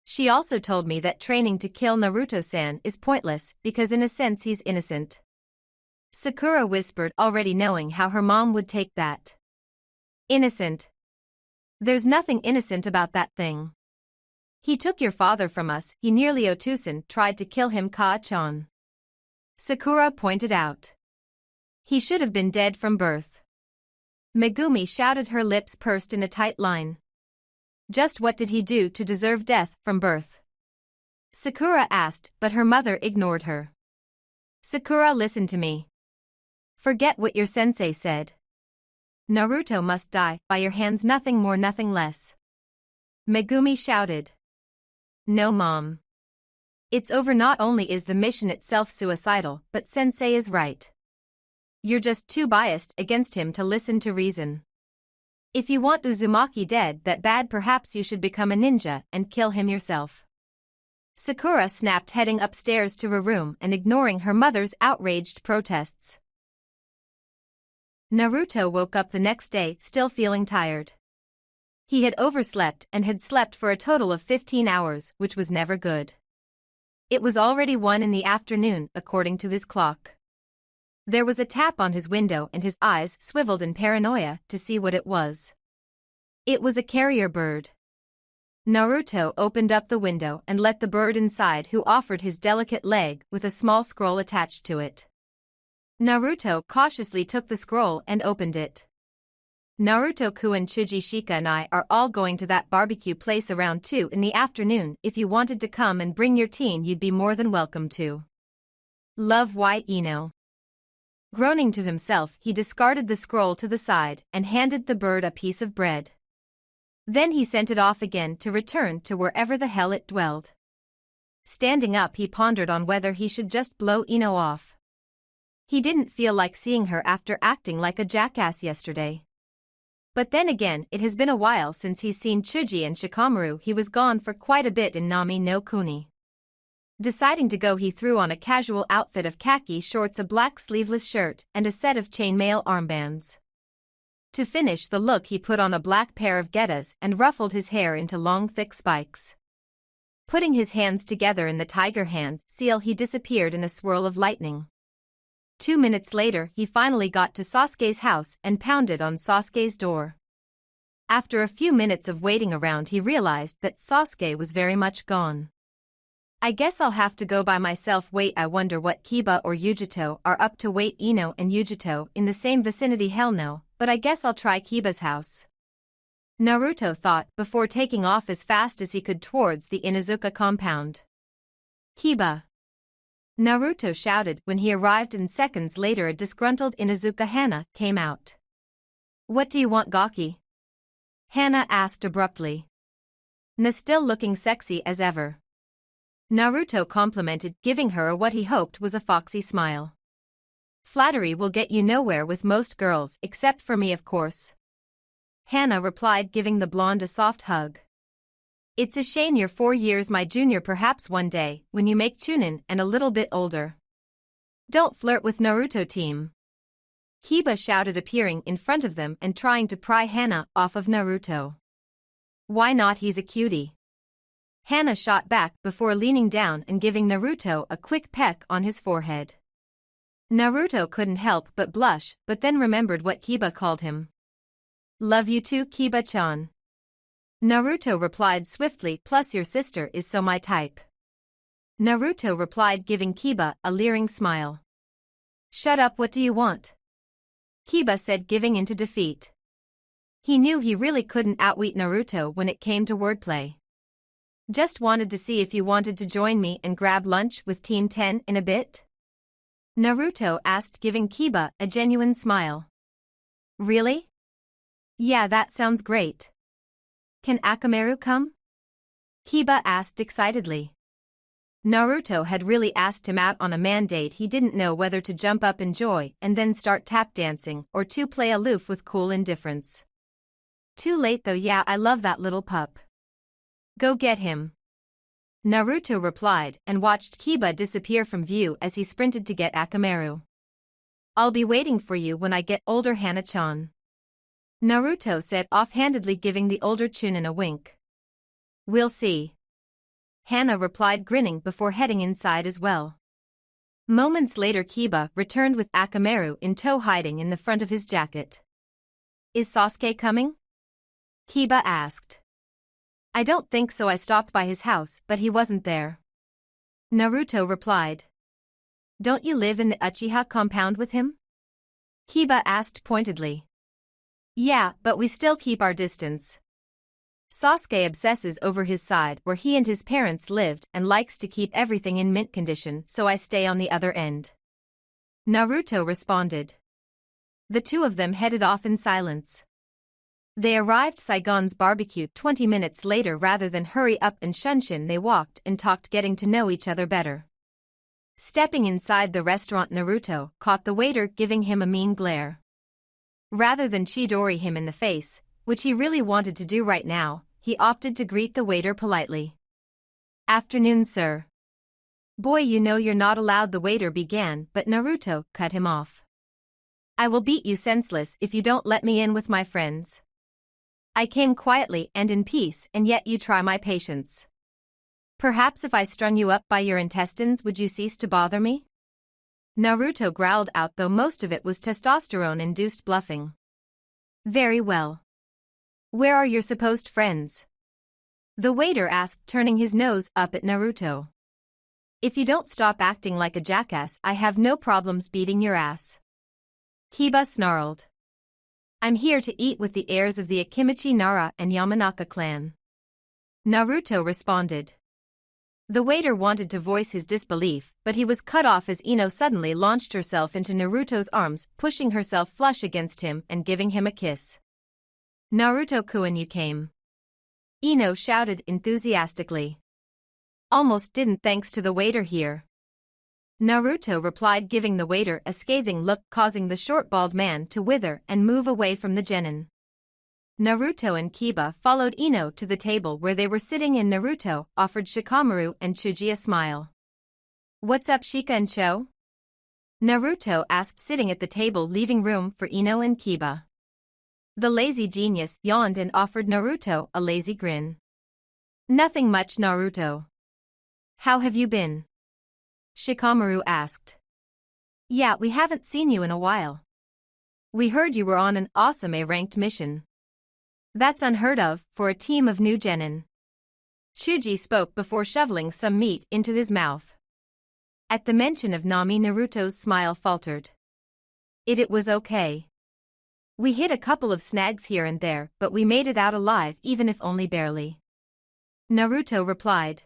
She also told me that training to kill Naruto-san is pointless because in a sense he's innocent. Sakura whispered, already knowing how her mom would take that. "Innocent? There's nothing innocent about that thing. He took your father from us, he nearly Otusan tried to kill him, Ka-chan," Sakura pointed out. "He should have been dead from birth." Megumi shouted, her lips pursed in a tight line. "Just what did he do to deserve death from birth?" Sakura asked, but her mother ignored her. "Sakura, listen to me. Forget what your sensei said. Naruto must die by your hands, nothing more, nothing less." Megumi shouted. "No, Mom. It's over. Not only is the mission itself suicidal, but sensei is right. You're just too biased against him to listen to reason. If you want Uzumaki dead that bad, perhaps you should become a ninja and kill him yourself." Sakura snapped, heading upstairs to her room and ignoring her mother's outraged protests. Naruto woke up the next day still feeling tired. He had overslept and had slept for a total of 15 hours, which was never good. It was already 1 in the afternoon, according to his clock. There was a tap on his window and his eyes swiveled in paranoia to see what it was. It was a carrier bird. Naruto opened up the window and let the bird inside, who offered his delicate leg with a small scroll attached to it. Naruto cautiously took the scroll and opened it. "Naruto-kun, Chuji, Shika and I are all going to that barbecue place around 2 in the afternoon. If you wanted to come and bring your teen, you'd be more than welcome to. Love, Y. Ino." Groaning to himself, he discarded the scroll to the side and handed the bird a piece of bread. Then he sent it off again to return to wherever the hell it dwelled. Standing up, he pondered on whether he should just blow Ino off. He didn't feel like seeing her after acting like a jackass yesterday. But then again, it has been a while since he's seen Chuji and Shikamaru. He was gone for quite a bit in Nami no Kuni. Deciding to go, he threw on a casual outfit of khaki shorts, a black sleeveless shirt, and a set of chainmail armbands. To finish the look, he put on a black pair of getas and ruffled his hair into long thick spikes. Putting his hands together in the tiger hand seal, he disappeared in a swirl of lightning. 2 minutes later, he finally got to Sasuke's house and pounded on Sasuke's door. After a few minutes of waiting around, he realized that Sasuke was very much gone. "I guess I'll have to go by myself. Wait, I wonder what Kiba or Yujito are up to. Wait, Ino and Yujito in the same vicinity? Hell no, but I guess I'll try Kiba's house," Naruto thought before taking off as fast as he could towards the Inuzuka compound. "Kiba!" Naruto shouted when he arrived, and seconds later a disgruntled Inuzuka Hana came out. "What do you want, Gaki?" Hana asked abruptly. Na still looking sexy as ever. Naruto complimented, giving her what he hoped was a foxy smile. "Flattery will get you nowhere with most girls, except for me, of course," Hana replied, giving the blonde a soft hug. "It's a shame you're 4 years my junior. Perhaps one day, when you make Chunin and a little bit older. Don't flirt with Naruto team," Kiba shouted, appearing in front of them and trying to pry Hana off of Naruto. "Why not? He's a cutie," Hana shot back before leaning down and giving Naruto a quick peck on his forehead. Naruto couldn't help but blush, but then remembered what Kiba called him. Love you too, Kiba-chan. Naruto replied swiftly, plus your sister is so my type. Naruto replied, giving Kiba a leering smile. Shut up, what do you want? Kiba said, giving into defeat. He knew he really couldn't outwit Naruto when it came to wordplay. Just wanted to see if you wanted to join me and grab lunch with Team 10 in a bit? Naruto asked, giving Kiba a genuine smile. Really? Yeah, that sounds great. Can Akamaru come? Kiba asked excitedly. Naruto had really asked him out on a mandate. He didn't know whether to jump up in joy and then start tap dancing or to play aloof with cool indifference. Too late though, yeah, I love that little pup. Go get him. Naruto replied and watched Kiba disappear from view as he sprinted to get Akamaru. I'll be waiting for you when I get older, Hana-chan. Naruto said offhandedly, giving the older Chunin a wink. We'll see. Hana replied, grinning before heading inside as well. Moments later, Kiba returned with Akamaru in tow, hiding in the front of his jacket. Is Sasuke coming? Kiba asked. I don't think so. I stopped by his house, but he wasn't there. Naruto replied. Don't you live in the Uchiha compound with him? Kiba asked pointedly. Yeah, but we still keep our distance. Sasuke obsesses over his side where he and his parents lived and likes to keep everything in mint condition, so I stay on the other end. Naruto responded. The two of them headed off in silence. They arrived Saigon's barbecue 20 minutes later. Rather than hurry up and shunshin, they walked and talked, getting to know each other better. Stepping inside the restaurant, Naruto caught the waiter giving him a mean glare. Rather than chidori him in the face, which he really wanted to do right now, he opted to greet the waiter politely. Afternoon, sir. Boy, you know you're not allowed, the waiter began, but Naruto cut him off. I will beat you senseless if you don't let me in with my friends. I came quietly and in peace, and yet you try my patience. Perhaps if I strung you up by your intestines, would you cease to bother me? Naruto growled out, though most of it was testosterone-induced bluffing. Very well. Where are your supposed friends? The waiter asked, turning his nose up at Naruto. If you don't stop acting like a jackass, I have no problems beating your ass. Kiba snarled. I'm here to eat with the heirs of the Akimichi Nara and Yamanaka clan. Naruto responded. The waiter wanted to voice his disbelief, but he was cut off as Ino suddenly launched herself into Naruto's arms, pushing herself flush against him and giving him a kiss. Naruto-kun, you came. Ino shouted enthusiastically. Almost didn't, thanks to the waiter here. Naruto replied, giving the waiter a scathing look, causing the short bald man to wither and move away from the genin. Naruto and Kiba followed Ino to the table where they were sitting, and Naruto offered Shikamaru and Chuji a smile. What's up, Shika and Cho? Naruto asked, sitting at the table, leaving room for Ino and Kiba. The lazy genius yawned and offered Naruto a lazy grin. Nothing much, Naruto. How have you been? Shikamaru asked. Yeah, we haven't seen you in a while. We heard you were on an awesome A-ranked mission. That's unheard of for a team of new genin. Chuji spoke before shoveling some meat into his mouth. At the mention of Nami, Naruto's smile faltered. It was okay. We hit a couple of snags here and there, but we made it out alive, even if only barely. Naruto replied.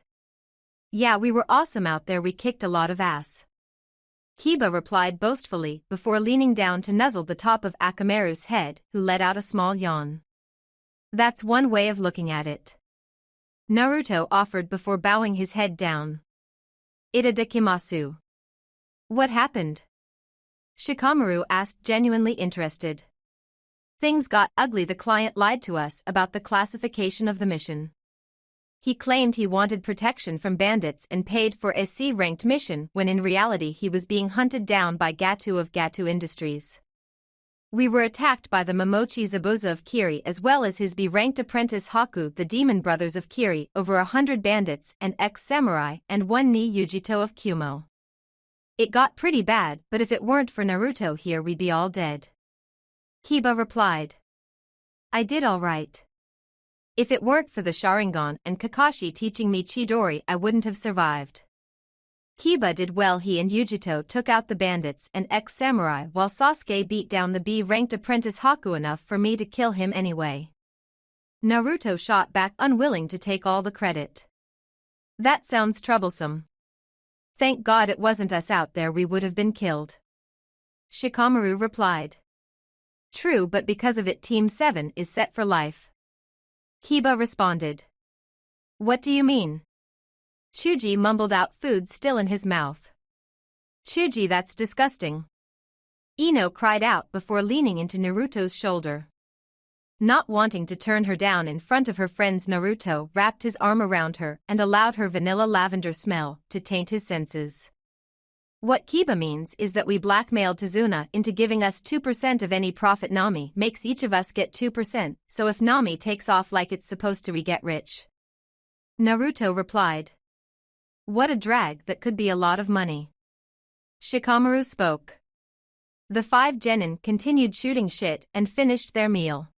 Yeah, we were awesome out there, we kicked a lot of ass. Kiba replied boastfully before leaning down to nuzzle the top of Akamaru's head, who let out a small yawn. That's one way of looking at it. Naruto offered before bowing his head down. Itadakimasu. What happened? Shikamaru asked, genuinely interested. Things got ugly. The client lied to us about the classification of the mission. He claimed he wanted protection from bandits and paid for a C-ranked mission when in reality he was being hunted down by Gatu of Gatu Industries. We were attacked by the Momochi Zabuza of Kiri as well as his B-ranked apprentice Haku, the demon brothers of Kiri, over 100 bandits and ex-samurai, and one Ni Yujito of Kumo. It got pretty bad, but if it weren't for Naruto here we'd be all dead. Kiba replied. I did all right. If it weren't for the Sharingan and Kakashi teaching me Chidori, I wouldn't have survived. Kiba did well. He and Yujito took out the bandits and ex-samurai while Sasuke beat down the B-ranked apprentice Haku enough for me to kill him anyway. Naruto shot back, unwilling to take all the credit. That sounds troublesome. Thank God it wasn't us out there, we would have been killed. Shikamaru replied. True, but because of it Team 7 is set for life. Kiba responded. What do you mean? Chuji mumbled out, food still in his mouth. Chuji, that's disgusting. Ino cried out before leaning into Naruto's shoulder. Not wanting to turn her down in front of her friends, Naruto wrapped his arm around her and allowed her vanilla lavender smell to taint his senses. What Kiba means is that we blackmailed Tazuna into giving us 2% of any profit Nami makes. Each of us get 2%, so if Nami takes off like it's supposed to, we get rich. Naruto replied. What a drag, that could be a lot of money. Shikamaru spoke. The 5 genin continued shooting shit and finished their meal.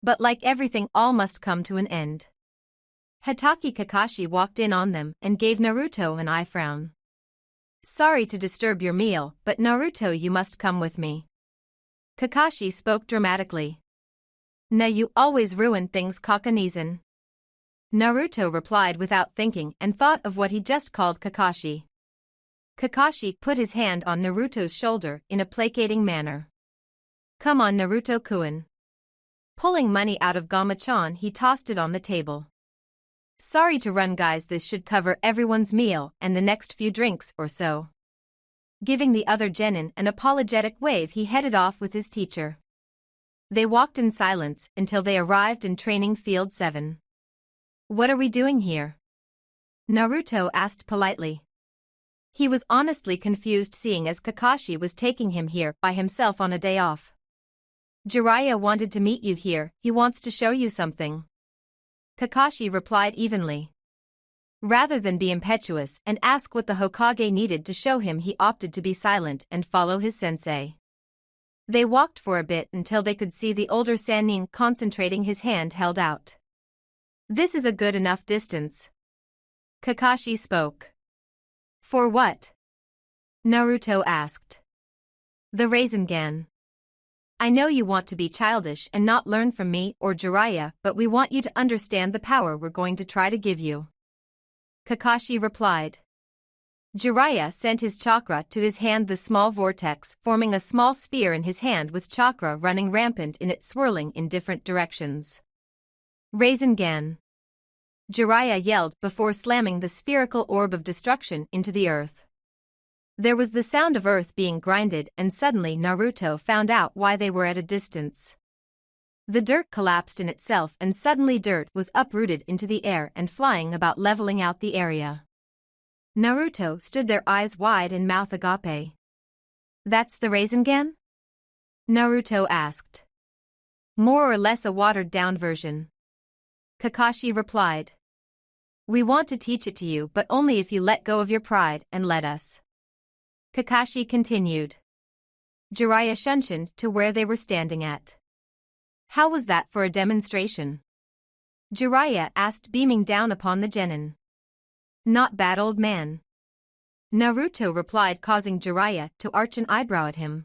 But like everything, all must come to an end. Hatake Kakashi walked in on them and gave Naruto an eye frown. Sorry to disturb your meal, but Naruto, you must come with me. Kakashi spoke dramatically. Nah, you always ruin things, Kakanizan. Naruto replied without thinking and thought of what he just called Kakashi. Kakashi put his hand on Naruto's shoulder in a placating manner. Come on, Naruto-kun. Pulling money out of Gama-chan, he tossed it on the table. Sorry to run, guys, this should cover everyone's meal and the next few drinks or so. Giving the other genin an apologetic wave, he headed off with his teacher. They walked in silence until they arrived in Training Field 7. What are we doing here? Naruto asked politely. He was honestly confused, seeing as Kakashi was taking him here by himself on a day off. Jiraiya wanted to meet you here, he wants to show you something. Kakashi replied evenly. Rather than be impetuous and ask what the Hokage needed to show him, he opted to be silent and follow his sensei. They walked for a bit until they could see the older Sannin concentrating, his hand held out. This is a good enough distance. Kakashi spoke. For what? Naruto asked. The Rasengan. I know you want to be childish and not learn from me or Jiraiya, but we want you to understand the power we're going to try to give you. Kakashi replied. Jiraiya sent his chakra to his hand, the small vortex forming a small sphere in his hand with chakra running rampant in it, swirling in different directions. Rasengan. Jiraiya yelled before slamming the spherical orb of destruction into the earth. There was the sound of earth being grinded, and suddenly Naruto found out why they were at a distance. The dirt collapsed in itself, and suddenly dirt was uprooted into the air and flying about, leveling out the area. Naruto stood there, eyes wide and mouth agape. That's the Rasengan? Naruto asked. More or less a watered-down version. Kakashi replied. We want to teach it to you, but only if you let go of your pride and let us. Kakashi continued. Jiraiya shunted to where they were standing at. How was that for a demonstration? Jiraiya asked, beaming down upon the genin. Not bad, old man. Naruto replied, causing Jiraiya to arch an eyebrow at him.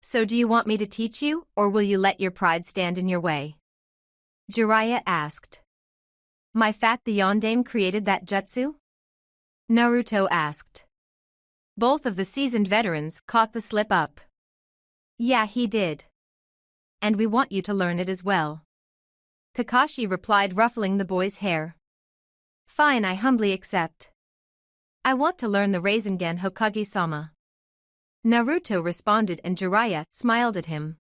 So do you want me to teach you, or will you let your pride stand in your way? Jiraiya asked. My fat, the yondaime created that jutsu? Naruto asked. Both of the seasoned veterans caught the slip up. Yeah, he did. And we want you to learn it as well. Kakashi replied, ruffling the boy's hair. Fine, I humbly accept. I want to learn the Rasengan, Hokage-sama. Naruto responded, and Jiraiya smiled at him.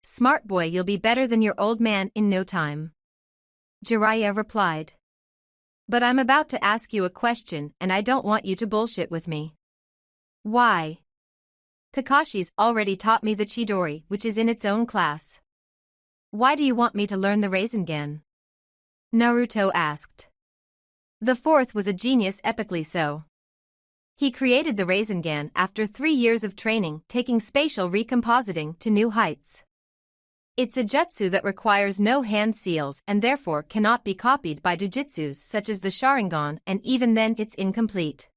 Smart boy, you'll be better than your old man in no time. Jiraiya replied. But I'm about to ask you a question and I don't want you to bullshit with me. Why? Kakashi's already taught me the Chidori, which is in its own class. Why do you want me to learn the Rasengan? Naruto asked. The fourth was a genius, epically so. He created the Rasengan after 3 years of training, taking spatial recompositing to new heights. It's a jutsu that requires no hand seals and therefore cannot be copied by jujitsus such as the Sharingan, and even then it's incomplete.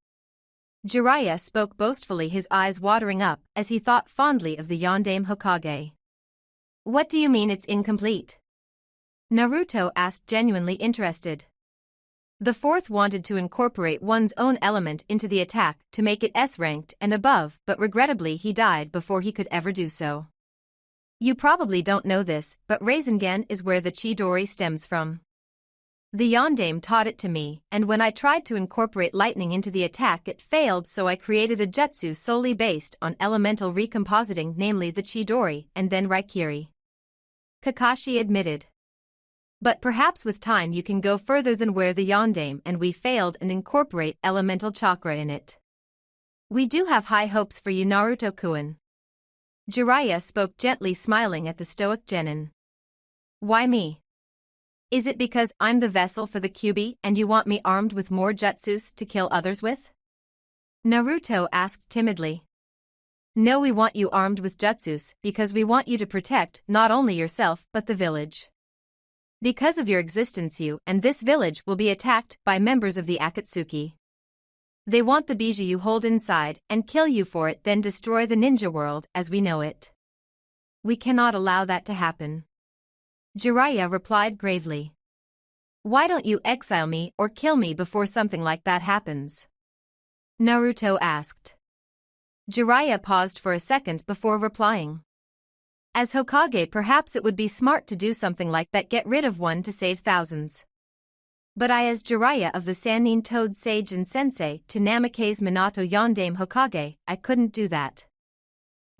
Jiraiya spoke boastfully, his eyes watering up as he thought fondly of the Yondaime Hokage. What do you mean it's incomplete? Naruto asked, genuinely interested. The fourth wanted to incorporate one's own element into the attack to make it S-ranked and above, but regrettably he died before he could ever do so. You probably don't know this, but Rasengan is where the Chidori stems from. The Yondaime taught it to me, and when I tried to incorporate lightning into the attack it failed, so I created a jutsu solely based on elemental recompositing, namely the Chidori and then Raikiri. Kakashi admitted. But perhaps with time you can go further than where the Yondaime and we failed and incorporate elemental chakra in it. We do have high hopes for you, Naruto-kun. Jiraiya spoke gently, smiling at the stoic Genin. Why me? Is it because I'm the vessel for the Kyuubi and you want me armed with more jutsus to kill others with? Naruto asked timidly. No, we want you armed with jutsus because we want you to protect not only yourself but the village. Because of your existence, you and this village will be attacked by members of the Akatsuki. They want the bijou you hold inside and kill you for it, then destroy the ninja world as we know it. We cannot allow that to happen. Jiraiya replied gravely. Why don't you exile me or kill me before something like that happens? Naruto asked. Jiraiya paused for a second before replying. As Hokage, perhaps it would be smart to do something like that, get rid of one to save thousands. But I, as Jiraiya of the Sannin Toad Sage and Sensei to Namake's Minato Yondaime Hokage, I couldn't do that.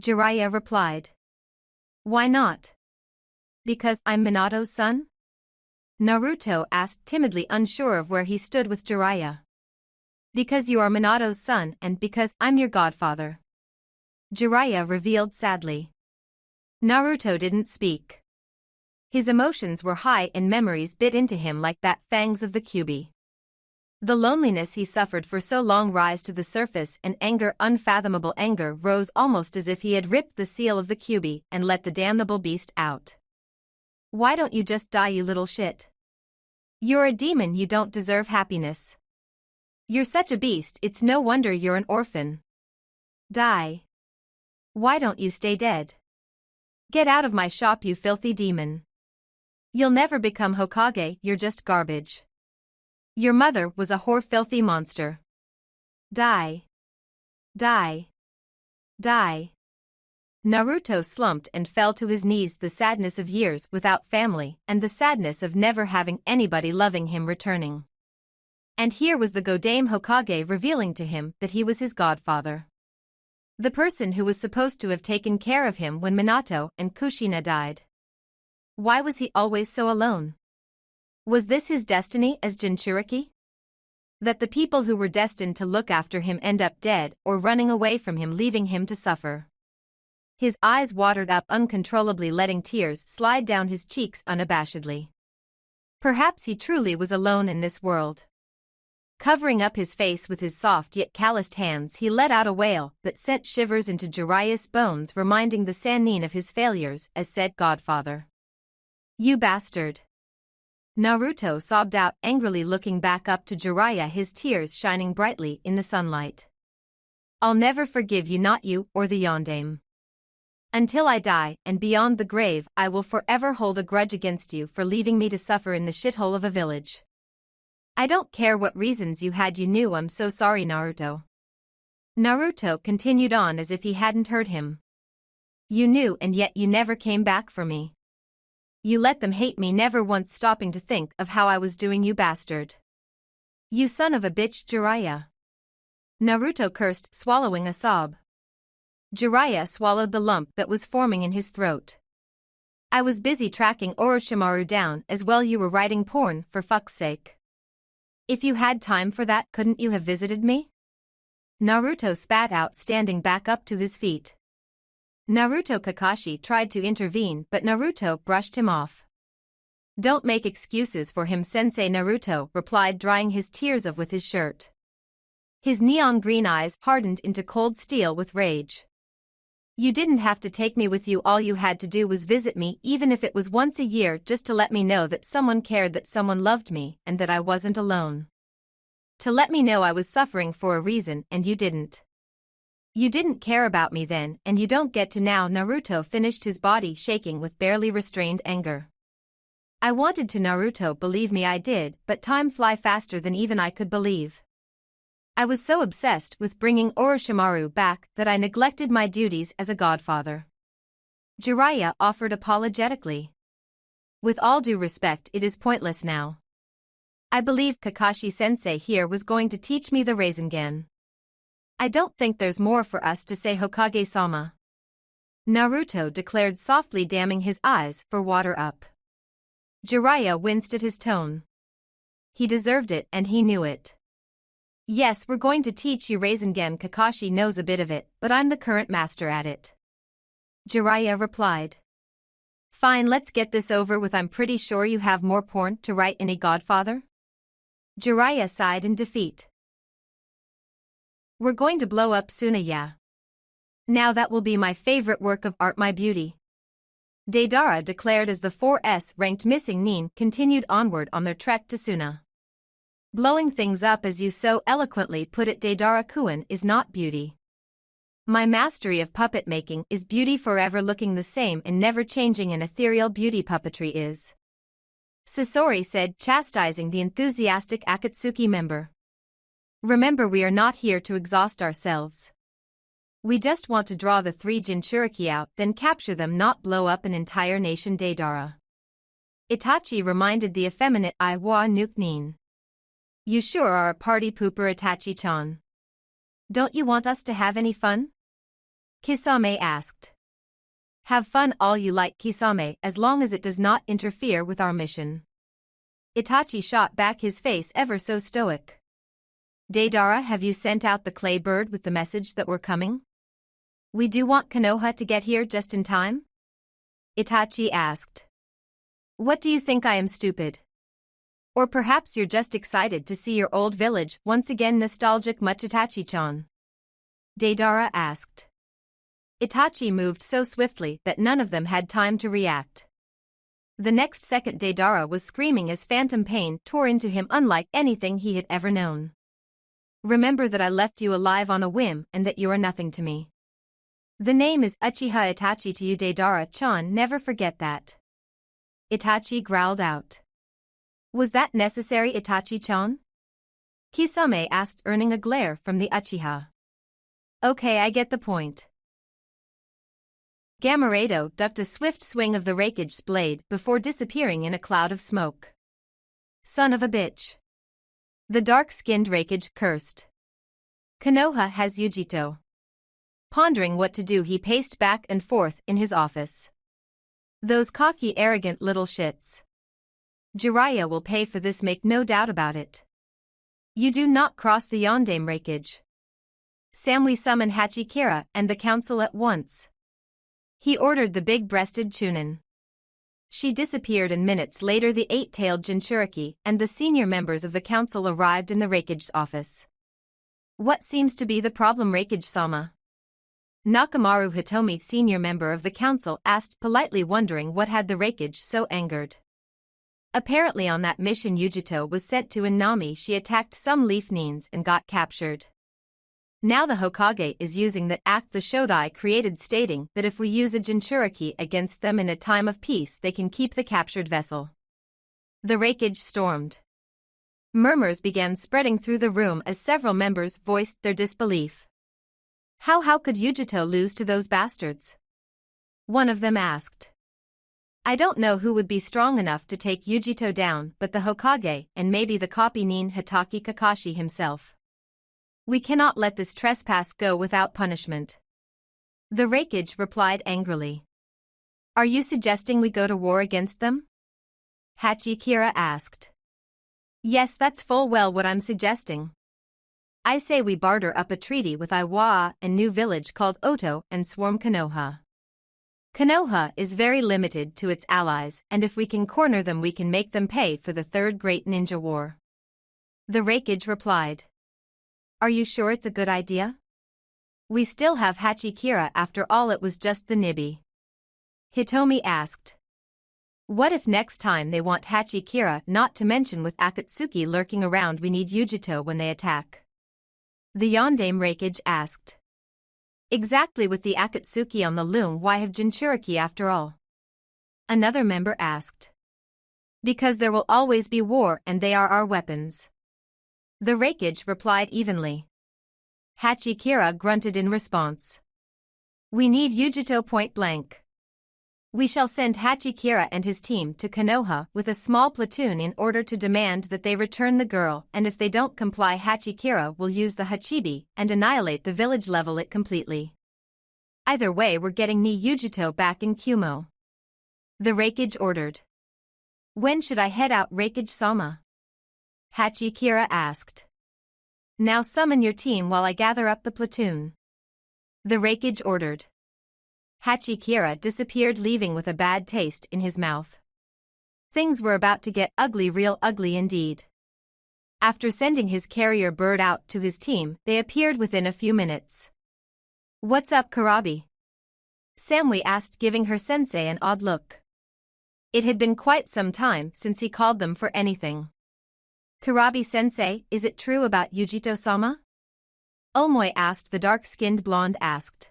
Jiraiya replied. Why not? Because I'm Minato's son? Naruto asked timidly, unsure of where he stood with Jiraiya. Because you are Minato's son and because I'm your godfather. Jiraiya revealed sadly. Naruto didn't speak. His emotions were high and memories bit into him like that fangs of the Kyuubi. The loneliness he suffered for so long rise to the surface, and anger, unfathomable anger, rose almost as if he had ripped the seal of the Kyuubi and let the damnable beast out. Why don't you just die, you little shit? You're a demon, you don't deserve happiness. You're such a beast, it's no wonder you're an orphan. Die. Why don't you stay dead? Get out of my shop, you filthy demon. You'll never become Hokage, you're just garbage. Your mother was a whore, filthy monster. Die. Die. Die. Naruto slumped and fell to his knees, the sadness of years without family and the sadness of never having anybody loving him returning. And here was the Yondaime Hokage revealing to him that he was his godfather. The person who was supposed to have taken care of him when Minato and Kushina died. Why was he always so alone? Was this his destiny as Jinchuriki? That the people who were destined to look after him end up dead or running away from him, leaving him to suffer? His eyes watered up uncontrollably, letting tears slide down his cheeks unabashedly. Perhaps he truly was alone in this world. Covering up his face with his soft yet calloused hands, he let out a wail that sent shivers into Jiraiya's bones, reminding the Sannin of his failures as said godfather. You bastard! Naruto sobbed out angrily, looking back up to Jiraiya, his tears shining brightly in the sunlight. I'll never forgive you, not you or the Yondaime. Until I die and beyond the grave, I will forever hold a grudge against you for leaving me to suffer in the shithole of a village. I don't care what reasons you had, you knew. I'm so sorry, Naruto. Naruto continued on as if he hadn't heard him. You knew, and yet you never came back for me. You let them hate me, never once stopping to think of how I was doing, you bastard. You son of a bitch, Jiraiya. Naruto cursed, swallowing a sob. Jiraiya swallowed the lump that was forming in his throat. I was busy tracking Orochimaru down as well. You were writing porn, for fuck's sake. If you had time for that, couldn't you have visited me? Naruto spat out, standing back up to his feet. Naruto Kakashi tried to intervene, but Naruto brushed him off. Don't make excuses for him, Sensei, Naruto replied, drying his tears off with his shirt. His neon green eyes hardened into cold steel with rage. You didn't have to take me with you, all you had to do was visit me, even if it was once a year, just to let me know that someone cared, that someone loved me, and that I wasn't alone. To let me know I was suffering for a reason, and you didn't. You didn't care about me then, and you don't get to now. Naruto finished, his body shaking with barely restrained anger. I wanted to, Naruto, believe me I did, but time fly faster than even I could believe. I was so obsessed with bringing Orochimaru back that I neglected my duties as a godfather. Jiraiya offered apologetically. With all due respect, it is pointless now. I believe Kakashi-sensei here was going to teach me the Rasengan. I don't think there's more for us to say, Hokage-sama. Naruto declared softly, damming his eyes for water up. Jiraiya winced at his tone. He deserved it, and he knew it. Yes, we're going to teach you Rasengan. Kakashi knows a bit of it, but I'm the current master at it. Jiraiya replied. Fine, let's get this over with. I'm pretty sure you have more porn to write any godfather? Jiraiya sighed in defeat. We're going to blow up soon, yeah. Now that will be my favorite work of art, my beauty. Deidara declared as the 4S ranked missing Nin continued onward on their trek to Suna. Blowing things up, as you so eloquently put it, Deidara-kun, is not beauty. My mastery of puppet making is beauty, forever looking the same and never changing. An ethereal beauty puppetry is. Sasori said, chastising the enthusiastic Akatsuki member. Remember, we are not here to exhaust ourselves. We just want to draw the 3 Jinchuriki out, then capture them, not blow up an entire nation. Deidara. Itachi reminded the effeminate Iwa Nuke Nin. You sure are a party pooper, Itachi-chan. Don't you want us to have any fun? Kisame asked. Have fun all you like, Kisame, as long as it does not interfere with our mission. Itachi shot back, his face ever so stoic. Deidara, have you sent out the clay bird with the message that we're coming? We do want Konoha to get here just in time? Itachi asked. What do you think, I am stupid? Or perhaps you're just excited to see your old village once again, nostalgic much, Itachi-chan? Deidara asked. Itachi moved so swiftly that none of them had time to react. The next second Deidara was screaming as phantom pain tore into him unlike anything he had ever known. Remember that I left you alive on a whim and that you are nothing to me. The name is Uchiha Itachi to you, Deidara-chan, never forget that. Itachi growled out. Was that necessary, Itachi-chan? Kisame asked, earning a glare from the Uchiha. Okay, I get the point. Gamarado ducked a swift swing of the Raikage's blade before disappearing in a cloud of smoke. Son of a bitch. The dark-skinned Raikage cursed. Konoha has Yujito. Pondering what to do, he paced back and forth in his office. Those cocky, arrogant little shits. Jiraiya will pay for this, make no doubt about it. You do not cross the Yondaime, Raikage. Samui summon Hachikara and the council at once. He ordered the big-breasted Chunin. She disappeared, and minutes later the 8-tailed Jinchuriki and the senior members of the council arrived in the Raikage's office. What seems to be the problem, Raikage-sama? Nakamaru Hitomi, senior member of the council, asked politely, wondering what had the Raikage so angered. Apparently on that mission Yujito was sent to in Nami, she attacked some leaf Nins and got captured. Now the Hokage is using that act the Shodai created, stating that if we use a Jinchuriki against them in a time of peace, they can keep the captured vessel. The Raikage stormed. Murmurs began spreading through the room as several members voiced their disbelief. How could Yujito lose to those bastards? One of them asked. I don't know who would be strong enough to take Yujito down, but the Hokage, and maybe the copy Nin Hitaki Kakashi himself. We cannot let this trespass go without punishment. The Raikage replied angrily. Are you suggesting we go to war against them? Hachikara asked. Yes, that's full well what I'm suggesting. I say we barter up a treaty with Iwa and new village called Oto and swarm Konoha. Konoha is very limited to its allies, and if we can corner them we can make them pay for the third great ninja war. The Raikage replied. Are you sure it's a good idea? We still have Hachikira after all, it was just the nibby. Hitomi asked. What if next time they want Hachikira, not to mention with Akatsuki lurking around, we need Yujito when they attack? The yondaime Reikage asked. Exactly, with the Akatsuki on the loom, why have Jinchuriki after all? Another member asked. Because there will always be war and they are our weapons. The Reikage replied evenly. Hachikira grunted in response. We need Yujito point blank. We shall send Hachikira and his team to Konoha with a small platoon in order to demand that they return the girl, and if they don't comply, Hachikira will use the Hachibi and annihilate the village, level it completely. Either way, we're getting Ni Yujito back in Kumo. The Reikage ordered. When should I head out, Reikage-sama? Hachikira asked. Now summon your team while I gather up the platoon. The Reikage ordered. Hachikira disappeared, leaving with a bad taste in his mouth. Things were about to get ugly, real ugly indeed. After sending his carrier bird out to his team, they appeared within a few minutes. What's up, Karabi? Samui asked, giving her sensei an odd look. It had been quite some time since he called them for anything. Karabi-sensei, is it true about Yujito-sama? Omoi asked. The dark-skinned blonde asked.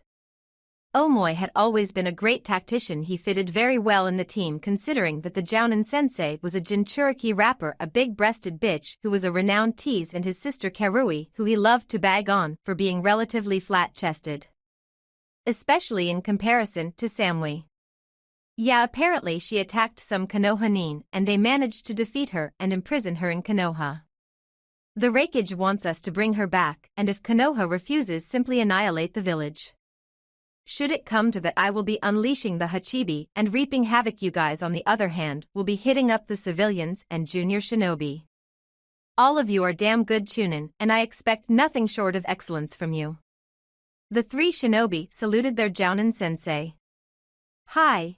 Omoi had always been a great tactician. He fitted very well in the team, considering that the Jounin-sensei was a Jinchuriki rapper, a big-breasted bitch who was a renowned tease, and his sister Karui, who he loved to bag on for being relatively flat-chested. Especially in comparison to Samui. Yeah, apparently she attacked some Konoha nin, and they managed to defeat her and imprison her in Konoha. The Reikage wants us to bring her back, and if Konoha refuses, simply annihilate the village. Should it come to that, I will be unleashing the Hachibi and reaping havoc. You guys, on the other hand, will be hitting up the civilians and junior shinobi. All of you are damn good chunin, and I expect nothing short of excellence from you. The three shinobi saluted their Jounin sensei. Hi.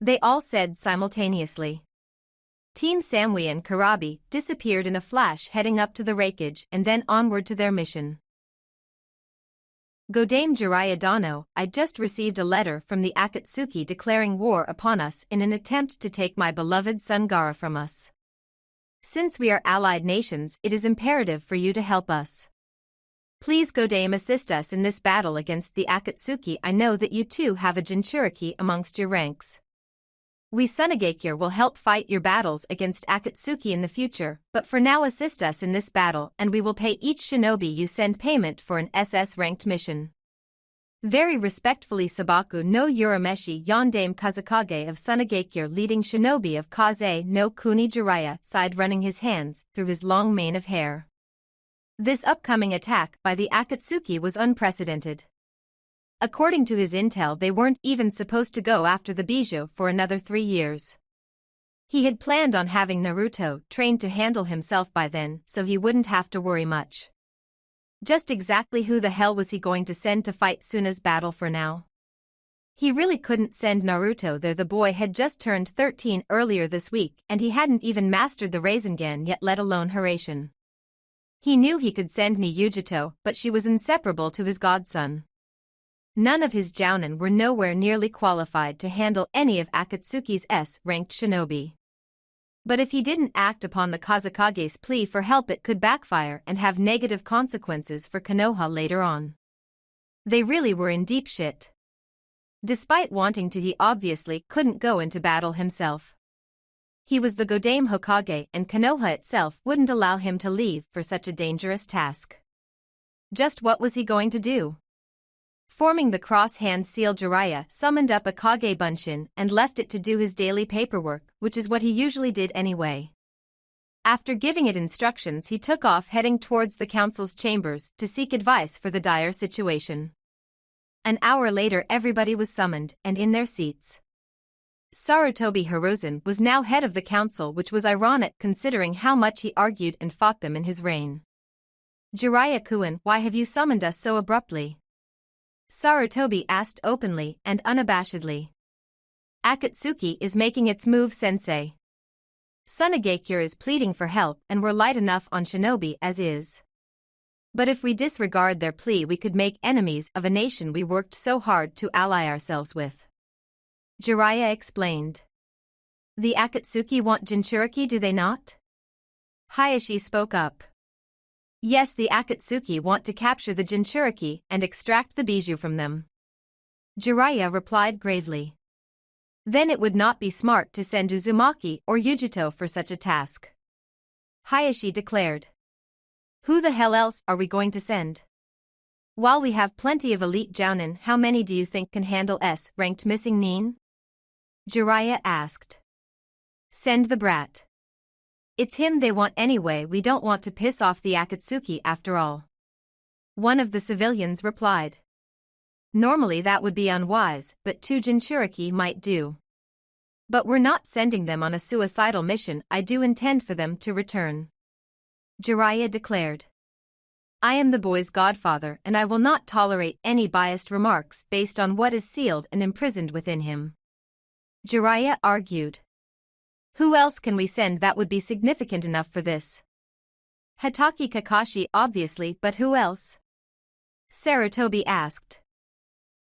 They all said simultaneously. Team Samui and Karabi disappeared in a flash, heading up to the Reikage and then onward to their mission. Godame Jiraiya Dano, I just received a letter from the Akatsuki declaring war upon us in an attempt to take my beloved son Gaara from us. Since we are allied nations, it is imperative for you to help us. Please, Godame, assist us in this battle against the Akatsuki. I know that you too have a Jinchuriki amongst your ranks. We Sunagakure will help fight your battles against Akatsuki in the future, but for now assist us in this battle and we will pay each shinobi you send payment for an SS-ranked mission. Very respectfully, Sabaku no Urameshi Yondaime Kazakage of Sunagakure, leading shinobi of Kaze no Kuni. Jiraiya sighed, running his hands through his long mane of hair. This upcoming attack by the Akatsuki was unprecedented. According to his intel, they weren't even supposed to go after the Bijou for another 3 years. He had planned on having Naruto trained to handle himself by then, so he wouldn't have to worry much. Just exactly who the hell was he going to send to fight Suna's battle for now? He really couldn't send Naruto there. The boy had just turned 13 earlier this week, and he hadn't even mastered the Rasengan yet, let alone Hiraishin. He knew he could send Ni Yujito, but she was inseparable to his godson. None of his Jounin were nowhere nearly qualified to handle any of Akatsuki's S-ranked shinobi. But if he didn't act upon the Kazakage's plea for help, it could backfire and have negative consequences for Konoha later on. They really were in deep shit. Despite wanting to, he obviously couldn't go into battle himself. He was the Godame Hokage, and Konoha itself wouldn't allow him to leave for such a dangerous task. Just what was he going to do? Forming the cross-hand seal, Jiraiya summoned up a Kage Bunshin and left it to do his daily paperwork, which is what he usually did anyway. After giving it instructions, he took off, heading towards the council's chambers to seek advice for the dire situation. An hour later, everybody was summoned and in their seats. Sarutobi Hiruzen was now head of the council, which was ironic considering how much he argued and fought them in his reign. Jiraiya-kun, why have you summoned us so abruptly? Sarutobi asked openly and unabashedly. Akatsuki is making its move, sensei. Sunagakure is pleading for help and we're light enough on shinobi as is. But if we disregard their plea, we could make enemies of a nation we worked so hard to ally ourselves with. Jiraiya explained. The Akatsuki want Jinchuriki, do they not? Hayashi spoke up. Yes, the Akatsuki want to capture the Jinchuriki and extract the bijou from them. Jiraiya replied gravely. Then it would not be smart to send Uzumaki or Yujito for such a task. Hayashi declared. Who the hell else are we going to send? While we have plenty of elite jounin, how many do you think can handle S-ranked missing Nin? Jiraiya asked. Send the brat. It's him they want anyway, we don't want to piss off the Akatsuki after all. One of the civilians replied. Normally that would be unwise, but 2 Jinchuriki might do. But we're not sending them on a suicidal mission, I do intend for them to return. Jiraiya declared. I am the boy's godfather and I will not tolerate any biased remarks based on what is sealed and imprisoned within him. Jiraiya argued. Who else can we send that would be significant enough for this? Hatake Kakashi obviously, but who else? Sarutobi asked.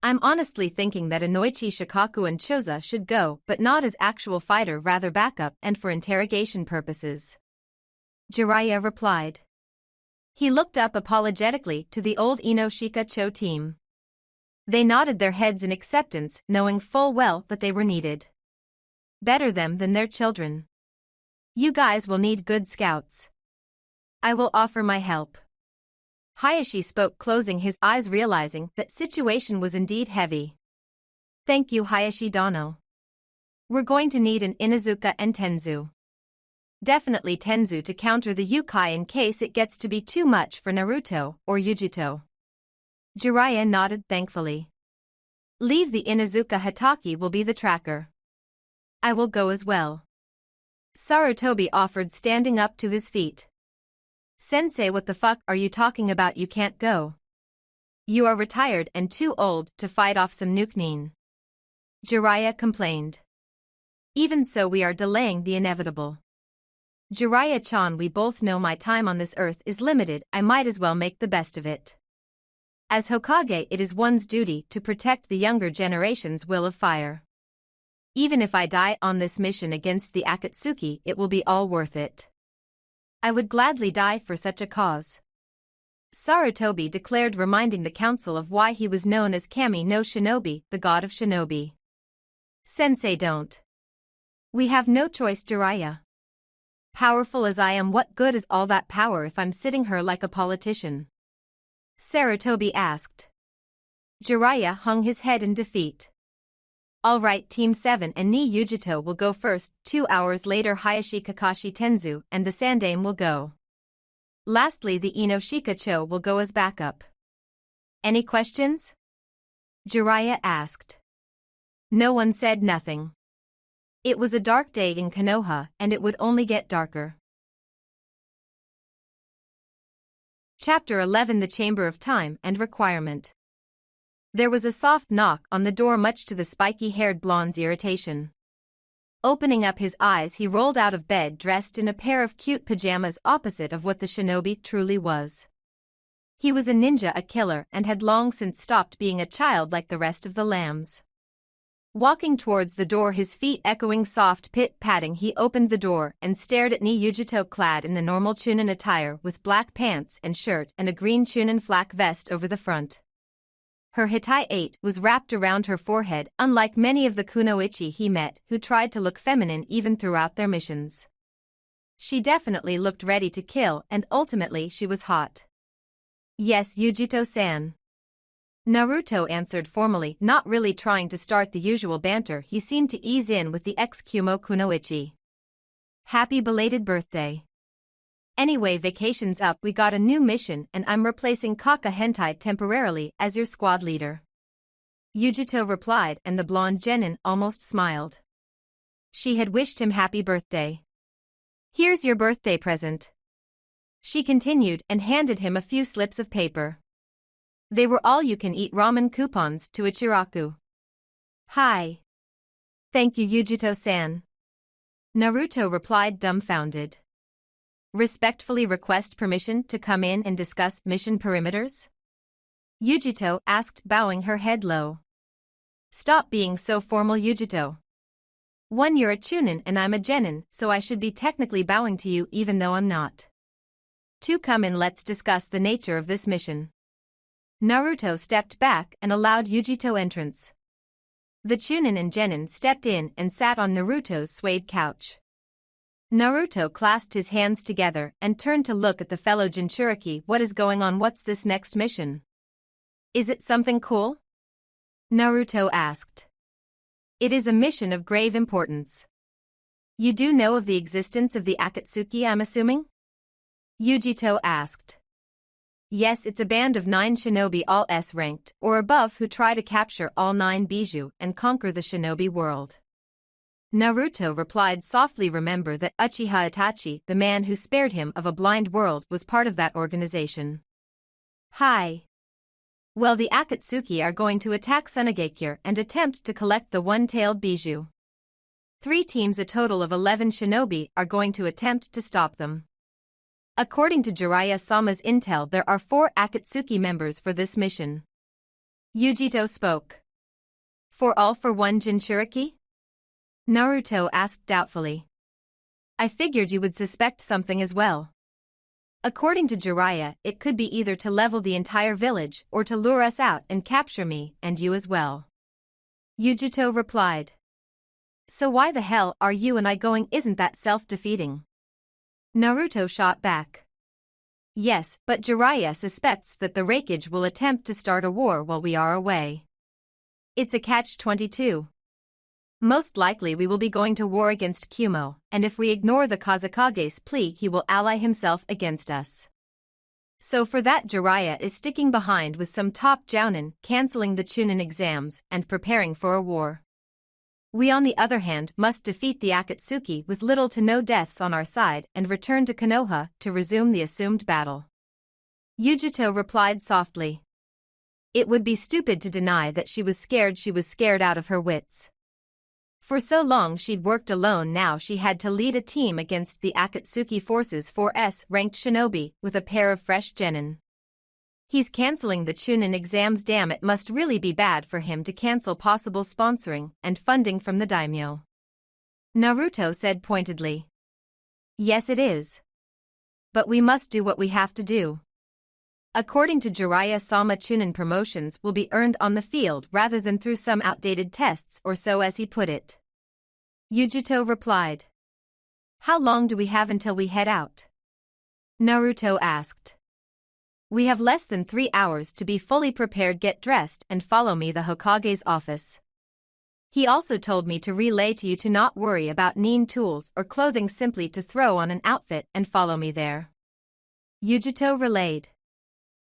I'm honestly thinking that Inoichi Shikaku and Choza should go, but not as actual fighter, rather backup and for interrogation purposes. Jiraiya replied. He looked up apologetically to the old Inoshika Cho team. They nodded their heads in acceptance, knowing full well that they were needed. Better them than their children. You guys will need good scouts. I will offer my help. Hayashi spoke, closing his eyes, realizing that situation was indeed heavy. Thank you, Hayashi Dono. We're going to need an Inuzuka and Tenzu. Definitely Tenzu to counter the Yukai in case it gets to be too much for Naruto or Yujito. Jiraiya nodded thankfully. Leave the Inuzuka, Hatake will be the tracker. I will go as well. Sarutobi offered, standing up to his feet. Sensei, what the fuck are you talking about? You can't go. You are retired and too old to fight off some nuke Nin. Jiraiya complained. Even so, we are delaying the inevitable. Jiraiya-chan, we both know my time on this earth is limited, I might as well make the best of it. As Hokage, it is one's duty to protect the younger generation's will of fire. Even if I die on this mission against the Akatsuki, it will be all worth it. I would gladly die for such a cause. Sarutobi declared, reminding the council of why he was known as Kami no Shinobi, the god of shinobi. Sensei, don't. We have no choice, Jiraiya. Powerful as I am, what good is all that power if I'm sitting here like a politician? Sarutobi asked. Jiraiya hung his head in defeat. All right, Team 7 and Ni Yujito will go first. 2 hours later, Hayashi, Kakashi, Tenzu, and the Sandaime will go. Lastly, the Inoshika Cho will go as backup. Any questions? Jiraiya asked. No one said nothing. It was a dark day in Konoha, and it would only get darker. Chapter 11, The Chamber of Time and Requirement. There was a soft knock on the door, much to the spiky-haired blonde's irritation. Opening up his eyes, he rolled out of bed dressed in a pair of cute pajamas, opposite of what the shinobi truly was. He was a ninja, a killer, and had long since stopped being a child like the rest of the lambs. Walking towards the door, his feet echoing soft pit-patting, he opened the door and stared at Ni Yujito, clad in the normal Chunin attire with black pants and shirt and a green Chunin flak vest over the front. Her Hitai 8 was wrapped around her forehead, unlike many of the kunoichi he met who tried to look feminine even throughout their missions. She definitely looked ready to kill, and ultimately she was hot. Yes, Yujito-san. Naruto answered formally, not really trying to start the usual banter. He seemed to ease in with the ex-Kumo kunoichi. Happy belated birthday. Anyway, vacation's up, we got a new mission and I'm replacing Kaka Hentai temporarily as your squad leader. Yujito replied, and the blonde genin almost smiled. She had wished him happy birthday. Here's your birthday present. She continued and handed him a few slips of paper. They were all-you-can-eat ramen coupons to Ichiraku. Hi. Thank you, Yujito-san. Naruto replied, dumbfounded. Respectfully request permission to come in and discuss mission perimeters? Yujito asked, bowing her head low. Stop being so formal, Yujito. 1, you're a chunin and I'm a genin, so I should be technically bowing to you even though I'm not. 2, come in, let's discuss the nature of this mission. Naruto stepped back and allowed Yujito entrance. The chunin and genin stepped in and sat on Naruto's suede couch. Naruto clasped his hands together and turned to look at the fellow Jinchuriki. What is going on? What's this next mission? Is it something cool? Naruto asked. It is a mission of grave importance. You do know of the existence of the Akatsuki, I'm assuming? Yujito asked. Yes, it's a band of 9 shinobi, all S-ranked or above, who try to capture all 9 bijou and conquer the shinobi world. Naruto replied softly. Remember that Uchiha Itachi, the man who spared him of a blind world, was part of that organization. Hi. Well, the Akatsuki are going to attack Sunagakure and attempt to collect the one-tailed bijou. 3 teams, a total of 11 shinobi, are going to attempt to stop them. According to Jiraiya-sama's intel, there are 4 Akatsuki members for this mission. Yujito spoke. 4 all for 1 Jinchuriki? Naruto asked doubtfully. I figured you would suspect something as well. According to Jiraiya, it could be either to level the entire village or to lure us out and capture me and you as well. Yujito replied. So why the hell are you and I going? Isn't that self-defeating? Naruto shot back. Yes, but Jiraiya suspects that the Reikage will attempt to start a war while we are away. It's a catch-22. Most likely we will be going to war against Kumo, and if we ignore the Kazekage's plea, he will ally himself against us. So for that, Jiraiya is sticking behind with some top jounin, cancelling the Chunin exams, and preparing for a war. We, on the other hand, must defeat the Akatsuki with little to no deaths on our side and return to Konoha to resume the assumed battle. Yujito replied softly. It would be stupid to deny that she was scared out of her wits. For so long she'd worked alone, now she had to lead a team against the Akatsuki forces, 4 S-ranked shinobi, with a pair of fresh genin. He's cancelling the Chunin exams. Damn, it must really be bad for him to cancel possible sponsoring and funding from the daimyo. Naruto said pointedly. Yes, it is. But we must do what we have to do. According to Jiraiya-sama, Chunin promotions will be earned on the field rather than through some outdated tests or so, as he put it. Yujito replied. How long do we have until we head out? Naruto asked. We have less than 3 hours to be fully prepared. Get dressed and follow me the Hokage's office. He also told me to relay to you to not worry about nin tools or clothing, simply to throw on an outfit and follow me there. Yujito relayed.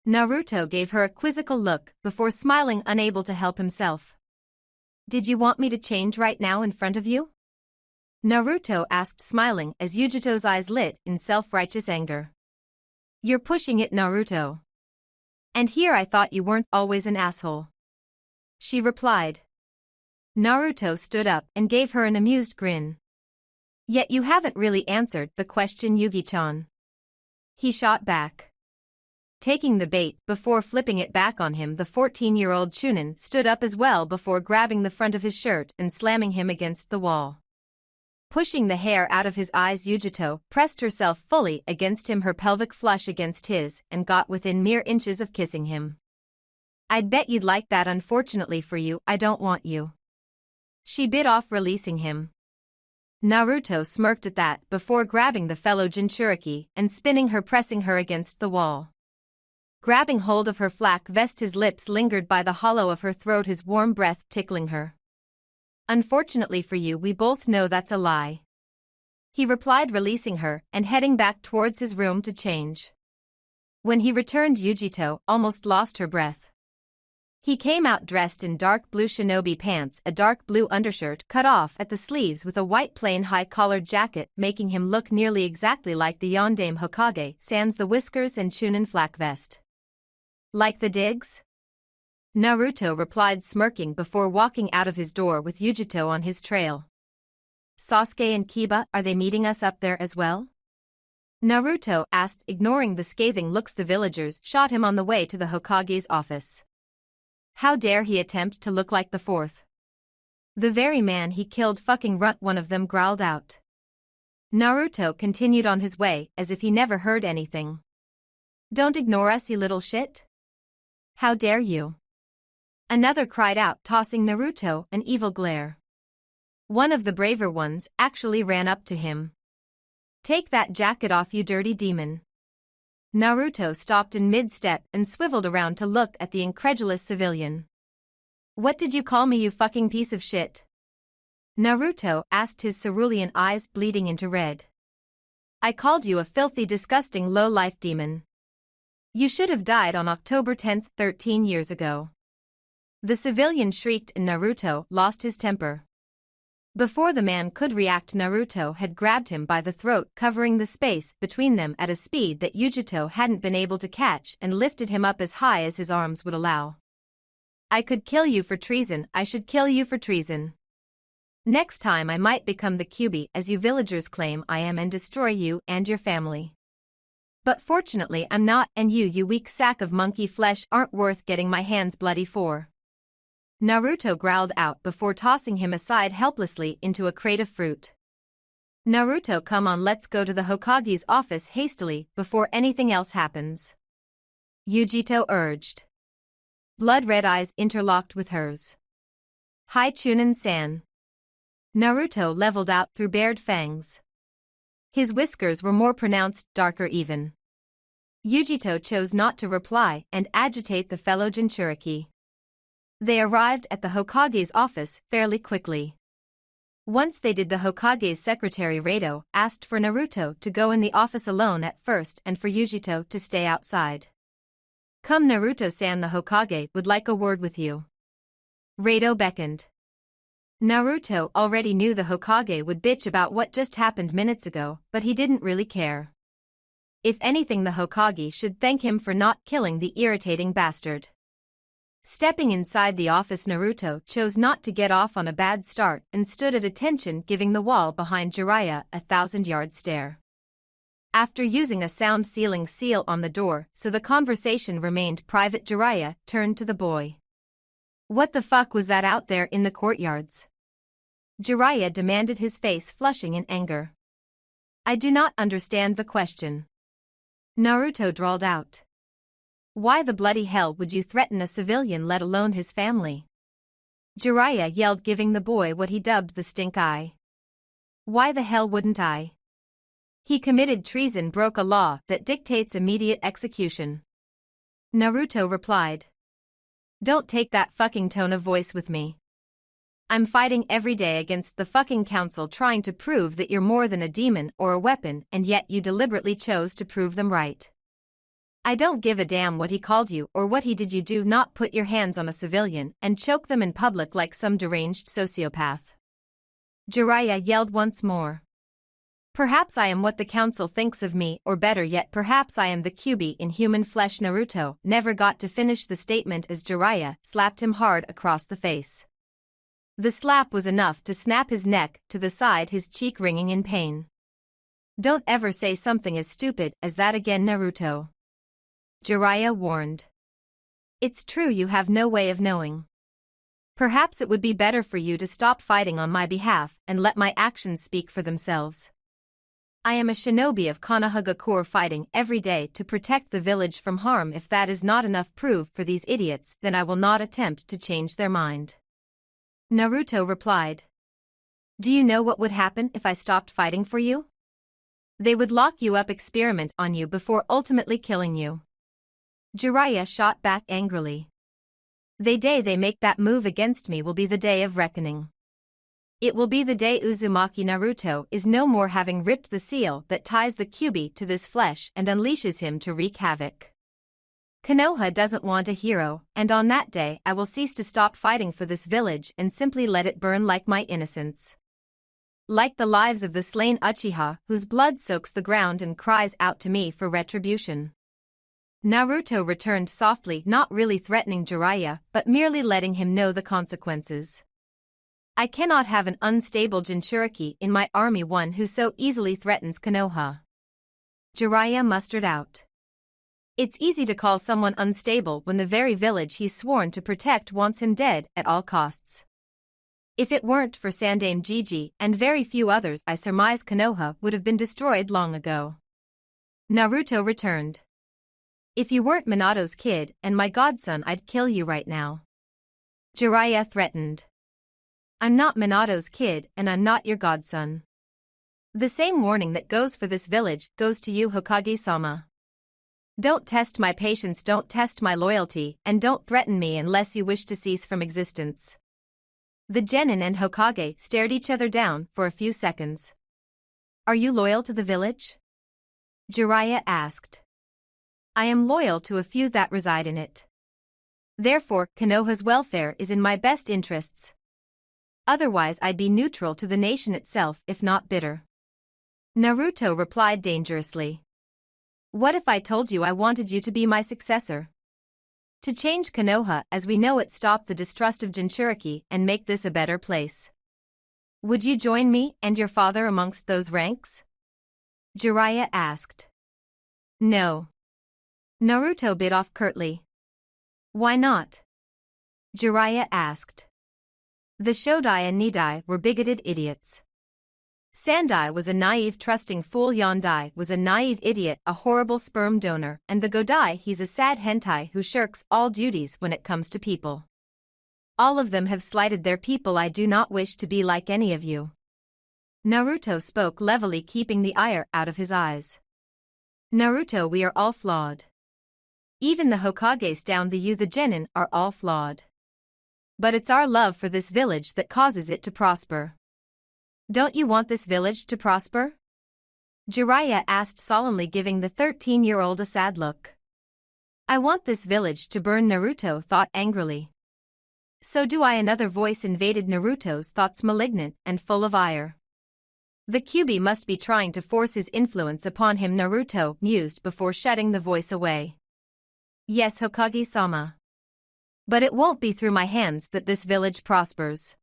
Naruto gave her a quizzical look before smiling, unable to help himself. Did you want me to change right now in front of you? Naruto asked, smiling as Yujito's eyes lit in self-righteous anger. You're pushing it, Naruto. And here I thought you weren't always an asshole. She replied. Naruto stood up and gave her an amused grin. Yet you haven't really answered the question, Yugi-chan. He shot back. Taking the bait before flipping it back on him, the 14-year-old Chunin stood up as well before grabbing the front of his shirt and slamming him against the wall. Pushing the hair out of his eyes, Yujito pressed herself fully against him, her pelvic flush against his, and got within mere inches of kissing him. I'd bet you'd like that. Unfortunately for you, I don't want you. She bit off, releasing him. Naruto smirked at that before grabbing the fellow Jinchuriki and spinning her, pressing her against the wall. Grabbing hold of her flak vest, his lips lingered by the hollow of her throat, his warm breath tickling her. Unfortunately for you, we both know that's a lie. He replied, releasing her and heading back towards his room to change. When he returned, Yujito almost lost her breath. He came out dressed in dark blue shinobi pants, a dark blue undershirt cut off at the sleeves with a white plain high-collared jacket, making him look nearly exactly like the Yondaime Hokage, sans the whiskers and Chunin flak vest. Like the digs? Naruto replied, smirking before walking out of his door with Yujito on his trail. Sasuke and Kiba, are they meeting us up there as well? Naruto asked, ignoring the scathing looks the villagers shot him on the way to the Hokage's office. How dare he attempt to look like the fourth? The very man he killed fucking runt, one of them growled out. Naruto continued on his way as if he never heard anything. Don't ignore us, you little shit. How dare you? Another cried out, tossing Naruto an evil glare. One of the braver ones actually ran up to him. Take that jacket off, you dirty demon. Naruto stopped in mid-step and swiveled around to look at the incredulous civilian. What did you call me, you fucking piece of shit? Naruto asked, his cerulean eyes bleeding into red. I called you a filthy, disgusting, low-life demon. You should have died on October 10th, 13 years ago. The civilian shrieked and Naruto lost his temper. Before the man could react, Naruto had grabbed him by the throat, covering the space between them at a speed that Yujito hadn't been able to catch, and lifted him up as high as his arms would allow. I could kill you for treason, I should kill you for treason. Next time I might become the QB as you villagers claim I am and destroy you and your family. But fortunately I'm not, and you weak sack of monkey flesh aren't worth getting my hands bloody for. Naruto growled out before tossing him aside helplessly into a crate of fruit. Naruto, come on, let's go to the Hokage's office hastily before anything else happens. Yujito urged. Blood-red eyes interlocked with hers. Hi Chunin-san. Naruto leveled out through bared fangs. His whiskers were more pronounced, darker even. Yujito chose not to reply and agitate the fellow Jinchuriki. They arrived at the Hokage's office fairly quickly. Once they did, the Hokage's secretary Reito asked for Naruto to go in the office alone at first and for Yujito to stay outside. Come Naruto-san, the Hokage would like a word with you. Reito beckoned. Naruto already knew the Hokage would bitch about what just happened minutes ago, but he didn't really care. If anything, the Hokage should thank him for not killing the irritating bastard. Stepping inside the office, Naruto chose not to get off on a bad start and stood at attention, giving the wall behind Jiraiya a 1,000-yard stare. After using a sound sealing seal on the door so the conversation remained private, Jiraiya turned to the boy. What the fuck was that out there in the courtyards? Jiraiya demanded, his face flushing in anger. I do not understand the question. Naruto drawled out. Why the bloody hell would you threaten a civilian, let alone his family? Jiraiya yelled, giving the boy what he dubbed the stink eye. Why the hell wouldn't I? He committed treason, broke a law that dictates immediate execution. Naruto replied. Don't take that fucking tone of voice with me. I'm fighting every day against the fucking council, trying to prove that you're more than a demon or a weapon, and yet you deliberately chose to prove them right. I don't give a damn what he called you or what he did. You do not put your hands on a civilian and choke them in public like some deranged sociopath. Jiraiya yelled once more. Perhaps I am what the council thinks of me, or better yet, perhaps I am the QB in human flesh. Naruto never got to finish the statement as Jiraiya slapped him hard across the face. The slap was enough to snap his neck to the side, his cheek ringing in pain. Don't ever say something as stupid as that again, Naruto. Jiraiya warned. It's true, you have no way of knowing. Perhaps it would be better for you to stop fighting on my behalf and let my actions speak for themselves. I am a shinobi of Konohagakure, fighting every day to protect the village from harm. If that is not enough proof for these idiots, then I will not attempt to change their mind. Naruto replied. Do you know what would happen if I stopped fighting for you? They would lock you up, experiment on you before ultimately killing you. Jiraiya shot back angrily. The day they make that move against me will be the day of reckoning. It will be the day Uzumaki Naruto is no more, having ripped the seal that ties the QB to this flesh and unleashes him to wreak havoc. Konoha doesn't want a hero, and on that day I will cease to stop fighting for this village and simply let it burn like my innocence. Like the lives of the slain Uchiha, whose blood soaks the ground and cries out to me for retribution. Naruto returned softly, not really threatening Jiraiya, but merely letting him know the consequences. I cannot have an unstable Jinchuriki in my army, one who so easily threatens Konoha. Jiraiya mustered out. It's easy to call someone unstable when the very village he's sworn to protect wants him dead at all costs. If it weren't for Sandaime Gigi and very few others, I surmise Konoha would have been destroyed long ago. Naruto returned. If you weren't Minato's kid and my godson, I'd kill you right now. Jiraiya threatened. I'm not Minato's kid and I'm not your godson. The same warning that goes for this village goes to you, Hokage-sama. Don't test my patience, don't test my loyalty, and don't threaten me unless you wish to cease from existence. The genin and Hokage stared each other down for a few seconds. Are you loyal to the village? Jiraiya asked. I am loyal to a few that reside in it. Therefore, Konoha's welfare is in my best interests. Otherwise I'd be neutral to the nation itself if not bitter. Naruto replied dangerously. What if I told you I wanted you to be my successor? To change Konoha as we know it, stop the distrust of Jinchuriki and make this a better place. Would you join me and your father amongst those ranks? Jiraiya asked. No. Naruto bit off curtly. Why not? Jiraiya asked. The Shodai and Nidai were bigoted idiots. Sandai was a naive trusting fool, Yondai was a naive idiot, a horrible sperm donor, and the Godai, he's a sad hentai who shirks all duties when it comes to people. All of them have slighted their people. I do not wish to be like any of you. Naruto spoke levelly, keeping the ire out of his eyes. Naruto, we are all flawed. Even the Hokages down the genin are all flawed. But it's our love for this village that causes it to prosper. Don't you want this village to prosper? Jiraiya asked solemnly, giving the 13-year-old a sad look. I want this village to burn, Naruto thought angrily. So do I. Another voice invaded Naruto's thoughts, malignant and full of ire. The Kyuubi must be trying to force his influence upon him, Naruto mused before shutting the voice away. Yes, Hokage-sama. But it won't be through my hands that this village prospers.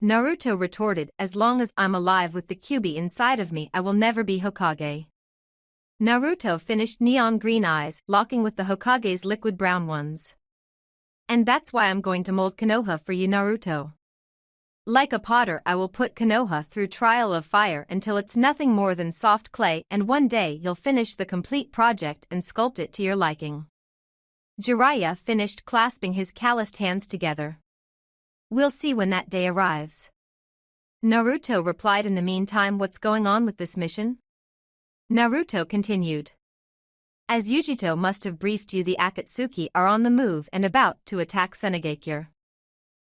Naruto retorted, as long as I'm alive with the Kyuubi inside of me, I will never be Hokage. Naruto finished, neon green eyes locking with the Hokage's liquid brown ones. And that's why I'm going to mold Konoha for you, Naruto. Like a potter, I will put Konoha through trial of fire until it's nothing more than soft clay, and one day you'll finish the complete project and sculpt it to your liking. Jiraiya finished, clasping his calloused hands together. We'll see when that day arrives. Naruto replied. In the meantime, what's going on with this mission? Naruto continued. As Yujito must have briefed you, the Akatsuki are on the move and about to attack Sunagakure.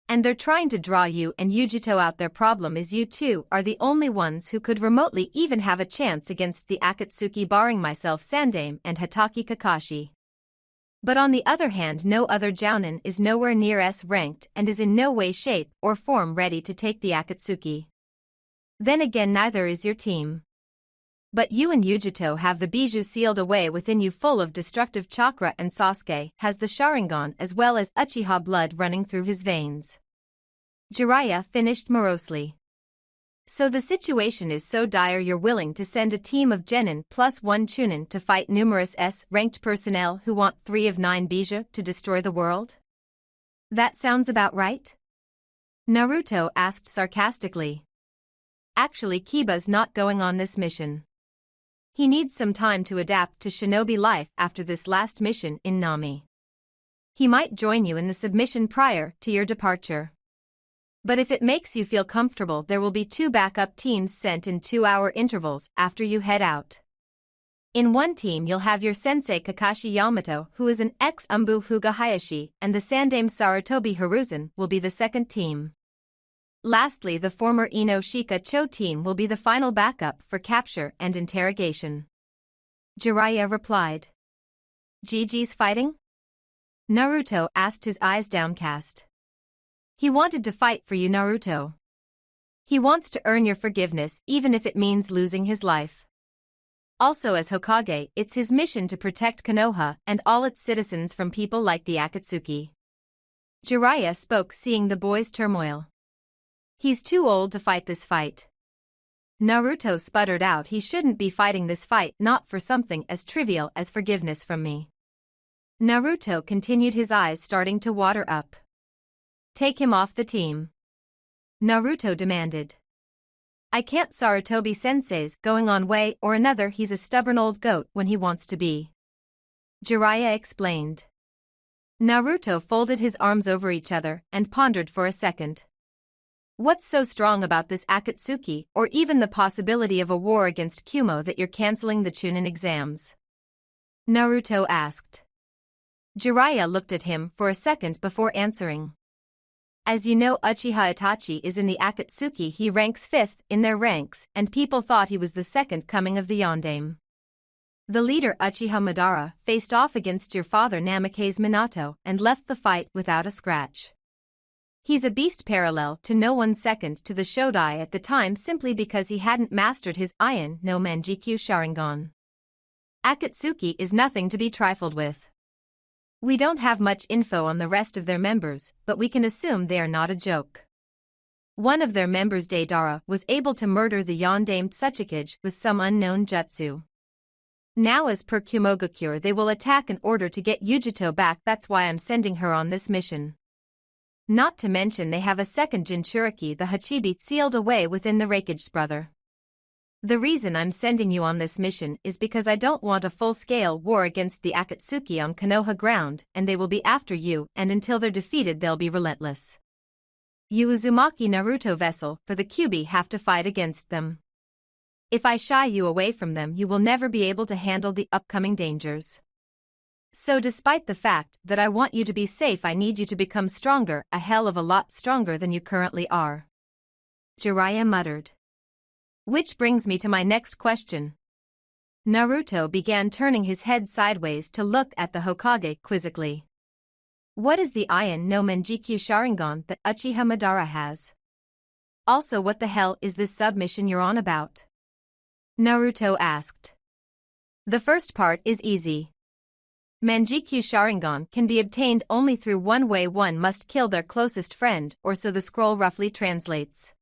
And they're trying to draw you and Yujito out. Their problem is you two are the only ones who could remotely even have a chance against the Akatsuki, barring myself, Sandaime, and Hatake Kakashi. But on the other hand, no other jounin is nowhere near S ranked and is in no way, shape, or form ready to take the Akatsuki. Then again, neither is your team. But you and Yujito have the bijou sealed away within you, full of destructive chakra, and Sasuke has the Sharingan as well as Uchiha blood running through his veins. Jiraiya finished morosely. So the situation is so dire you're willing to send a team of genin plus one chunin to fight numerous S-ranked personnel who want 3 of 9 bijou to destroy the world? That sounds about right? Naruto asked sarcastically. Actually, Kiba's not going on this mission. He needs some time to adapt to shinobi life after this last mission in Nami. He might join you in the submission prior to your departure. But if it makes you feel comfortable, there will be 2 backup teams sent in 2-hour intervals after you head out. In one team you'll have your sensei Kakashi Yamato, who is an ex-Umbu Hyuga Hayashi, and the Sandaime Sarutobi Hiruzen will be the second team. Lastly, the former Ino Shika Cho team will be the final backup for capture and interrogation. Jiraiya replied. Gigi's fighting? Naruto asked, his eyes downcast. He wanted to fight for you, Naruto. He wants to earn your forgiveness, even if it means losing his life. Also, as Hokage, it's his mission to protect Konoha and all its citizens from people like the Akatsuki. Jiraiya spoke, seeing the boy's turmoil. He's too old to fight this fight. Naruto sputtered out he shouldn't be fighting this fight not for something as trivial as forgiveness from me. Naruto continued, his eyes starting to water up. Take him off the team, Naruto demanded. I can't. Sarutobi-sensei's going on way or another, he's a stubborn old goat when he wants to be, Jiraiya explained. Naruto folded his arms over each other and pondered for a second. What's so strong about this Akatsuki or even the possibility of a war against Kumo that you're canceling the Chunin exams? Naruto asked. Jiraiya looked at him for a second before answering. As you know, Uchiha Itachi is in the Akatsuki. He ranks 5th in their ranks, and people thought he was the second coming of the Yondaime. The leader Uchiha Madara faced off against your father Namikaze Minato and left the fight without a scratch. He's a beast parallel to no one second to the Shodai at the time simply because he hadn't mastered his Iron no Manjikyu Sharingan. Akatsuki is nothing to be trifled with. We don't have much info on the rest of their members, but we can assume they are not a joke. One of their members, Deidara, was able to murder the Yondaime Tsuchikage with some unknown jutsu. Now as per Kumogakure they will attack in order to get Yujito back. That's why I'm sending her on this mission. Not to mention they have a second Jinchuriki, the Hachibi, sealed away within the Raikage brother. The reason I'm sending you on this mission is because I don't want a full-scale war against the Akatsuki on Konoha ground, and they will be after you, and until they're defeated they'll be relentless. You Uzumaki Naruto vessel for the Kyuubi have to fight against them. If I shy you away from them you will never be able to handle the upcoming dangers. So despite the fact that I want you to be safe, I need you to become stronger, a hell of a lot stronger than you currently are. Jiraiya muttered. Which brings me to my next question. Naruto began turning his head sideways to look at the Hokage quizzically. What is the Iron no Manjikyu Sharingan that Uchiha Madara has? Also, what the hell is this submission you're on about? Naruto asked. The first part is easy. Manjikyu Sharingan can be obtained only through one way: one must kill their closest friend, or so the scroll roughly translates.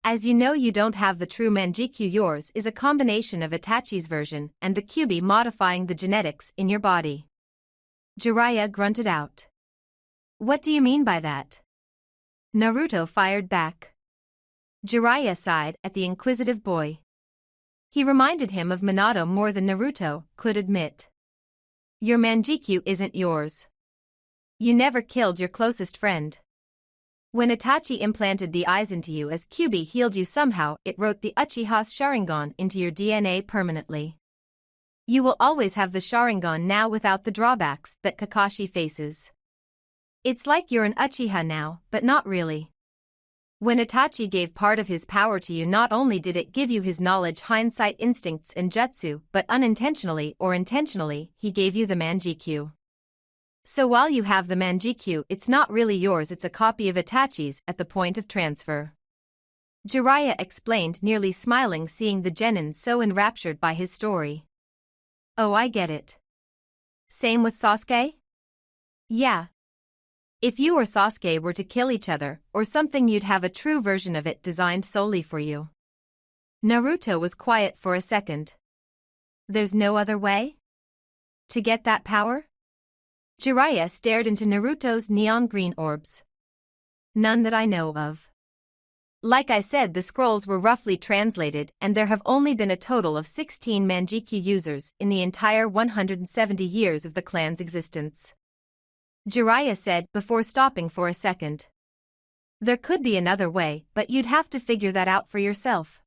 As you know, you don't have the true Manjikyu. Yours is a combination of Itachi's version and the Kyuubi modifying the genetics in your body. Jiraiya grunted out. What do you mean by that? Naruto fired back. Jiraiya sighed at the inquisitive boy. He reminded him of Minato more than Naruto could admit. Your Manjikyu isn't yours. You never killed your closest friend. When Itachi implanted the eyes into you as Kyuubi healed you, somehow it wrote the Uchiha's Sharingan into your DNA permanently. You will always have the Sharingan now without the drawbacks that Kakashi faces. It's like you're an Uchiha now, but not really. When Itachi gave part of his power to you, not only did it give you his knowledge, hindsight, instincts and jutsu, but unintentionally or intentionally, he gave you the Manjikyu. So while you have the Manjikyu, it's not really yours, it's a copy of Itachi's at the point of transfer. Jiraiya explained, nearly smiling seeing the genin so enraptured by his story. Oh, I get it. Same with Sasuke? Yeah. If you or Sasuke were to kill each other, or something, you'd have a true version of it designed solely for you. Naruto was quiet for a second. There's no other way? To get that power? Jiraiya stared into Naruto's neon green orbs. None that I know of. Like I said, the scrolls were roughly translated and there have only been a total of 16 Manjikyu users in the entire 170 years of the clan's existence. Jiraiya said before stopping for a second. There could be another way, but you'd have to figure that out for yourself.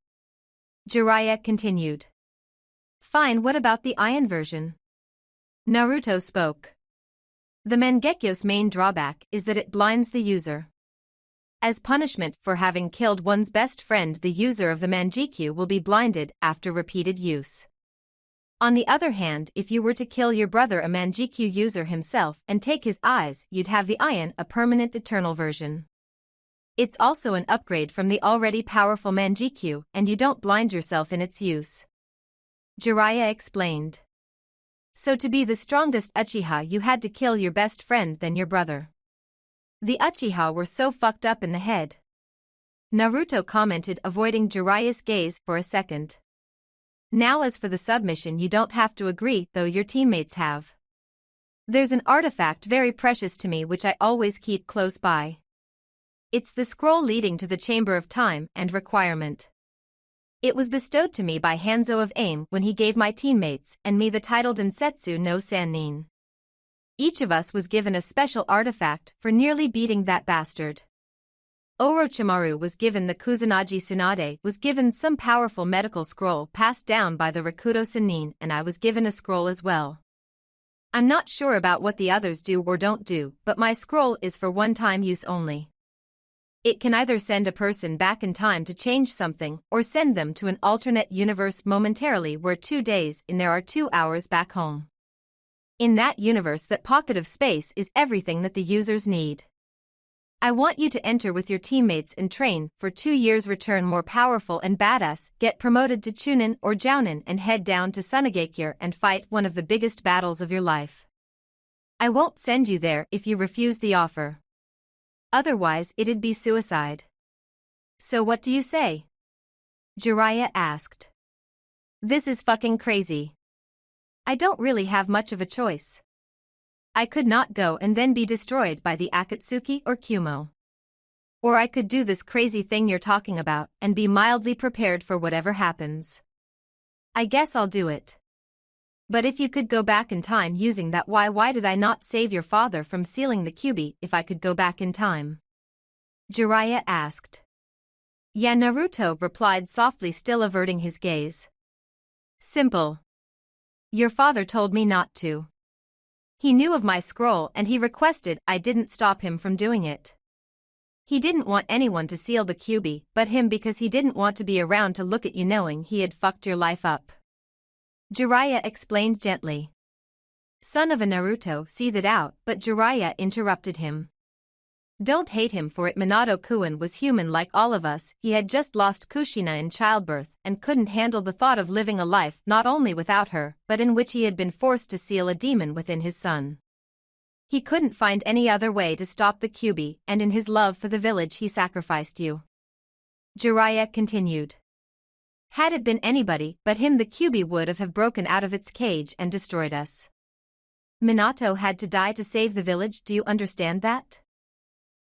Jiraiya continued. Fine, what about the Iron version? Naruto spoke. The Mangekyo's main drawback is that it blinds the user. As punishment for having killed one's best friend, the user of the Manjikyu will be blinded after repeated use. On the other hand, if you were to kill your brother, a Manjikyu user himself, and take his eyes, you'd have the Iron, a permanent eternal version. It's also an upgrade from the already powerful Manjikyu, and you don't blind yourself in its use. Jiraiya explained. So to be the strongest Uchiha you had to kill your best friend, then your brother. The Uchiha were so fucked up in the head. Naruto commented, avoiding Jiraiya's gaze for a second. Now as for the submission, you don't have to agree, though your teammates have. There's an artifact very precious to me which I always keep close by. It's the scroll leading to the Chamber of Time and Requirement. It was bestowed to me by Hanzo of AIM when he gave my teammates and me the title Densetsu no Sannin. Each of us was given a special artifact for nearly beating that bastard. Orochimaru was given the Kusanagi Tsunade, was given some powerful medical scroll passed down by the Rakuto Sannin, and I was given a scroll as well. I'm not sure about what the others do or don't do, but my scroll is for one-time use only. It can either send a person back in time to change something or send them to an alternate universe momentarily where 2 days in there are 2 hours back home. In that universe, that pocket of space is everything that the users need. I want you to enter with your teammates and train for 2 years, return more powerful and badass, get promoted to Chunin or Jounin and head down to Sunagakure and fight one of the biggest battles of your life. I won't send you there if you refuse the offer. Otherwise it'd be suicide. So what do you say? Jiraiya asked. This is fucking crazy. I don't really have much of a choice. I could not go and then be destroyed by the Akatsuki or Kumo. Or I could do this crazy thing you're talking about and be mildly prepared for whatever happens. I guess I'll do it. But if you could go back in time using that, why did I not save your father from sealing the Kyuubi if I could go back in time? Jiraiya asked. Yeah, Naruto replied softly, still averting his gaze. Simple. Your father told me not to. He knew of my scroll and he requested I didn't stop him from doing it. He didn't want anyone to seal the Kyuubi but him because he didn't want to be around to look at you knowing he had fucked your life up. Jiraiya explained gently. Son of a Naruto seethed out, but Jiraiya interrupted him. Don't hate him for it. Minato-kun was human like all of us. He had just lost Kushina in childbirth and couldn't handle the thought of living a life not only without her, but in which he had been forced to seal a demon within his son. He couldn't find any other way to stop the Kyuubi, and in his love for the village he sacrificed you. Jiraiya continued. Had it been anybody but him, the Kyuubi would have broken out of its cage and destroyed us. Minato had to die to save the village, do you understand that?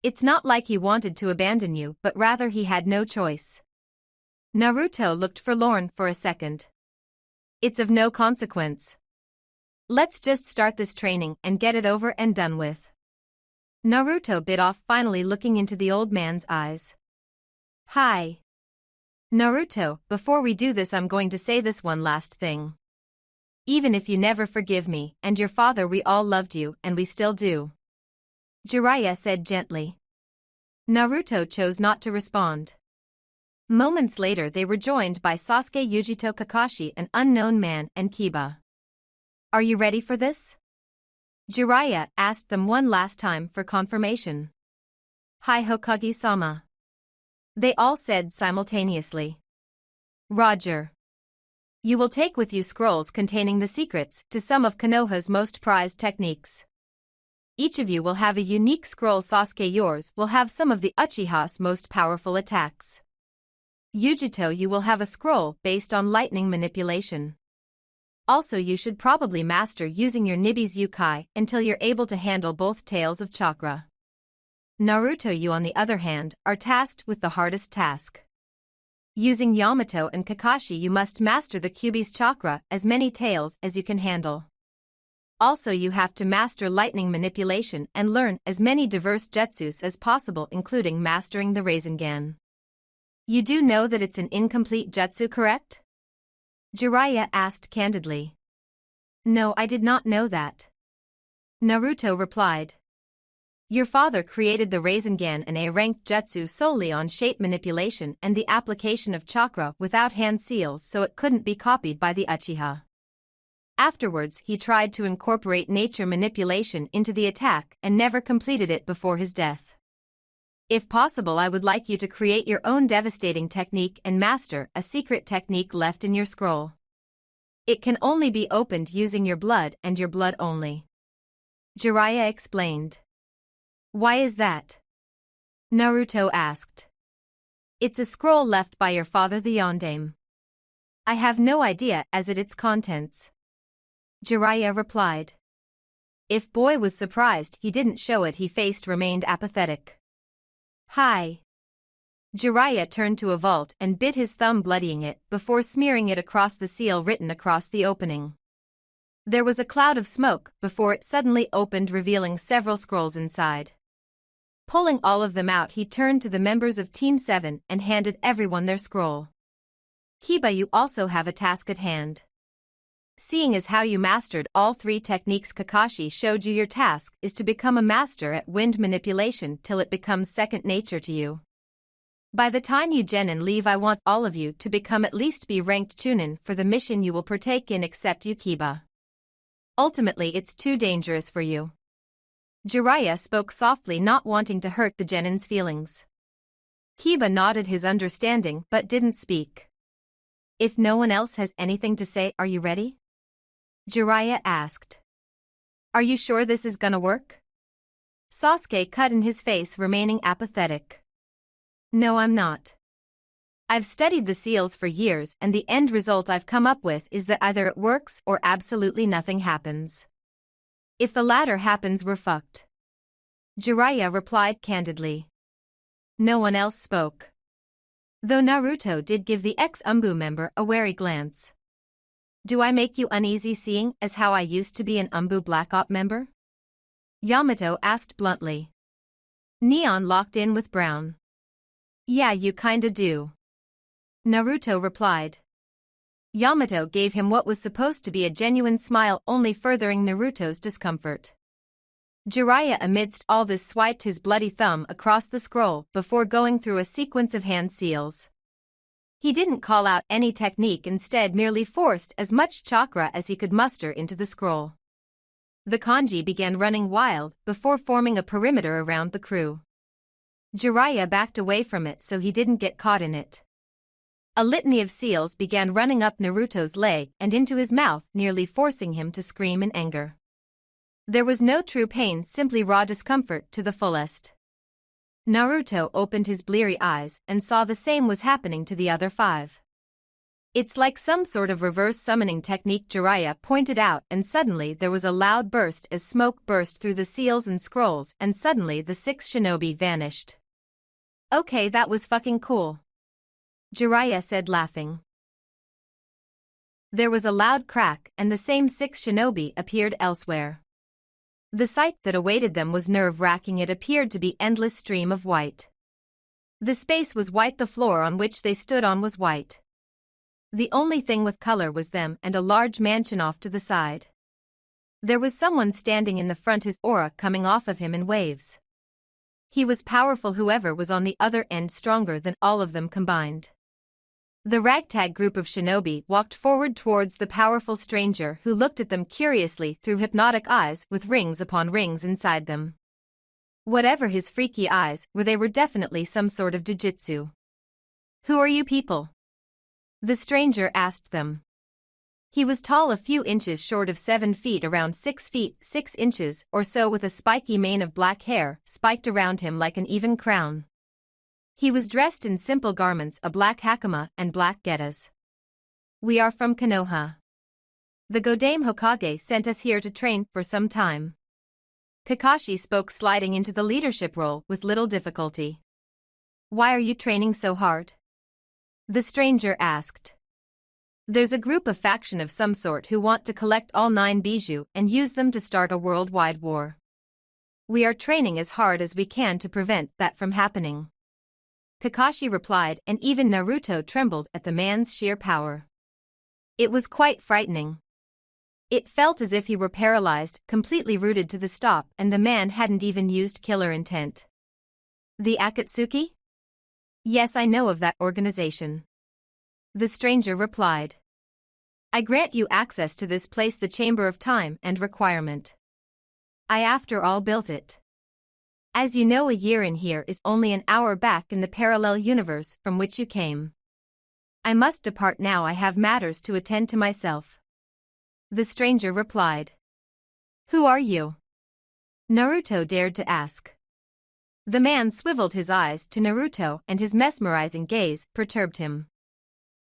It's not like he wanted to abandon you, but rather he had no choice. Naruto looked forlorn for a second. It's of no consequence. Let's just start this training and get it over and done with. Naruto bit off, finally looking into the old man's eyes. Hi. Naruto, before we do this, I'm going to say this one last thing. Even if you never forgive me and your father, we all loved you and we still do. Jiraiya said gently. Naruto chose not to respond. Moments later they were joined by Sasuke, Yujito, Kakashi, an unknown man, and Kiba. Are you ready for this? Jiraiya asked them one last time for confirmation. Hi Hokage-sama. They all said simultaneously. Roger. You will take with you scrolls containing the secrets to some of Konoha's most prized techniques. Each of you will have a unique scroll. Sasuke, yours will have some of the Uchiha's most powerful attacks. Yujito, you will have a scroll based on lightning manipulation. Also, you should probably master using your Nibi's Yukai until you're able to handle both tails of chakra. Naruto, you on the other hand, are tasked with the hardest task. Using Yamato and Kakashi, you must master the Kyuubi's chakra, as many tails as you can handle. Also, you have to master lightning manipulation and learn as many diverse jutsus as possible, including mastering the Rasengan. You do know that it's an incomplete jutsu, correct? Jiraiya asked candidly. No, I did not know that. Naruto replied. Your father created the Rasengan, an A-ranked jutsu solely on shape manipulation and the application of chakra without hand seals, so it couldn't be copied by the Uchiha. Afterwards, he tried to incorporate nature manipulation into the attack and never completed it before his death. If possible, I would like you to create your own devastating technique and master a secret technique left in your scroll. It can only be opened using your blood and your blood only. Jiraiya explained. Why is that? Naruto asked. It's a scroll left by your father the Yondaime. I have no idea as it its contents. Jiraiya replied. If boy was surprised he didn't show it, he faced remained apathetic. Hi. Jiraiya turned to a vault and bit his thumb, bloodying it, before smearing it across the seal written across the opening. There was a cloud of smoke before it suddenly opened, revealing several scrolls inside. Pulling all of them out, he turned to the members of Team 7 and handed everyone their scroll. Kiba, you also have a task at hand. Seeing as how you mastered all 3 techniques Kakashi showed you, your task is to become a master at wind manipulation till it becomes second nature to you. By the time you Genin leave, I want all of you to become at least be ranked Chunin for the mission you will partake in, except you Kiba. Ultimately it's too dangerous for you. Jiraiya spoke softly, not wanting to hurt the Genin's feelings. Kiba nodded his understanding but didn't speak. If no one else has anything to say, are you ready? Jiraiya asked. Are you sure this is gonna work? Sasuke cut in his face, remaining apathetic. No, I'm not. I've studied the seals for years and the end result I've come up with is that either it works or absolutely nothing happens. If the latter happens, we're fucked. Jiraiya replied candidly. No one else spoke. Though Naruto did give the ex-Umbu member a wary glance. Do I make you uneasy seeing as how I used to be an Umbu Black Op member? Yamato asked bluntly. Neon locked in with Brown. Yeah, you kinda do. Naruto replied. Yamato gave him what was supposed to be a genuine smile, only furthering Naruto's discomfort. Jiraiya amidst all this swiped his bloody thumb across the scroll before going through a sequence of hand seals. He didn't call out any technique, instead merely forced as much chakra as he could muster into the scroll. The kanji began running wild before forming a perimeter around the crew. Jiraiya backed away from it so he didn't get caught in it. A litany of seals began running up Naruto's leg and into his mouth, nearly forcing him to scream in anger. There was no true pain, simply raw discomfort to the fullest. Naruto opened his bleary eyes and saw the same was happening to the other 5. It's like some sort of reverse summoning technique, Jiraiya pointed out, and suddenly there was a loud burst as smoke burst through the seals and scrolls, and suddenly the 6 shinobi vanished. Okay, that was fucking cool. Jiraiya said, laughing. There was a loud crack and the same 6 shinobi appeared elsewhere. The sight that awaited them was nerve-wracking. It appeared to be an endless stream of white. The space was white, the floor on which they stood on was white. The only thing with color was them and a large mansion off to the side. There was someone standing in the front, his aura coming off of him in waves. He was powerful, whoever was on the other end stronger than all of them combined. The ragtag group of shinobi walked forward towards the powerful stranger, who looked at them curiously through hypnotic eyes with rings upon rings inside them. Whatever his freaky eyes were, they were definitely some sort of jujitsu. Who are you people? The stranger asked them. He was tall, a few inches short of 7 feet, around 6 feet 6 inches or so, with a spiky mane of black hair spiked around him like an even crown. He was dressed in simple garments, a black hakama and black getas. We are from Konoha. The Godame Hokage sent us here to train for some time. Kakashi spoke, sliding into the leadership role with little difficulty. Why are you training so hard? The stranger asked. There's a group of faction of some sort who want to collect all 9 bijou and use them to start a worldwide war. We are training as hard as we can to prevent that from happening. Kakashi replied, and even Naruto trembled at the man's sheer power. It was quite frightening. It felt as if he were paralyzed, completely rooted to the stop, and the man hadn't even used killer intent. The Akatsuki? Yes, I know of that organization. The stranger replied. I grant you access to this place, the Chamber of Time and Requirement. I after all built it. As you know, a year in here is only an hour back in the parallel universe from which you came. I must depart now, I have matters to attend to myself. The stranger replied. Who are you? Naruto dared to ask. The man swiveled his eyes to Naruto and his mesmerizing gaze perturbed him.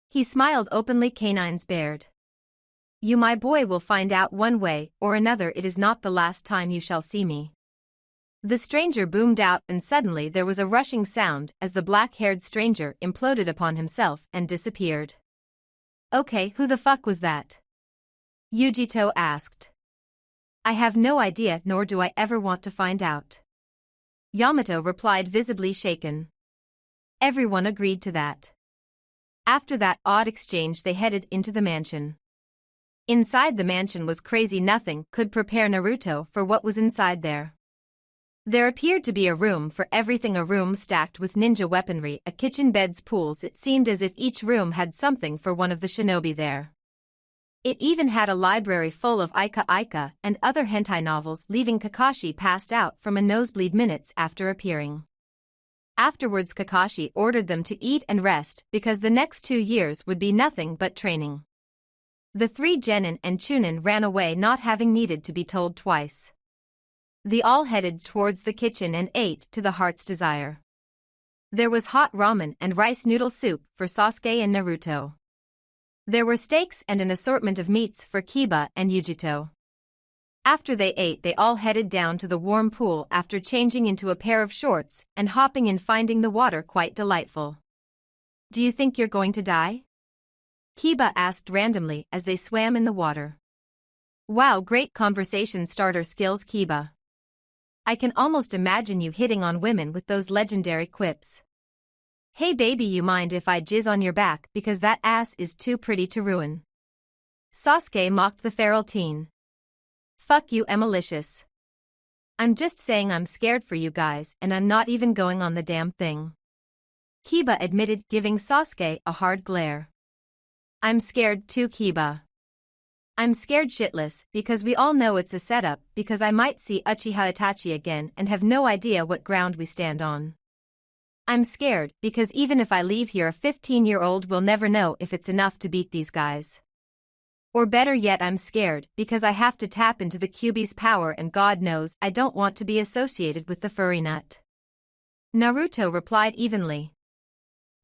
He smiled openly, canines bared. You, my boy, will find out one way or another it is not the last time you shall see me. The stranger boomed out, and suddenly there was a rushing sound as the black-haired stranger imploded upon himself and disappeared. Okay, who the fuck was that? Yugito asked. I have no idea, nor do I ever want to find out. Yamato replied, visibly shaken. Everyone agreed to that. After that odd exchange they headed into the mansion. Inside the mansion was crazy. Nothing could prepare Naruto for what was inside there. There appeared to be a room for everything, a room stacked with ninja weaponry, a kitchen, beds, pools. It seemed as if each room had something for one of the shinobi there. It even had a library full of Ika and other hentai novels, leaving Kakashi passed out from a nosebleed minutes after appearing. Afterwards Kakashi ordered them to eat and rest because the next 2 years would be nothing but training. The 3 Genin and Chunin ran away, not having needed to be told twice. They all headed towards the kitchen and ate to the heart's desire. There was hot ramen and rice noodle soup for Sasuke and Naruto. There were steaks and an assortment of meats for Kiba and Yugito. After they ate, they all headed down to the warm pool after changing into a pair of shorts and hopping in, finding the water quite delightful. Do you think you're going to die? Kiba asked randomly as they swam in the water. Wow, great conversation starter skills, Kiba. I can almost imagine you hitting on women with those legendary quips. Hey baby, you mind if I jizz on your back because that ass is too pretty to ruin? Sasuke mocked the feral teen. Fuck you, malicious. I'm just saying I'm scared for you guys and I'm not even going on the damn thing. Kiba admitted, giving Sasuke a hard glare. I'm scared too, Kiba. I'm scared shitless because we all know it's a setup because I might see Uchiha Itachi again and have no idea what ground we stand on. I'm scared because even if I leave here, a 15-year-old will never know if it's enough to beat these guys. Or better yet, I'm scared because I have to tap into the Kyuubi's power and God knows I don't want to be associated with the furry nut. Naruto replied evenly.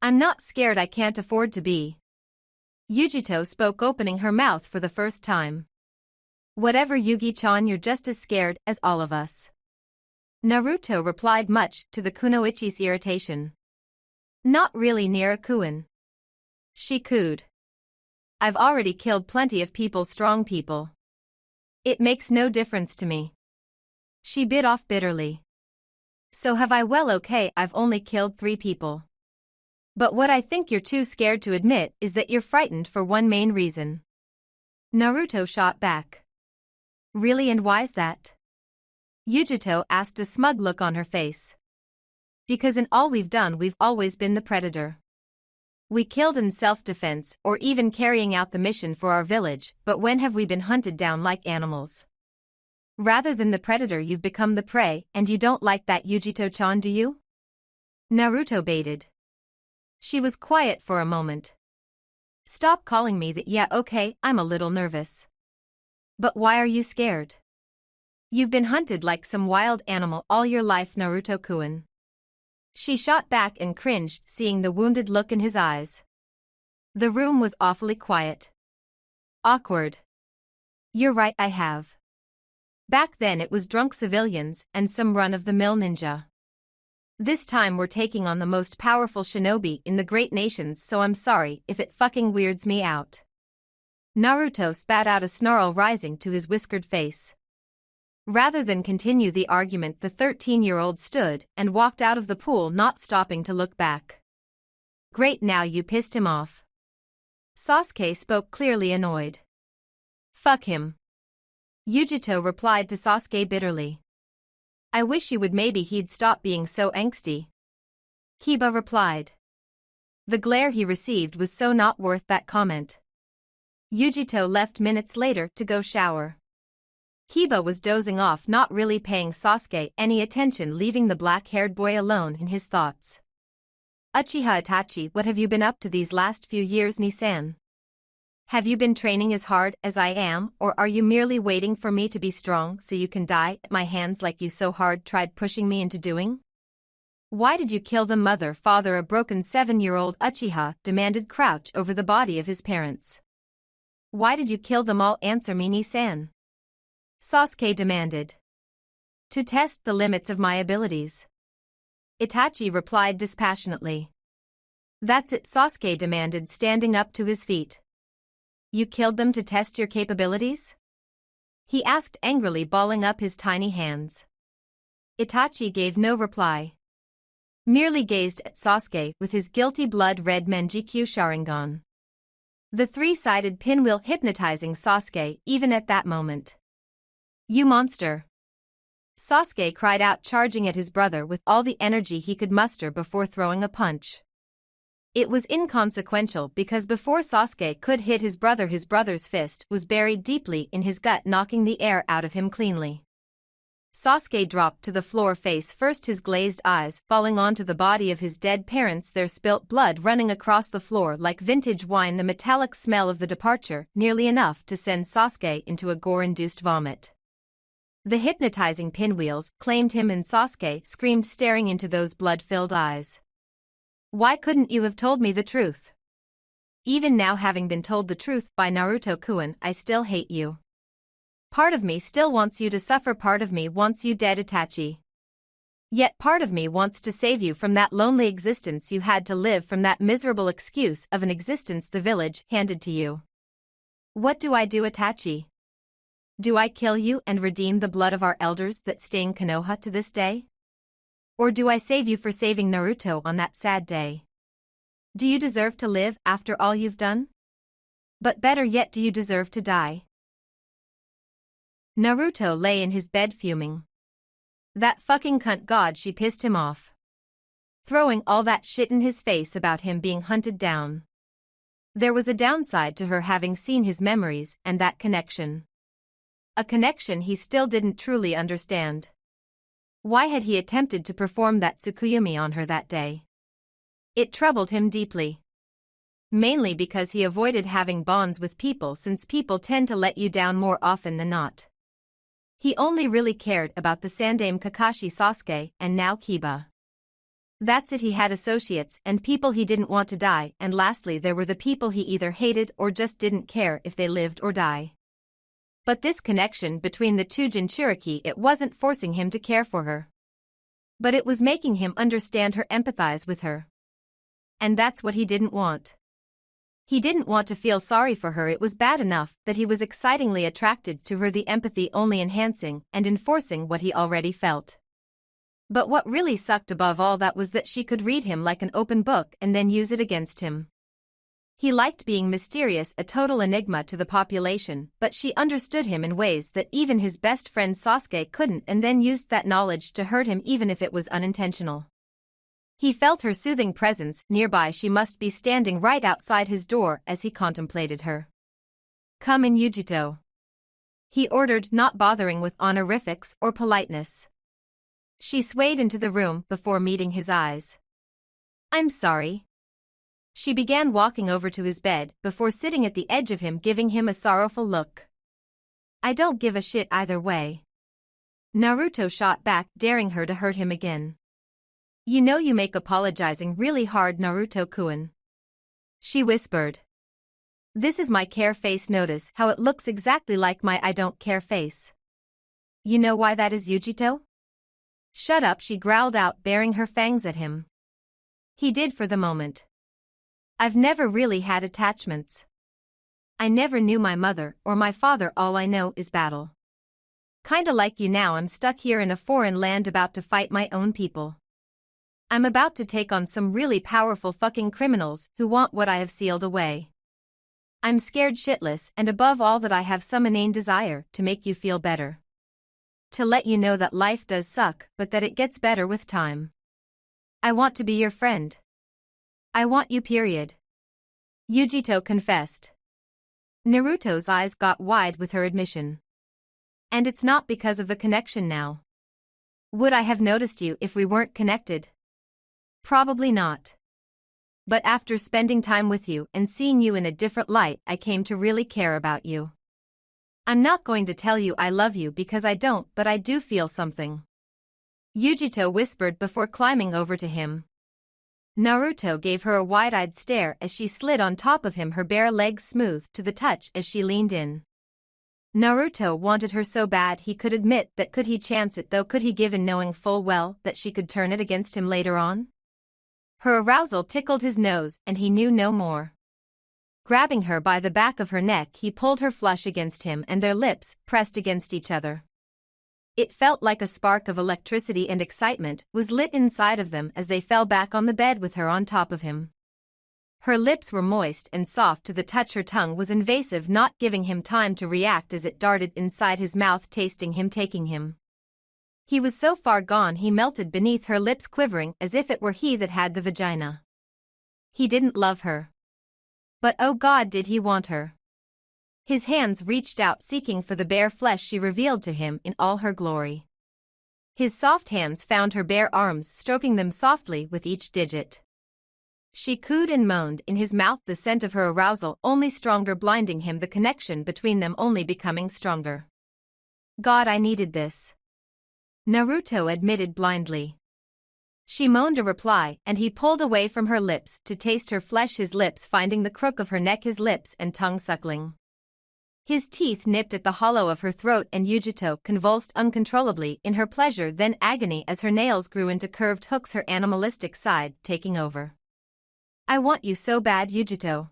I'm not scared, I can't afford to be. Yugito spoke, opening her mouth for the first time. Whatever, Yugi-chan, you're just as scared as all of us. Naruto replied, much to the kunoichi's irritation. Not really, Nira-kun. She cooed. I've already killed plenty of people, strong people. It makes no difference to me. She bit off bitterly. So have I. Well, okay, I've only killed 3 people. But what I think you're too scared to admit is that you're frightened for one main reason. Naruto shot back. Really, and why's that? Yugito asked, a smug look on her face. Because in all we've done, we've always been the predator. We killed in self-defense or even carrying out the mission for our village, but when have we been hunted down like animals? Rather than the predator, you've become the prey, and you don't like that, Yugito-chan, do you? Naruto baited. She was quiet for a moment. Stop calling me that. Yeah, okay, I'm a little nervous. But why are you scared? You've been hunted like some wild animal all your life, Naruto-kun. She shot back and cringed, seeing the wounded look in his eyes. The room was awfully quiet. Awkward. You're right, I have. Back then it was drunk civilians and some run-of-the-mill ninja. This time we're taking on the most powerful shinobi in the great nations, so I'm sorry if it fucking weirds me out. Naruto spat out a snarl rising to his whiskered face. Rather than continue the argument, the 13-year-old stood and walked out of the pool, not stopping to look back. Great, now you pissed him off. Sasuke spoke, clearly annoyed. Fuck him. Yugito replied to Sasuke bitterly. I wish you would, maybe he'd stop being so angsty. Kiba replied. The glare he received was so not worth that comment. Yugito left minutes later to go shower. Kiba was dozing off, not really paying Sasuke any attention, leaving the black-haired boy alone in his thoughts. Uchiha Itachi, what have you been up to these last few years, Nisan? Have you been training as hard as I am, or are you merely waiting for me to be strong so you can die at my hands like you so hard tried pushing me into doing? Why did you kill the mother, father? A broken 7-year-old Uchiha demanded, crouch over the body of his parents. Why did you kill them all? Answer me, Nii-san. Sasuke demanded. To test the limits of my abilities. Itachi replied dispassionately. That's it, Sasuke demanded, standing up to his feet. You killed them to test your capabilities? He asked angrily, balling up his tiny hands. Itachi gave no reply. Merely gazed at Sasuke with his guilty blood-red Manjikyu Sharingan. The three-sided pinwheel hypnotizing Sasuke even at that moment. You monster! Sasuke cried out, charging at his brother with all the energy he could muster before throwing a punch. It was inconsequential because before Sasuke could hit his brother's fist was buried deeply in his gut, knocking the air out of him cleanly. Sasuke dropped to the floor face first, his glazed eyes falling onto the body of his dead parents, their spilt blood running across the floor like vintage wine, the metallic smell of the departure nearly enough to send Sasuke into a gore-induced vomit. The hypnotizing pinwheels claimed him, and Sasuke screamed, staring into those blood-filled eyes. Why couldn't you have told me the truth? Even now, having been told the truth by Naruto-kun, I still hate you. Part of me still wants you to suffer, part of me wants you dead, Itachi. Yet part of me wants to save you from that lonely existence you had to live, from that miserable excuse of an existence the village handed to you. What do I do, Itachi? Do I kill you and redeem the blood of our elders that stain Konoha to this day? Or do I save you for saving Naruto on that sad day? Do you deserve to live after all you've done? But better yet, do you deserve to die? Naruto lay in his bed fuming. That fucking cunt, God, she pissed him off. Throwing all that shit in his face about him being hunted down. There was a downside to her having seen his memories and that connection. A connection he still didn't truly understand. Why had he attempted to perform that Tsukuyomi on her that day? It troubled him deeply. Mainly because he avoided having bonds with people, since people tend to let you down more often than not. He only really cared about the Sandaime Kakashi, Sasuke, and now Kiba. That's it, he had associates and people he didn't want to die, and lastly there were the people he either hated or just didn't care if they lived or die. But this connection between the two Jinchuriki, it wasn't forcing him to care for her. But it was making him understand her, empathize with her. And that's what he didn't want. He didn't want to feel sorry for her. It was bad enough that he was excitingly attracted to her, the empathy only enhancing and enforcing what he already felt. But what really sucked above all that was that she could read him like an open book and then use it against him. He liked being mysterious, a total enigma to the population, but she understood him in ways that even his best friend Sasuke couldn't, and then used that knowledge to hurt him even if it was unintentional. He felt her soothing presence nearby. She must be standing right outside his door as he contemplated her. Come in, Yujito. He ordered, not bothering with honorifics or politeness. She swayed into the room before meeting his eyes. I'm sorry. She began walking over to his bed before sitting at the edge of him, giving him a sorrowful look. I don't give a shit either way. Naruto shot back, daring her to hurt him again. You know you make apologizing really hard, Naruto-kun. She whispered. This is my care face. Notice how it looks exactly like my I don't care face. You know why that is, Yujito? Shut up, she growled out, baring her fangs at him. He did for the moment. I've never really had attachments. I never knew my mother or my father. All I know is battle. Kinda like you now. I'm stuck here in a foreign land about to fight my own people. I'm about to take on some really powerful fucking criminals who want what I have sealed away. I'm scared shitless, and above all that I have some inane desire to make you feel better. To let you know that life does suck, but that it gets better with time. I want to be your friend. I want you, period. Yujito confessed. Naruto's eyes got wide with her admission. And it's not because of the connection now. Would I have noticed you if we weren't connected? Probably not. But after spending time with you and seeing you in a different light, I came to really care about you. I'm not going to tell you I love you because I don't, but I do feel something. Yujito whispered before climbing over to him. Naruto gave her a wide-eyed stare as she slid on top of him, her bare legs smooth to the touch as she leaned in. Naruto wanted her so bad he could admit that. Could he chance it though? Could he give in knowing full well that she could turn it against him later on? Her arousal tickled his nose and he knew no more. Grabbing her by the back of her neck, he pulled her flush against him and their lips pressed against each other. It felt like a spark of electricity and excitement was lit inside of them as they fell back on the bed with her on top of him. Her lips were moist and soft to the touch. Her tongue was invasive, not giving him time to react as it darted inside his mouth, tasting him, taking him. He was so far gone he melted beneath her lips, quivering as if it were he that had the vagina. He didn't love her. But oh God, did he want her? His hands reached out, seeking for the bare flesh she revealed to him in all her glory. His soft hands found her bare arms, stroking them softly with each digit. She cooed and moaned in his mouth, the scent of her arousal only stronger, blinding him, the connection between them only becoming stronger. God, I needed this. Naruto admitted blindly. She moaned a reply and he pulled away from her lips to taste her flesh, his lips finding the crook of her neck, his lips and tongue suckling. His teeth nipped at the hollow of her throat and Yujito convulsed uncontrollably in her pleasure, then agony as her nails grew into curved hooks, her animalistic side taking over. I want you so bad, Yujito.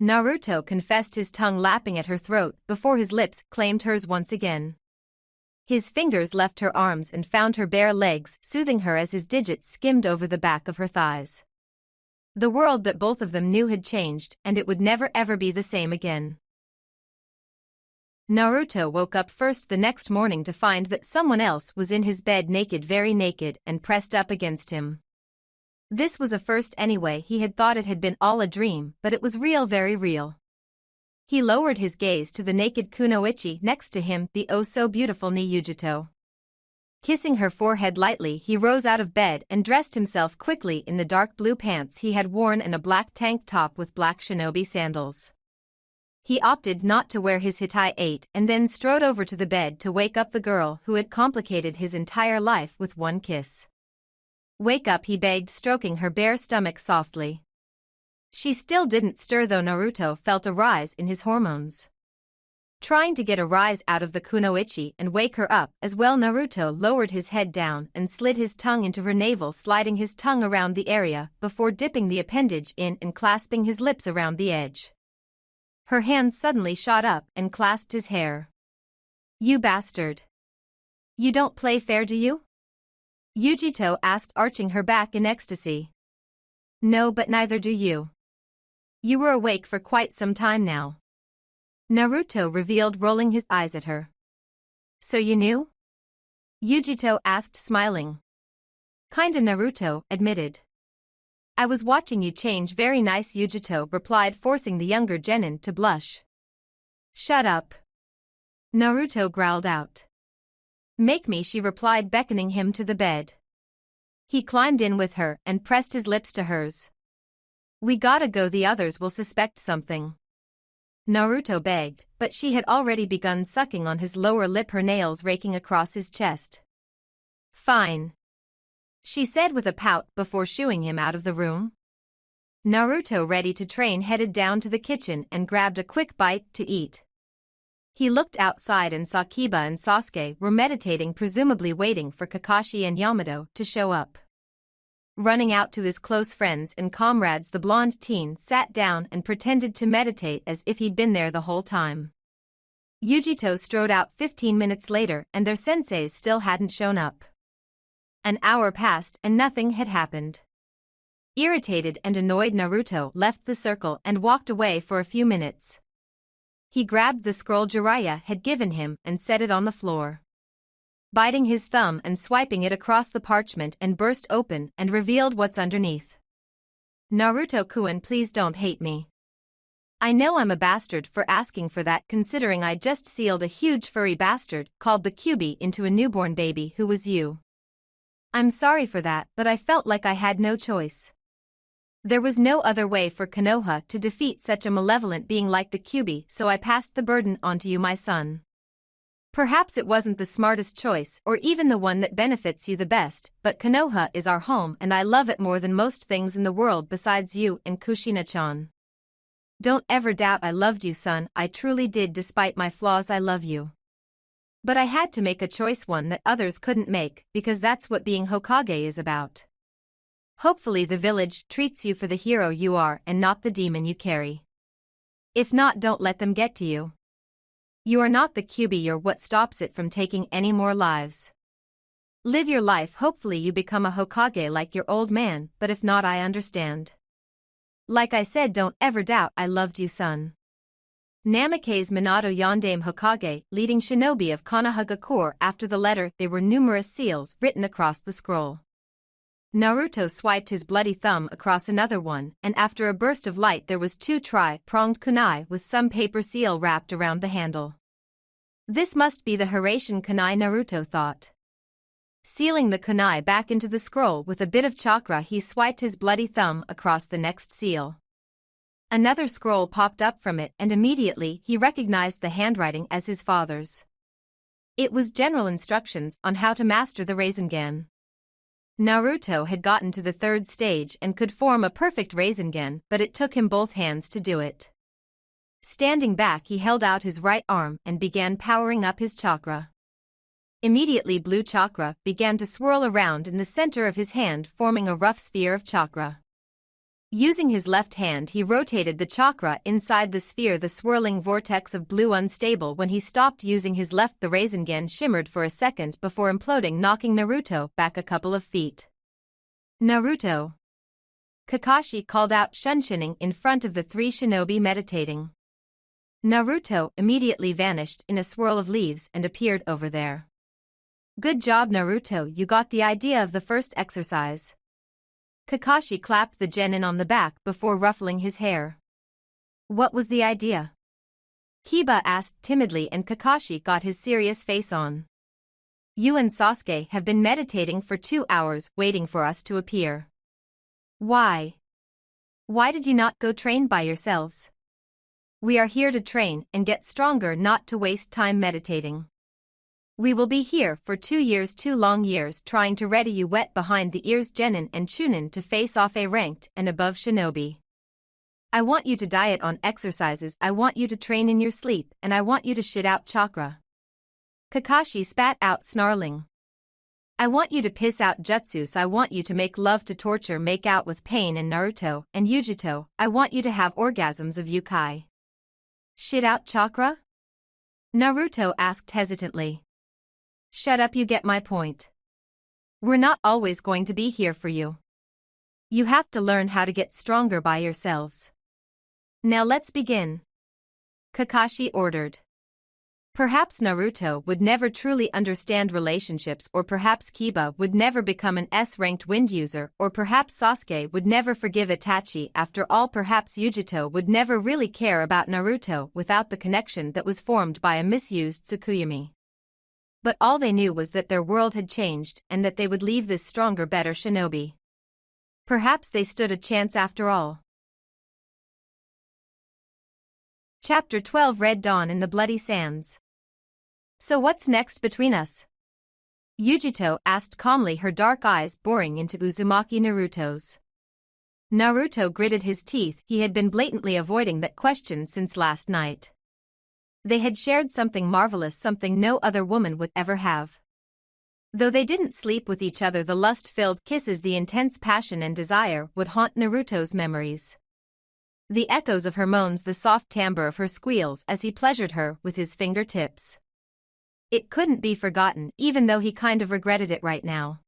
Naruto confessed, his tongue lapping at her throat before his lips claimed hers once again. His fingers left her arms and found her bare legs, soothing her as his digits skimmed over the back of her thighs. The world that both of them knew had changed, and it would never ever be the same again. Naruto woke up first the next morning to find that someone else was in his bed, naked, very naked, and pressed up against him. This was a first anyway. He had thought it had been all a dream, but it was real, very real. He lowered his gaze to the naked kunoichi next to him, the oh so beautiful Yujito. Kissing her forehead lightly, he rose out of bed and dressed himself quickly in the dark blue pants he had worn and a black tank top with black shinobi sandals. He opted not to wear his hitai 8 and then strode over to the bed to wake up the girl who had complicated his entire life with one kiss. Wake up, he begged, stroking her bare stomach softly. She still didn't stir though. Naruto felt a rise in his hormones. Trying to get a rise out of the kunoichi and wake her up as well, Naruto lowered his head down and slid his tongue into her navel, sliding his tongue around the area before dipping the appendage in and clasping his lips around the edge. Her hands suddenly shot up and clasped his hair. You bastard. You don't play fair, do you? Yujito asked, arching her back in ecstasy. No, but neither do you. You were awake for quite some time now. Naruto revealed, rolling his eyes at her. So you knew? Yujito asked, smiling. Kinda, Naruto admitted. I was watching you change. Very nice, Yujito replied, forcing the younger genin to blush. Shut up. Naruto growled out. Make me, she replied, beckoning him to the bed. He climbed in with her and pressed his lips to hers. We gotta go, the others will suspect something. Naruto begged, but she had already begun sucking on his lower lip, her nails raking across his chest. Fine. She said with a pout before shooing him out of the room. Naruto, ready to train, headed down to the kitchen and grabbed a quick bite to eat. He looked outside and saw Kiba and Sasuke were meditating, presumably waiting for Kakashi and Yamato to show up. Running out to his close friends and comrades, the blonde teen sat down and pretended to meditate as if he'd been there the whole time. Yujito strode out 15 minutes later and their senseis still hadn't shown up. An hour passed and nothing had happened. Irritated and annoyed, Naruto left the circle and walked away for a few minutes. He grabbed the scroll Jiraiya had given him and set it on the floor. Biting his thumb and swiping it across the parchment and burst open and revealed what's underneath. Naruto-kun, please don't hate me. I know I'm a bastard for asking for that, considering I just sealed a huge furry bastard called the Kyuubi into a newborn baby who was you. I'm sorry for that, but I felt like I had no choice. There was no other way for Konoha to defeat such a malevolent being like the Kyuubi, so I passed the burden on to you, my son. Perhaps it wasn't the smartest choice or even the one that benefits you the best, but Konoha is our home and I love it more than most things in the world besides you and Kushina-chan. Don't ever doubt I loved you, son, I truly did. Despite my flaws I love you. But I had to make a choice, one that others couldn't make, because that's what being Hokage is about. Hopefully the village treats you for the hero you are and not the demon you carry. If not, don't let them get to you. You are not the Kyuubi, you're what stops it from taking any more lives. Live your life, hopefully you become a Hokage like your old man, but if not, I understand. Like I said, don't ever doubt I loved you, son. Namikaze Minato Yondaime Hokage, leading shinobi of Konohagakure. After the letter there were numerous seals written across the scroll. Naruto swiped his bloody thumb across another one, and after a burst of light there was two tri-pronged kunai with some paper seal wrapped around the handle. This must be the Hiraishin kunai, Naruto thought. Sealing the kunai back into the scroll with a bit of chakra, he swiped his bloody thumb across the next seal. Another scroll popped up from it and immediately he recognized the handwriting as his father's. It was general instructions on how to master the Rasengan. Naruto had gotten to the third stage and could form a perfect Rasengan, but it took him both hands to do it. Standing back, he held out his right arm and began powering up his chakra. Immediately blue chakra began to swirl around in the center of his hand, forming a rough sphere of chakra. Using his left hand he rotated the chakra inside the sphere. The swirling vortex of blue unstable. When he stopped using his left, the Rasengan shimmered for a second before imploding, knocking Naruto back a couple of feet. Naruto! Kakashi called out, shunshining in front of the three shinobi meditating. Naruto immediately vanished in a swirl of leaves and appeared over there. Good job, Naruto, you got the idea of the first exercise. Kakashi clapped the genin on the back before ruffling his hair. What was the idea? Kiba asked timidly, and Kakashi got his serious face on. You and Sasuke have been meditating for 2 hours waiting for us to appear. Why? Why did you not go train by yourselves? We are here to train and get stronger, not to waste time meditating. We will be here for 2 years, 2 long years, trying to ready you wet behind the ears Genin and Chunin to face off a ranked and above shinobi. I want you to diet on exercises, I want you to train in your sleep, and I want you to shit out chakra. Kakashi spat out, snarling. I want you to piss out jutsus, I want you to make love to torture, make out with pain and Naruto and Yujito, I want you to have orgasms of Yukai. Shit out chakra? Naruto asked hesitantly. Shut up, you get my point. We're not always going to be here for you. You have to learn how to get stronger by yourselves. Now let's begin. Kakashi ordered. Perhaps Naruto would never truly understand relationships, or perhaps Kiba would never become an S-ranked wind user, or perhaps Sasuke would never forgive Itachi. After all, perhaps Yujito would never really care about Naruto without the connection that was formed by a misused Tsukuyomi. But all they knew was that their world had changed and that they would leave this stronger, better shinobi. Perhaps they stood a chance after all. Chapter 12, Red Dawn in the Bloody Sands. So what's next between us? Yujito asked calmly, her dark eyes boring into Uzumaki Naruto's. Naruto gritted his teeth. He had been blatantly avoiding that question since last night. They had shared something marvelous, something no other woman would ever have. Though they didn't sleep with each other, the lust-filled kisses, the intense passion and desire would haunt Naruto's memories. The echoes of her moans, the soft timbre of her squeals as he pleasured her with his fingertips. It couldn't be forgotten, even though he kind of regretted it right now.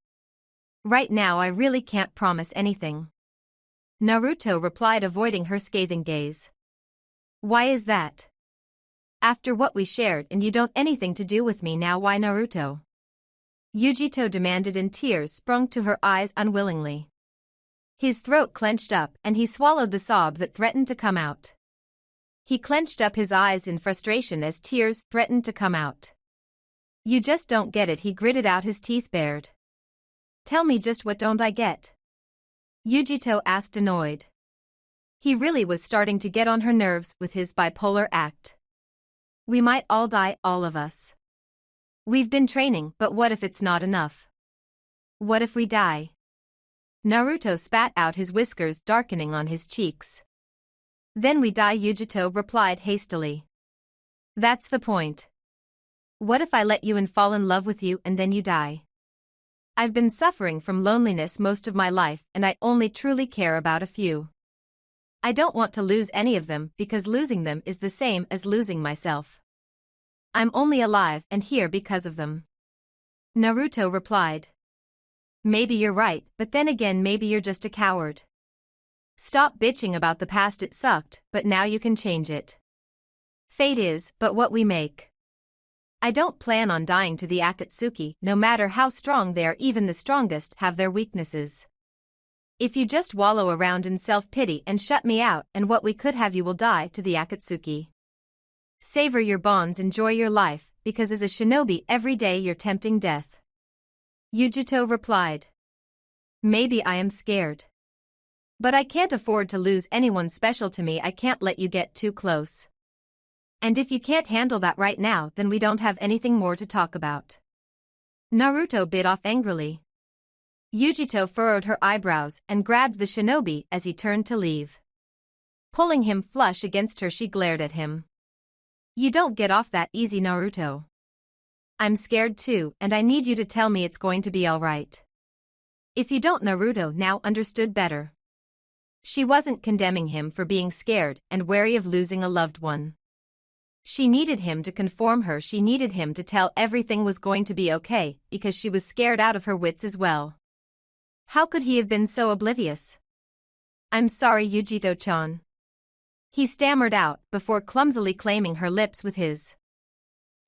Right now I really can't promise anything. Naruto replied, avoiding her scathing gaze. Why is that? After what we shared, and you don't anything to do with me now, why, Naruto? Yujito demanded, and tears sprung to her eyes unwillingly. His throat clenched up and he swallowed the sob that threatened to come out. He clenched up his eyes in frustration as tears threatened to come out. You just don't get it, he gritted out, his teeth bared. Tell me, just what don't I get? Yujito asked, annoyed. He really was starting to get on her nerves with his bipolar act. We might all die, all of us. We've been training, but what if it's not enough? What if we die? Naruto spat out his whiskers, darkening on his cheeks. Then we die, Yujito replied hastily. That's the point. What if I let you and fall in love with you and then you die? I've been suffering from loneliness most of my life and I only truly care about a few. I don't want to lose any of them because losing them is the same as losing myself. I'm only alive and here because of them. Naruto replied. Maybe you're right, but then again maybe you're just a coward. Stop bitching about the past, it sucked, but now you can change it. Fate is but what we make. I don't plan on dying to the Akatsuki, no matter how strong they are. Even the strongest have their weaknesses. If you just wallow around in self-pity and shut me out and what we could have, you will die to the Akatsuki. Savor your bonds, enjoy your life, because as a shinobi every day you're tempting death. Yujito replied. Maybe I am scared. But I can't afford to lose anyone special to me. I can't let you get too close. And if you can't handle that right now, then we don't have anything more to talk about. Naruto bit off angrily. Yujito furrowed her eyebrows and grabbed the shinobi as he turned to leave. Pulling him flush against her, she glared at him. You don't get off that easy, Naruto. I'm scared too, and I need you to tell me it's going to be alright. If you don't, Naruto now understood better. She wasn't condemning him for being scared and wary of losing a loved one. She needed him to conform her. She needed him to tell everything was going to be okay because she was scared out of her wits as well. How could he have been so oblivious? I'm sorry, Yujito-chan. He stammered out before clumsily claiming her lips with his.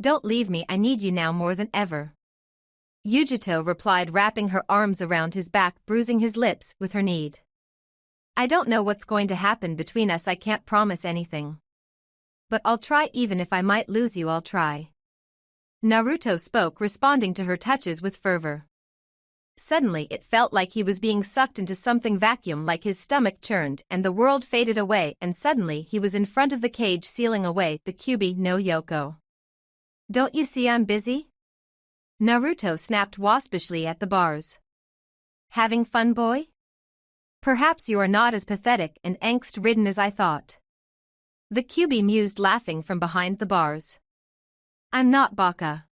Don't leave me, I need you now more than ever. Yujito replied, wrapping her arms around his back, bruising his lips with her need. I don't know what's going to happen between us, I can't promise anything. But I'll try, even if I might lose you, I'll try. Naruto spoke, responding to her touches with fervor. Suddenly it felt like he was being sucked into something vacuum, like his stomach churned and the world faded away, and suddenly he was in front of the cage, sealing away the Kyuubi no Yoko. Don't you see I'm busy? Naruto snapped waspishly at the bars. Having fun, boy? Perhaps you are not as pathetic and angst-ridden as I thought. The Kyuubi mused, laughing from behind the bars. I'm not Baka.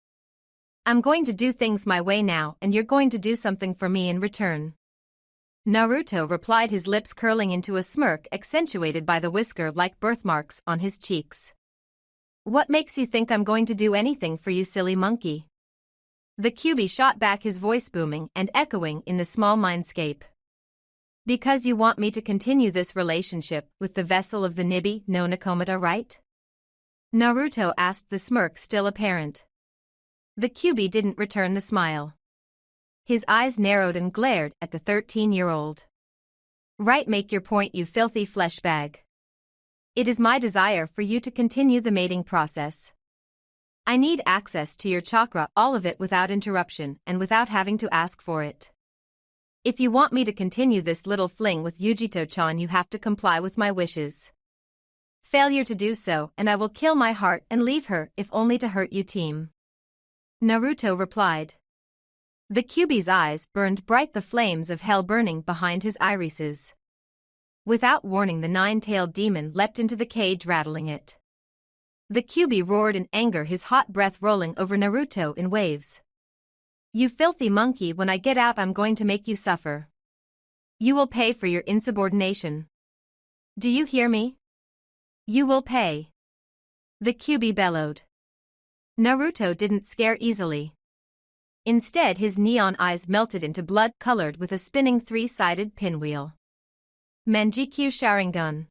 I'm going to do things my way now, and you're going to do something for me in return. Naruto replied, his lips curling into a smirk accentuated by the whisker-like birthmarks on his cheeks. What makes you think I'm going to do anything for you, silly monkey? The Kyuubi shot back, his voice booming and echoing in the small mindscape. Because you want me to continue this relationship with the vessel of the Nibi no Nakomata, right? Naruto asked, the smirk still apparent. The Kyuubi didn't return the smile. His eyes narrowed and glared at the 13-year-old. Right, make your point, you filthy flesh bag. It is my desire for you to continue the mating process. I need access to your chakra, all of it without interruption and without having to ask for it. If you want me to continue this little fling with Yujito-chan, you have to comply with my wishes. Failure to do so, and I will kill my heart and leave her, if only to hurt you, team. Naruto replied. The Kyuubi's eyes burned bright, the flames of hell burning behind his irises. Without warning, the nine-tailed demon leapt into the cage, rattling it. The Kyuubi roared in anger, his hot breath rolling over Naruto in waves. You filthy monkey, when I get out I'm going to make you suffer. You will pay for your insubordination. Do you hear me? You will pay. The Kyuubi bellowed. Naruto didn't scare easily. Instead, his neon eyes melted into blood, colored with a spinning three-sided pinwheel. Manjikyu Sharingan.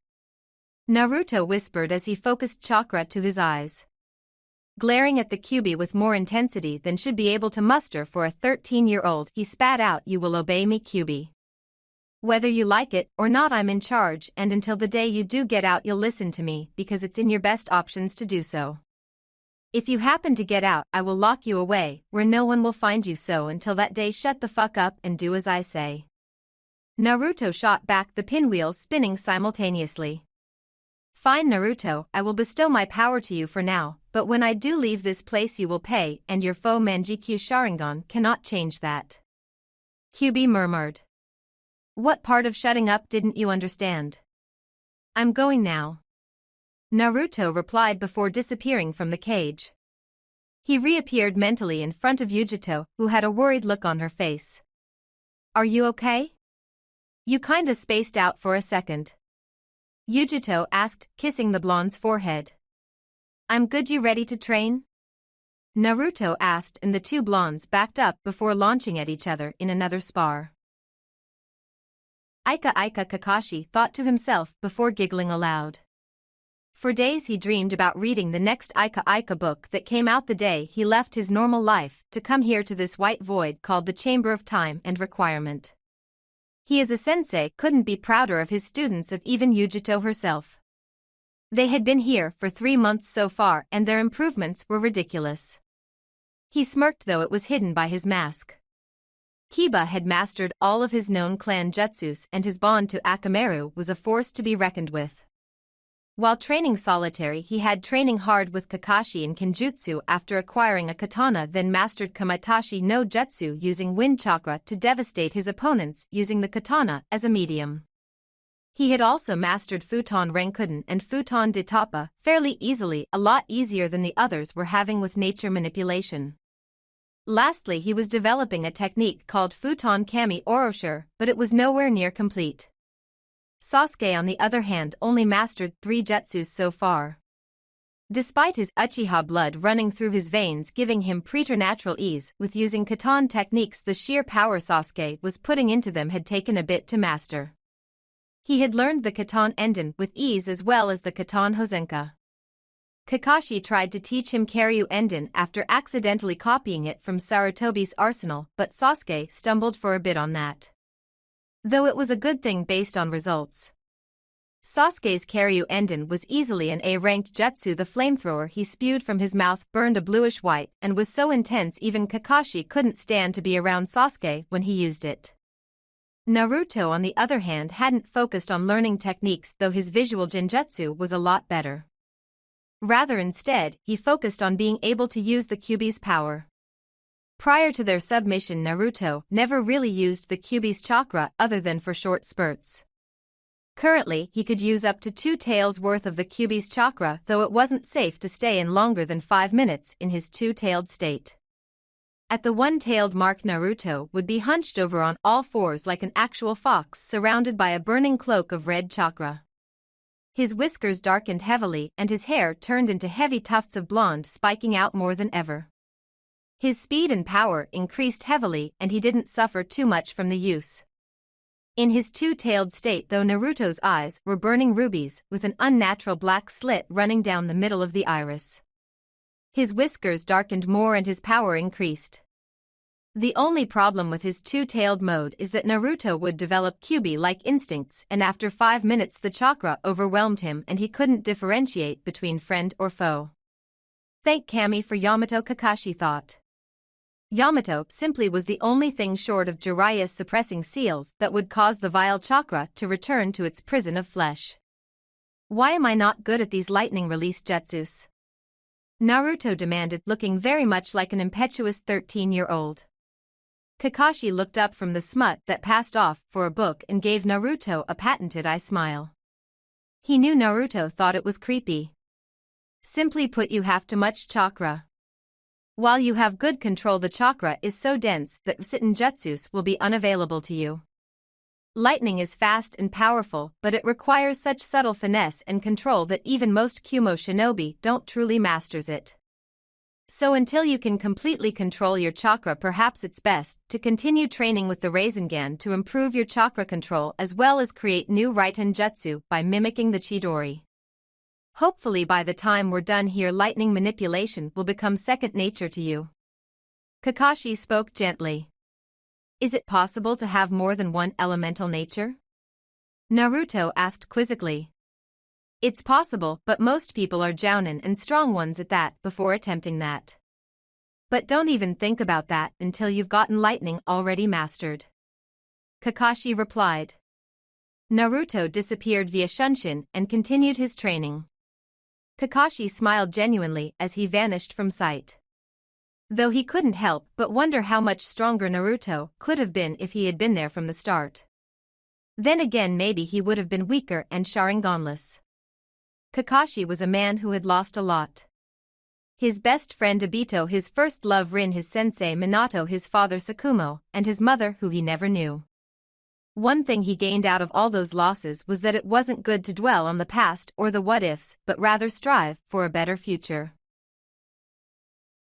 Naruto whispered as he focused chakra to his eyes. Glaring at the Kyuubi with more intensity than should be able to muster for a 13-year-old, he spat out, you will obey me, Kyuubi. Whether you like it or not, I'm in charge, and until the day you do get out you'll listen to me because it's in your best options to do so. If you happen to get out, I will lock you away where no one will find you, so until that day shut the fuck up and do as I say. Naruto shot back, the pinwheels spinning simultaneously. Fine, Naruto, I will bestow my power to you for now, But when I do leave this place you will pay, and your foe Manjikyu Sharingan cannot change that. Kyubi murmured. What part of shutting up didn't you understand? I'm going now. Naruto replied before disappearing from the cage. He reappeared mentally in front of Yujito, who had a worried look on her face. Are you okay? You kinda spaced out for a second. Yujito asked, kissing the blonde's forehead. I'm good. You ready to train? Naruto asked, and the two blondes backed up before launching at each other in another spar. Ika Kakashi thought to himself before giggling aloud. For days he dreamed about reading the next Ika book that came out the day he left his normal life to come here to this white void called the Chamber of Time and Requirement. He as a sensei couldn't be prouder of his students, of even Yujito herself. They had been here for 3 months so far and their improvements were ridiculous. He smirked, though it was hidden by his mask. Kiba had mastered all of his known clan jutsus, and his bond to Akamaru was a force to be reckoned with. While training solitary, he had training hard with Kakashi in Kenjutsu after acquiring a katana, then mastered Kamitachi no Jutsu using wind chakra to devastate his opponents using the katana as a medium. He had also mastered Futon Renkuden and Futon de Tapa fairly easily, a lot easier than the others were having with nature manipulation. Lastly, he was developing a technique called Futon Kami Oroshur, but it was nowhere near complete. Sasuke, on the other hand, only mastered 3 jutsus so far. Despite his Uchiha blood running through his veins giving him preternatural ease with using katan techniques, the sheer power Sasuke was putting into them had taken a bit to master. He had learned the katan enden with ease as well as the katan hozenka. Kakashi tried to teach him Karyu enden after accidentally copying it from Sarutobi's arsenal, but Sasuke stumbled for a bit on that. Though it was a good thing based on results. Sasuke's Karyu enden was easily an A-ranked jutsu. The flamethrower he spewed from his mouth burned a bluish-white and was so intense even Kakashi couldn't stand to be around Sasuke when he used it. Naruto, on the other hand, hadn't focused on learning techniques, though his visual genjutsu was a lot better. Rather, instead, he focused on being able to use the Kyubi's power. Prior to their submission, Naruto never really used the Kyubi's chakra other than for short spurts. Currently, he could use up to 2 taels worth of the Kyubi's chakra, though it wasn't safe to stay in longer than 5 minutes in his 2-tailed state. At the 1-tailed mark, Naruto would be hunched over on all fours like an actual fox surrounded by a burning cloak of red chakra. His whiskers darkened heavily and his hair turned into heavy tufts of blonde, spiking out more than ever. His speed and power increased heavily and he didn't suffer too much from the use. In his 2-tailed state, though, Naruto's eyes were burning rubies with an unnatural black slit running down the middle of the iris. His whiskers darkened more and his power increased. The only problem with his 2-tailed mode is that Naruto would develop Kyubi-like instincts, and after 5 minutes the chakra overwhelmed him and he couldn't differentiate between friend or foe. Thank Kami for Yamato, Kakashi thought. Yamato simply was the only thing short of Jiraiya's suppressing seals that would cause the vile chakra to return to its prison of flesh. Why am I not good at these lightning release jutsus? Naruto demanded, looking very much like an impetuous 13-year-old. Kakashi looked up from the smut that passed off for a book and gave Naruto a patented eye smile. He knew Naruto thought it was creepy. Simply put, you have too much chakra. While you have good control, the chakra is so dense that Sitten jutsus will be unavailable to you. Lightning is fast and powerful, but it requires such subtle finesse and control that even most Kumo shinobi don't truly masters it. So until you can completely control your chakra, perhaps it's best to continue training with the Rasengan to improve your chakra control as well as create new Raiten jutsu by mimicking the Chidori. Hopefully by the time we're done here, lightning manipulation will become second nature to you. Kakashi spoke gently. Is it possible to have more than one elemental nature? Naruto asked quizzically. It's possible, but most people are jounin and strong ones at that before attempting that. But don't even think about that until you've gotten lightning already mastered. Kakashi replied. Naruto disappeared via Shunshin and continued his training. Kakashi smiled genuinely as he vanished from sight. Though he couldn't help but wonder how much stronger Naruto could have been if he had been there from the start. Then again, maybe he would have been weaker and Sharinganless. Kakashi was a man who had lost a lot. His best friend Obito, his first love Rin, his sensei Minato, his father Sakumo, and his mother who he never knew. One thing he gained out of all those losses was that it wasn't good to dwell on the past or the what-ifs, but rather strive for a better future.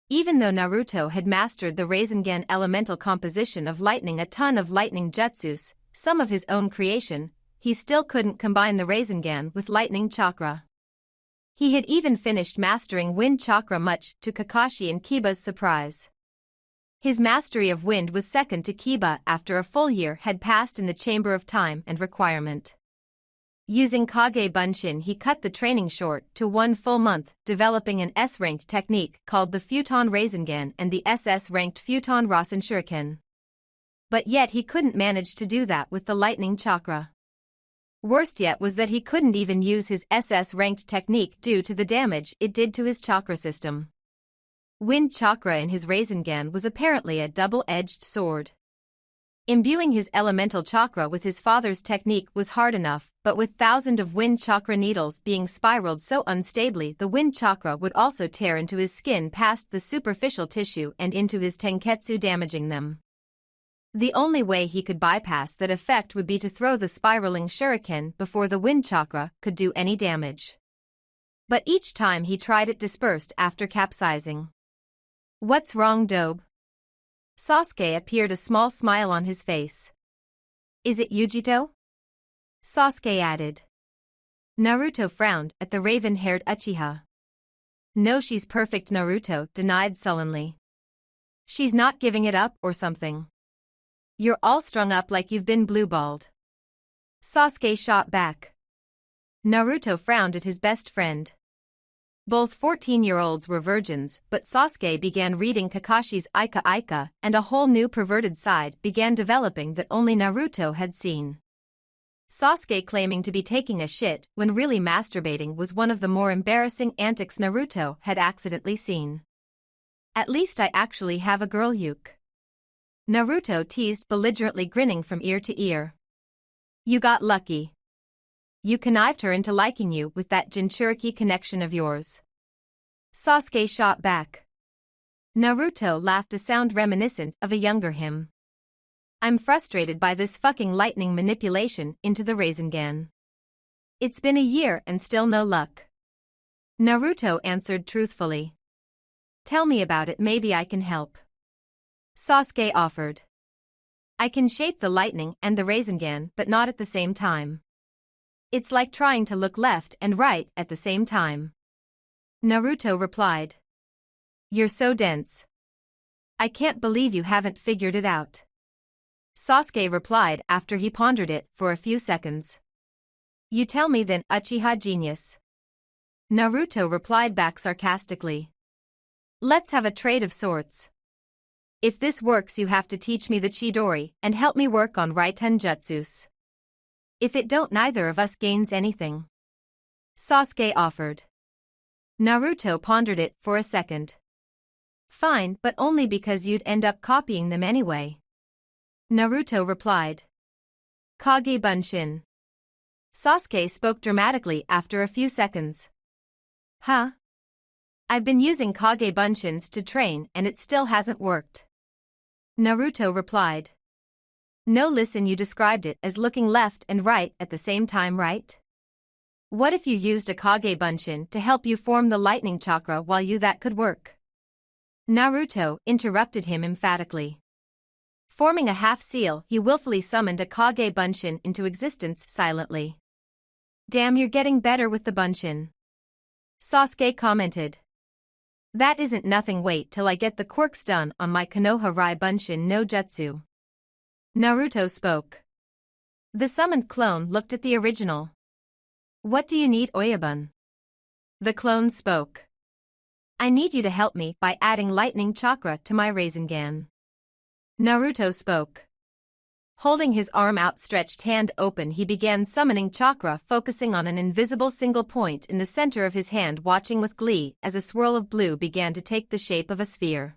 Even though Naruto had mastered the Rasengan elemental composition of lightning, a ton of lightning jutsus, some of his own creation, he still couldn't combine the Rasengan with lightning chakra. He had even finished mastering wind chakra, much to Kakashi and Kiba's surprise. His mastery of wind was second to Kiba after a full year had passed in the Chamber of Time and Requirement. Using Kage Bunshin, he cut the training short to 1 full month, developing an S-ranked technique called the Futon Rasengan and the SS-ranked Futon Rasen Shuriken. But yet he couldn't manage to do that with the lightning chakra. Worst yet was that he couldn't even use his SS-ranked technique due to the damage it did to his chakra system. Wind chakra in his Rasengan was apparently a double-edged sword. Imbuing his elemental chakra with his father's technique was hard enough, but with thousands of wind chakra needles being spiraled so unstably, the wind chakra would also tear into his skin past the superficial tissue and into his tenketsu, damaging them. The only way he could bypass that effect would be to throw the spiraling shuriken before the wind chakra could do any damage. But each time he tried, it dispersed after capsizing. "What's wrong, Dobe?" Sasuke appeared, a small smile on his face. "Is it Yujito?" Sasuke added. Naruto frowned at the raven-haired Uchiha. "No, she's perfect," Naruto denied sullenly. "She's not giving it up or something. You're all strung up like you've been blue-balled." Sasuke shot back. Naruto frowned at his best friend. Both 14-year-olds were virgins, but Sasuke began reading Kakashi's Aika Aika, and a whole new perverted side began developing that only Naruto had seen. Sasuke claiming to be taking a shit when really masturbating was one of the more embarrassing antics Naruto had accidentally seen. "At least I actually have a girl, Yuke," Naruto teased, belligerently grinning from ear to ear. "You got lucky. You connived her into liking you with that Jinchuriki connection of yours." Sasuke shot back. Naruto laughed, a sound reminiscent of a younger him. "I'm frustrated by this fucking lightning manipulation into the Rasengan. It's been a year and still no luck." Naruto answered truthfully. "Tell me about it, maybe I can help." Sasuke offered. "I can shape the lightning and the Rasengan, but not at the same time. It's like trying to look left and right at the same time." Naruto replied. "You're so dense. I can't believe you haven't figured it out." Sasuke replied after he pondered it for a few seconds. "You tell me then, Uchiha genius." Naruto replied back sarcastically. "Let's have a trade of sorts. If this works, you have to teach me the Chidori and help me work on Raiten Jutsus. If it don't, neither of us gains anything." Sasuke offered. Naruto pondered it for a second. "Fine, but only because you'd end up copying them anyway." Naruto replied. "Kage Bunshin." Sasuke spoke dramatically after a few seconds. "Huh? I've been using Kage Bunshins to train and it still hasn't worked." Naruto replied. "No, listen, you described it as looking left and right at the same time, right? What if you used a Kage Bunshin to help you form the lightning chakra while that could work?" Naruto interrupted him emphatically. Forming a half-seal, he willfully summoned a Kage Bunshin into existence silently. "Damn, you're getting better with the Bunshin," Sasuke commented. "That isn't nothing, wait till I get the quirks done on my Konoha Rai Bunshin no Jutsu." Naruto spoke. The summoned clone looked at the original. "What do you need, Oyabun?" The clone spoke. "I need you to help me by adding lightning chakra to my Rasengan." Naruto spoke. Holding his arm outstretched hand open, he began summoning chakra, focusing on an invisible single point in the center of his hand, watching with glee as a swirl of blue began to take the shape of a sphere.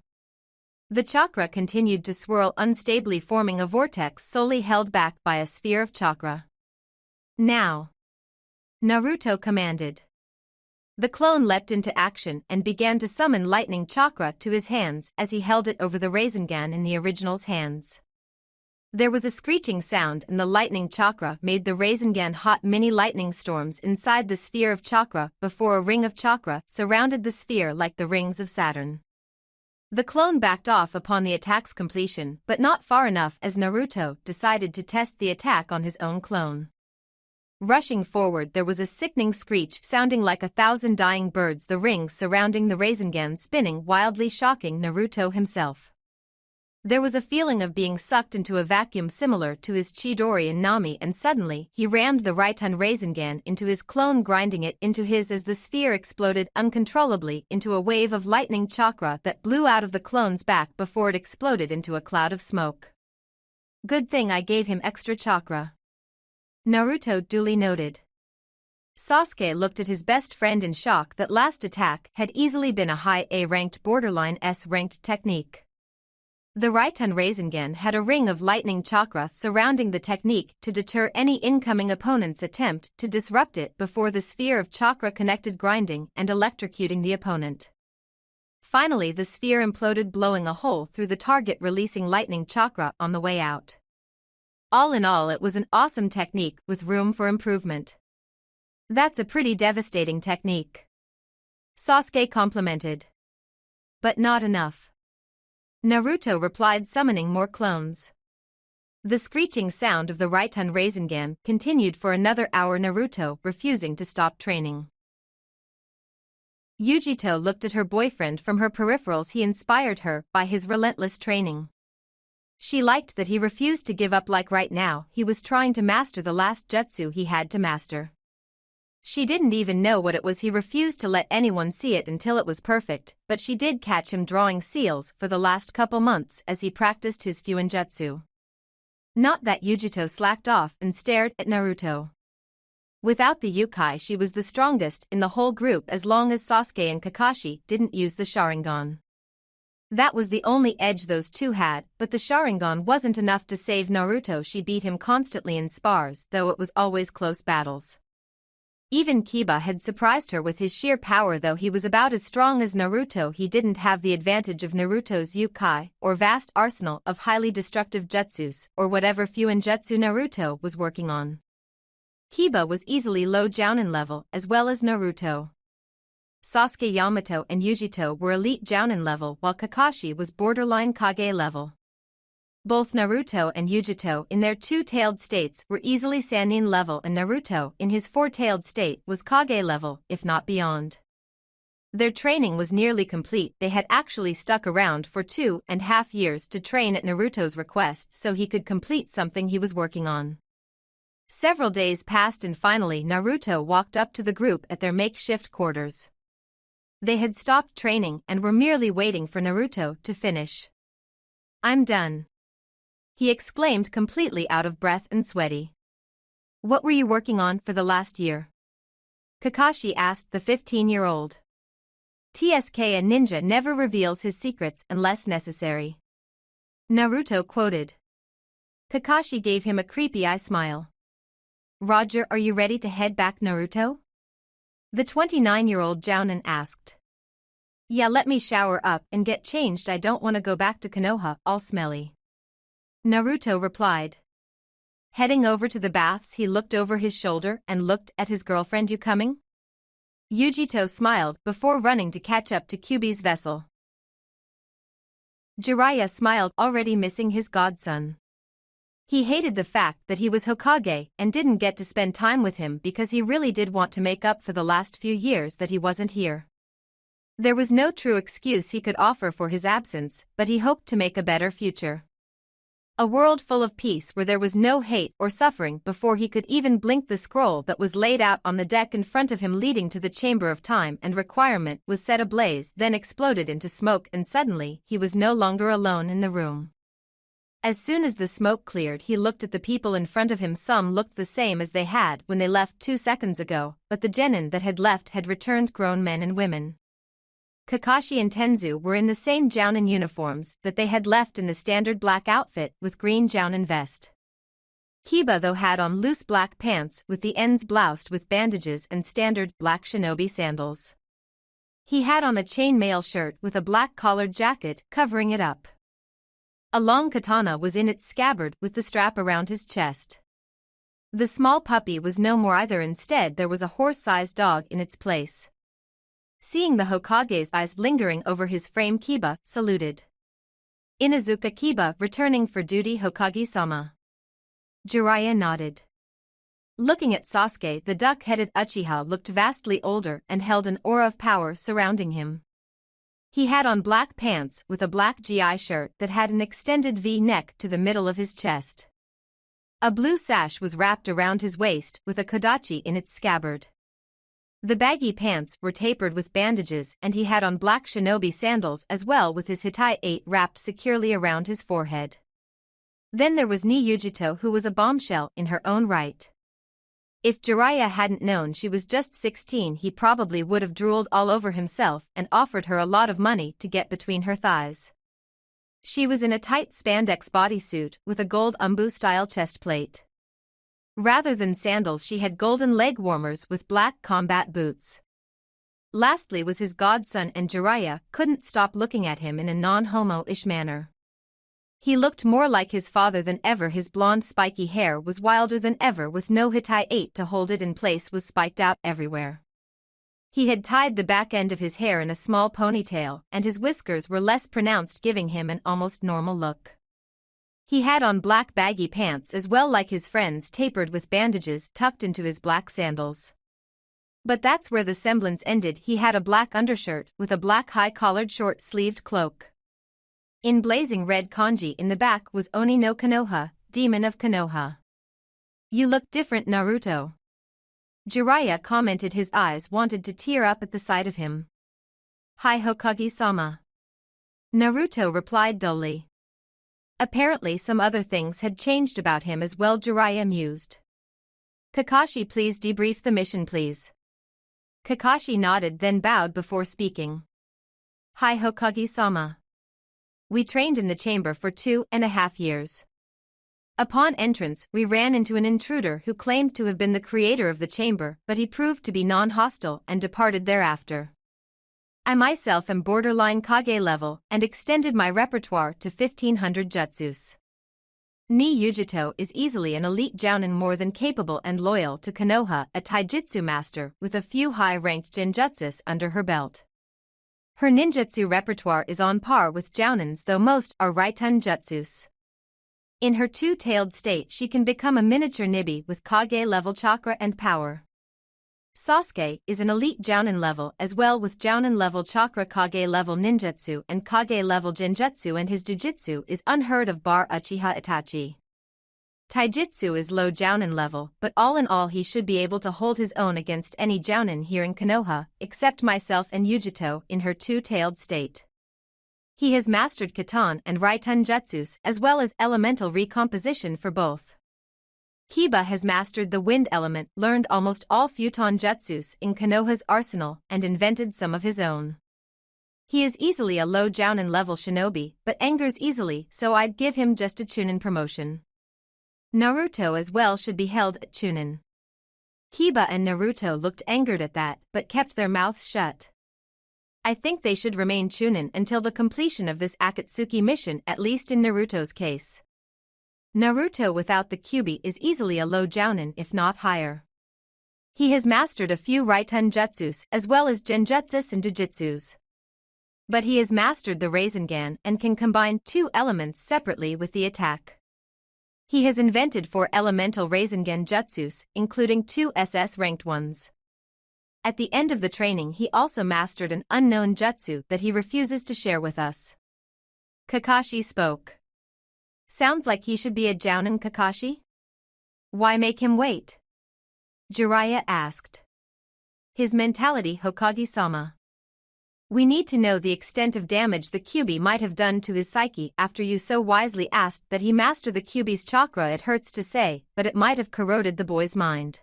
The chakra continued to swirl unstably, forming a vortex solely held back by a sphere of chakra. Now! Naruto commanded. The clone leapt into action and began to summon lightning chakra to his hands as he held it over the Rasengan in the original's hands. There was a screeching sound, and the lightning chakra made the Rasengan hot mini lightning storms inside the sphere of chakra before a ring of chakra surrounded the sphere like the rings of Saturn. The clone backed off upon the attack's completion, but not far enough, as Naruto decided to test the attack on his own clone. Rushing forward, there was a sickening screech sounding like 1,000 dying birds, the rings surrounding the Rasengan spinning wildly, shocking Naruto himself. There was a feeling of being sucked into a vacuum similar to his Chidori and Nami, and suddenly he rammed the Raiton Rasengan into his clone, grinding it into his as the sphere exploded uncontrollably into a wave of lightning chakra that blew out of the clone's back before it exploded into a cloud of smoke. Good thing I gave him extra chakra, Naruto duly noted. Sasuke looked at his best friend in shock. That last attack had easily been a high A-ranked, borderline S-ranked technique. The Raiton Rasengan had a ring of lightning chakra surrounding the technique to deter any incoming opponent's attempt to disrupt it before the sphere of chakra connected, grinding and electrocuting the opponent. Finally, the sphere imploded, blowing a hole through the target, releasing lightning chakra on the way out. All in all, it was an awesome technique with room for improvement. That's a pretty devastating technique, Sasuke complimented. But not enough, Naruto replied, summoning more clones. The screeching sound of the Raiton Rasengan continued for another hour, Naruto refusing to stop training. Yujito looked at her boyfriend from her peripherals. He inspired her by his relentless training. She liked that he refused to give up, like right now he was trying to master the last jutsu he had to master. She didn't even know what it was. He refused to let anyone see it until it was perfect, but she did catch him drawing seals for the last couple months as he practiced his Fuinjutsu. Not that Yujito slacked off and stared at Naruto. Without the Yukai, she was the strongest in the whole group as long as Sasuke and Kakashi didn't use the Sharingan. That was the only edge those two had, but the Sharingan wasn't enough to save Naruto. She beat him constantly in spars, though it was always close battles. Even Kiba had surprised her with his sheer power. Though he was about as strong as Naruto, he didn't have the advantage of Naruto's Yukai, or vast arsenal of highly destructive jutsus, or whatever Fuinjutsu Naruto was working on. Kiba was easily low Jounin level as well as Naruto. Sasuke, Yamato and Yujito were elite Jounin level, while Kakashi was borderline Kage level. Both Naruto and Yujito in their two-tailed states were easily Sannin level, and Naruto in his four-tailed state was Kage level, if not beyond. Their training was nearly complete. They had actually stuck around for 2.5 years to train at Naruto's request so he could complete something he was working on. Several days passed and finally Naruto walked up to the group at their makeshift quarters. They had stopped training and were merely waiting for Naruto to finish. "I'm done," he exclaimed, completely out of breath and sweaty. "What were you working on for the last year?" Kakashi asked the 15-year-old. "TSK, a ninja never reveals his secrets unless necessary," Naruto quoted. Kakashi gave him a creepy eye smile. "Roger, are you ready to head back, Naruto?" the 29-year-old Jounin asked. "Yeah, let me shower up and get changed. I don't want to go back to Konoha all smelly," Naruto replied. Heading over to the baths, he looked over his shoulder and looked at his girlfriend. "You coming?" Yujito smiled before running to catch up to Kyuubi's vessel. Jiraiya smiled, already missing his godson. He hated the fact that he was Hokage and didn't get to spend time with him because he really did want to make up for the last few years that he wasn't here. There was no true excuse he could offer for his absence, but he hoped to make a better future. A world full of peace where there was no hate or suffering before he could even blink. The scroll that was laid out on the deck in front of him leading to the Chamber of Time and Requirement was set ablaze, then exploded into smoke, and suddenly he was no longer alone in the room. As soon as the smoke cleared, he looked at the people in front of him. Some looked the same as they had when they left 2 seconds ago, but the genin that had left had returned, grown men and women. Kakashi and Tenzu were in the same jounin uniforms that they had left in the standard black outfit with green jounin vest. Kiba though had on loose black pants with the ends bloused with bandages and standard black shinobi sandals. He had on a chainmail shirt with a black collared jacket covering it up. A long katana was in its scabbard with the strap around his chest. The small puppy was no more either. Instead, there was a horse-sized dog in its place. Seeing the Hokage's eyes lingering over his frame, Kiba saluted. Inuzuka, Kiba returning for duty, Hokage-sama. Jiraiya nodded. Looking at Sasuke, the duck-headed Uchiha looked vastly older and held an aura of power surrounding him. He had on black pants with a black GI shirt that had an extended V-neck to the middle of his chest. A blue sash was wrapped around his waist with a kodachi in its scabbard. The baggy pants were tapered with bandages and he had on black shinobi sandals as well, with his hitai 8 wrapped securely around his forehead. Then there was Niyujito, who was a bombshell in her own right. If Jiraiya hadn't known she was just 16, he probably would have drooled all over himself and offered her a lot of money to get between her thighs. She was in a tight spandex bodysuit with a gold umbu-style chest plate. Rather than sandals, she had golden leg warmers with black combat boots. Lastly was his godson, and Jiraiya couldn't stop looking at him in a non-homo-ish manner. He looked more like his father than ever. His blonde spiky hair was wilder than ever, with no hitai 8 to hold it in place, was spiked out everywhere. He had tied the back end of his hair in a small ponytail, and his whiskers were less pronounced, giving him an almost normal look. He had on black baggy pants as well, like his friends, tapered with bandages tucked into his black sandals. But that's where the semblance ended. He had a black undershirt with a black high-collared short-sleeved cloak. In blazing red kanji in the back was Oni no Konoha, Demon of Konoha. "You look different, Naruto." Jiraiya commented. His eyes wanted to tear up at the sight of him. "Hi, Hokage-sama." Naruto replied dully. Apparently some other things had changed about him as well, Jiraiya mused. "Kakashi, please debrief the mission, please." Kakashi nodded, then bowed before speaking. "Hi, Hokage-sama. We trained in the chamber for 2.5 years. Upon entrance, we ran into an intruder who claimed to have been the creator of the chamber, but he proved to be non-hostile and departed thereafter. I myself am borderline Kage level and extended my repertoire to 1500 jutsus. Niyujito is easily an elite jounin, more than capable and loyal to Konoha, a taijutsu master with a few high-ranked genjutsus under her belt. Her ninjutsu repertoire is on par with jounins, though most are Raiten jutsus. In her two-tailed state, she can become a miniature Nibi with Kage-level chakra and power. Sasuke is an elite jounin level as well, with jounin-level chakra, Kage-level ninjutsu and Kage-level genjutsu, and his jujitsu is unheard of, bar Uchiha Itachi. Taijutsu is low jounin level, but all in all he should be able to hold his own against any jounin here in Konoha, except myself and Yujito in her two-tailed state. He has mastered Katan and Raiten jutsus as well as elemental recomposition for both. Kiba has mastered the wind element, learned almost all futon jutsus in Konoha's arsenal, and invented some of his own. He is easily a low jounin level shinobi, but angers easily, so I'd give him just a chunin promotion. Naruto as well should be held at chunin. Kiba and Naruto looked angered at that, but kept their mouths shut. I think they should remain chunin until the completion of this Akatsuki mission, at least in Naruto's case. Naruto without the Kyuubi is easily a low jounin, if not higher. He has mastered a few Raiten jutsus as well as genjutsus and jujitsus. But he has mastered the Rasengan and can combine two elements separately with the attack. He has invented 4 elemental Rasengan jutsus, including 2 SS-ranked ones. At the end of the training he also mastered an unknown jutsu that he refuses to share with us. Kakashi spoke. Sounds like he should be a jounin, Kakashi? Why make him wait? Jiraiya asked. His mentality, Hokage-sama. We need to know the extent of damage the Kyuubi might have done to his psyche after you so wisely asked that he master the Kyuubi's chakra. It hurts to say, but it might have corroded the boy's mind.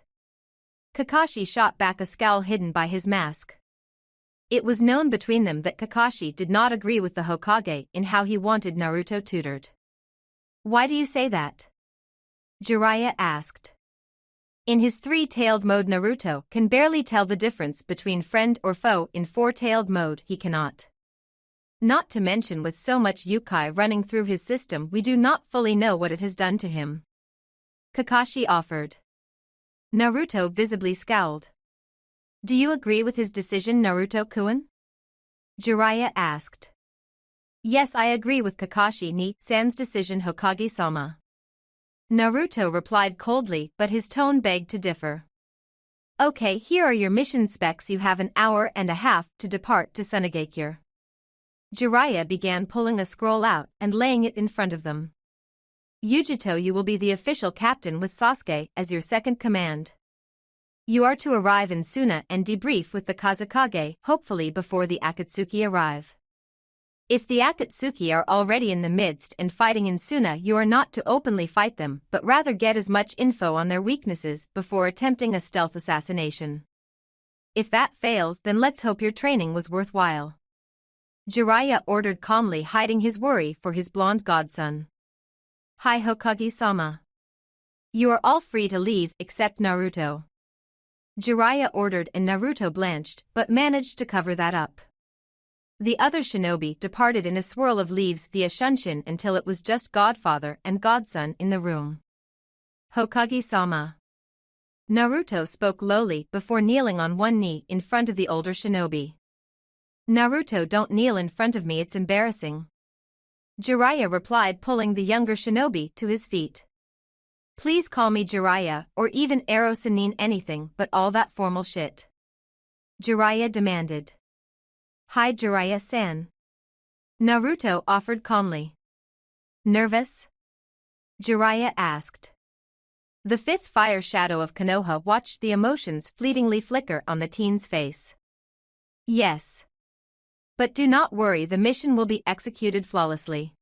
Kakashi shot back a scowl hidden by his mask. It was known between them that Kakashi did not agree with the Hokage in how he wanted Naruto tutored. Why do you say that? Jiraiya asked. In his three-tailed mode, Naruto can barely tell the difference between friend or foe. In four-tailed mode, he cannot. Not to mention, with so much yokai running through his system, we do not fully know what it has done to him. Kakashi offered. Naruto visibly scowled. Do you agree with his decision, Naruto-kun? Jiraiya asked. Yes, I agree with Kakashi-ni-san's decision, Hokage-sama. Naruto replied coldly, but his tone begged to differ. Okay, here are your mission specs. You have an hour and a half to depart to Sunagakure. Jiraiya began pulling a scroll out and laying it in front of them. Yujito, you will be the official captain with Sasuke as your second command. You are to arrive in Suna and debrief with the Kazekage, hopefully before the Akatsuki arrive. If the Akatsuki are already in the midst and fighting in Suna, you are not to openly fight them, but rather get as much info on their weaknesses before attempting a stealth assassination. If that fails, then let's hope your training was worthwhile. Jiraiya ordered calmly, hiding his worry for his blonde godson. Hi Hokage-sama. You are all free to leave except Naruto. Jiraiya ordered, and Naruto blanched but managed to cover that up. The other shinobi departed in a swirl of leaves via Shunshin until it was just godfather and godson in the room. Hokage-sama. Naruto spoke lowly before kneeling on one knee in front of the older shinobi. Naruto, don't kneel in front of me, it's embarrassing. Jiraiya replied, pulling the younger shinobi to his feet. Please call me Jiraiya, or even Ero Sanin, anything but all that formal shit. Jiraiya demanded. Hi Jiraiya-san. Naruto offered calmly. Nervous? Jiraiya asked. The fifth fire shadow of Konoha watched the emotions fleetingly flicker on the teen's face. Yes. But do not worry, the mission will be executed flawlessly.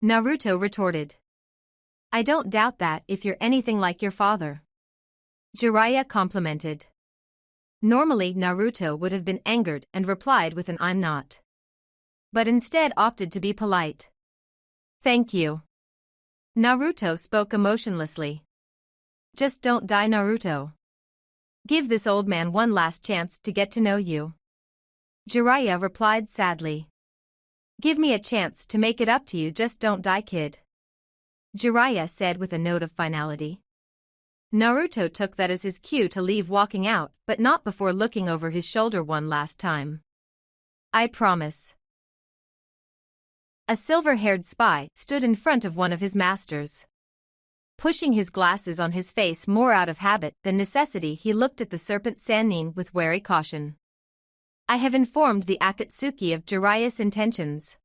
Naruto retorted. I don't doubt that if you're anything like your father. Jiraiya complimented. Normally Naruto would have been angered and replied with an I'm not. But instead opted to be polite. Thank you. Naruto spoke emotionlessly. Just don't die, Naruto. Give this old man one last chance to get to know you. Jiraiya replied sadly. Give me a chance to make it up to you, just don't die, kid. Jiraiya said with a note of finality. Naruto took that as his cue to leave, walking out, but not before looking over his shoulder one last time. I promise. A silver-haired spy stood in front of one of his masters. Pushing his glasses on his face more out of habit than necessity, he looked at the serpent Sannin with wary caution. I have informed the Akatsuki of Jiraiya's intentions.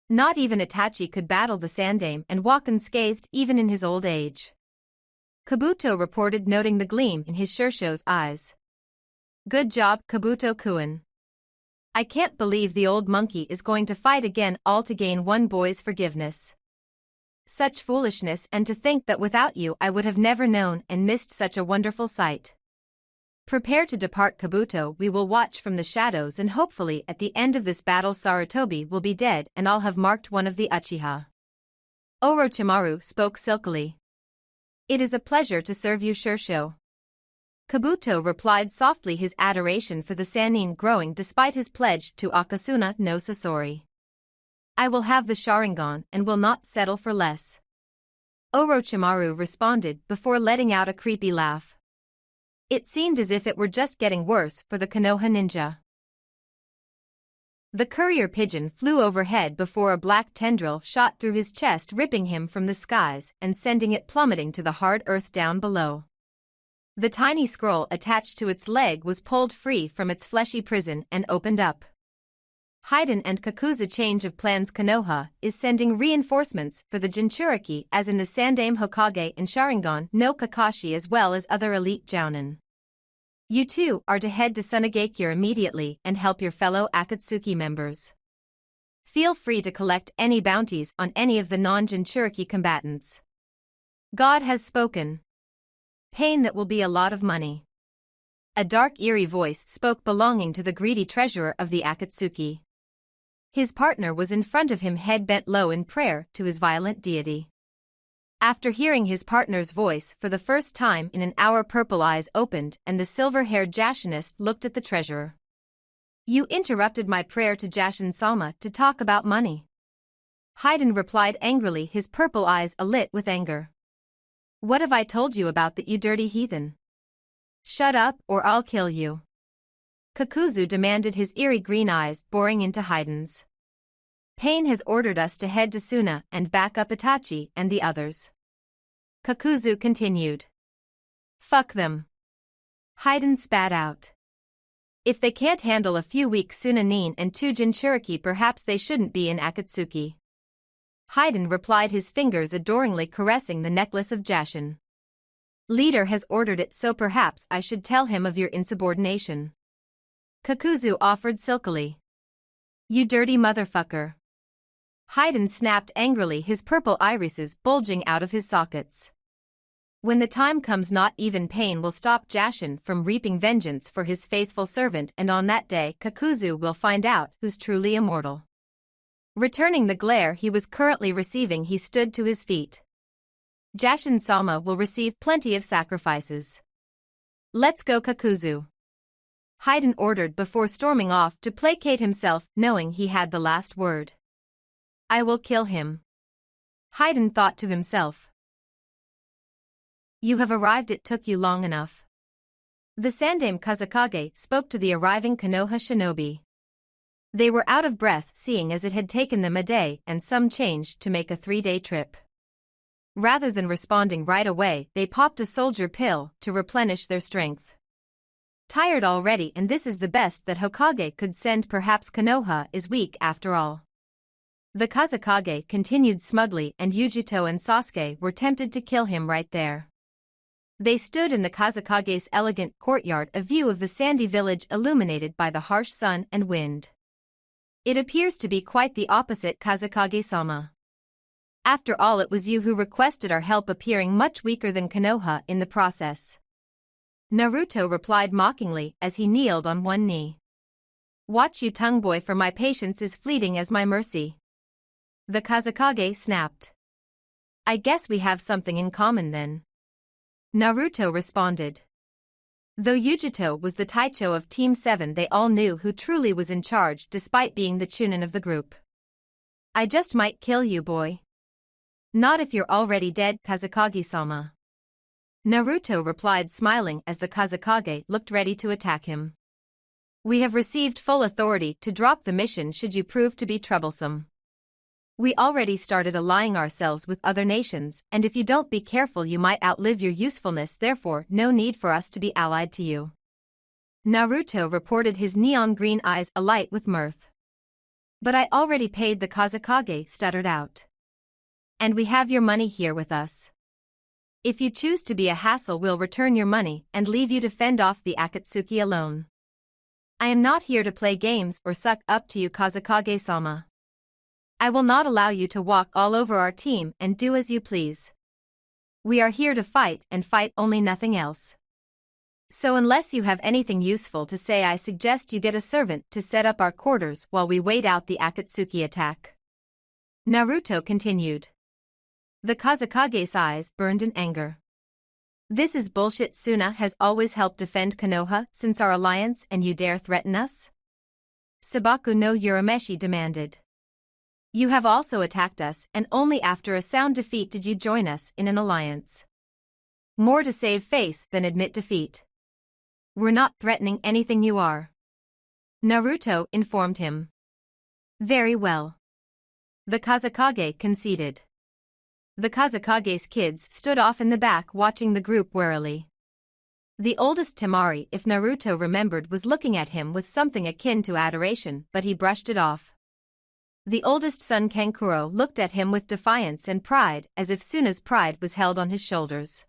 Not even Itachi could battle the Sandame and walk unscathed even in his old age. Kabuto reported, noting the gleam in his Shursho's eyes. Good job, Kabuto-kun. I can't believe the old monkey is going to fight again, all to gain one boy's forgiveness. Such foolishness, and to think that without you I would have never known and missed such a wonderful sight. Prepare to depart, Kabuto. We will watch from the shadows, and hopefully at the end of this battle Sarutobi will be dead and I'll have marked one of the Uchiha. Orochimaru spoke silkily. It is a pleasure to serve you, Shursho. Kabuto replied softly, his adoration for the Sannin growing despite his pledge to Akasuna no Sasori. I will have the Sharingan and will not settle for less. Orochimaru responded before letting out a creepy laugh. It seemed as if it were just getting worse for the Konoha ninja. The courier pigeon flew overhead before a black tendril shot through his chest, ripping him from the skies and sending it plummeting to the hard earth down below. The tiny scroll attached to its leg was pulled free from its fleshy prison and opened up. Haiden and Kakuza change of plans. Konoha is sending reinforcements for the Jinchuriki, as in the Sandame Hokage and Sharingan no Kakashi, as well as other elite jounin. You two are to head to Sunagakure immediately and help your fellow Akatsuki members. Feel free to collect any bounties on any of the non-Jinchuriki combatants. God has spoken. Pain that will be a lot of money. A dark eerie voice spoke belonging to the greedy treasurer of the Akatsuki. His partner was in front of him, head bent low in prayer to his violent deity. After hearing his partner's voice for the first time in an hour, purple eyes opened and the silver-haired Jashinist looked at the treasurer. You interrupted my prayer to Jashin-sama to talk about money. Haydn replied angrily, his purple eyes alit with anger. What have I told you about that, you dirty heathen? Shut up or I'll kill you. Kakuzu demanded, his eerie green eyes boring into Haydn's. Pain has ordered us to head to Suna and back up Itachi and the others. Kakuzu continued. Fuck them. Haydn spat out. If they can't handle a few weak Sunanin and 2 Jinchuriki, perhaps they shouldn't be in Akatsuki. Haydn replied, his fingers adoringly caressing the necklace of Jashin. Leader has ordered it, so perhaps I should tell him of your insubordination. Kakuzu offered silkily. You dirty motherfucker. Haydn snapped angrily, his purple irises bulging out of his sockets. When the time comes, not even pain will stop Jashin from reaping vengeance for his faithful servant, and on that day Kakuzu will find out who's truly immortal. Returning the glare he was currently receiving, he stood to his feet. Jashin-sama will receive plenty of sacrifices. Let's go, Kakuzu. Haydn ordered before storming off to placate himself, knowing he had the last word. I will kill him. Haydn thought to himself. You have arrived, it took you long enough. The Sandaime Kazekage spoke to the arriving Konoha shinobi. They were out of breath, seeing as it had taken them a day and some change to make a 3-day trip. Rather than responding right away, they popped a soldier pill to replenish their strength. Tired already, and this is the best that Hokage could send. Perhaps Konoha is weak after all. The Kazekage continued smugly, and Yujito and Sasuke were tempted to kill him right there. They stood in the Kazekage's elegant courtyard, a view of the sandy village illuminated by the harsh sun and wind. It appears to be quite the opposite, Kazekage-sama. After all, it was you who requested our help, appearing much weaker than Konoha in the process. Naruto replied mockingly as he kneeled on one knee. Watch you, tongue boy, for my patience is fleeting as my mercy. The Kazekage snapped. I guess we have something in common then. Naruto responded. Though Yujito was the Taicho of Team 7, they all knew who truly was in charge despite being the chunin of the group. I just might kill you, boy. Not if you're already dead, Kazekage-sama. Naruto replied, smiling as the Kazekage looked ready to attack him. We have received full authority to drop the mission should you prove to be troublesome. We already started allying ourselves with other nations, and if you don't be careful you might outlive your usefulness, therefore no need for us to be allied to you. Naruto reported, his neon green eyes alight with mirth. But I already paid, the Kazekage stuttered out. And we have your money here with us. If you choose to be a hassle, we'll return your money and leave you to fend off the Akatsuki alone. I am not here to play games or suck up to you, Kazekage-sama. I will not allow you to walk all over our team and do as you please. We are here to fight and fight only, nothing else. So unless you have anything useful to say, I suggest you get a servant to set up our quarters while we wait out the Akatsuki attack. Naruto continued. The Kazekage's eyes burned in anger. This is bullshit. Suna has always helped defend Konoha since our alliance, and you dare threaten us? Sabaku no Urameshi demanded. You have also attacked us, and only after a sound defeat did you join us in an alliance. More to save face than admit defeat. We're not threatening anything, you are. Naruto informed him. Very well. The Kazekage conceded. The Kazekage's kids stood off in the back watching the group warily. The oldest Temari, if Naruto remembered, was looking at him with something akin to adoration, but he brushed it off. The oldest son Kankuro looked at him with defiance and pride, as if Suna's pride was held on his shoulders.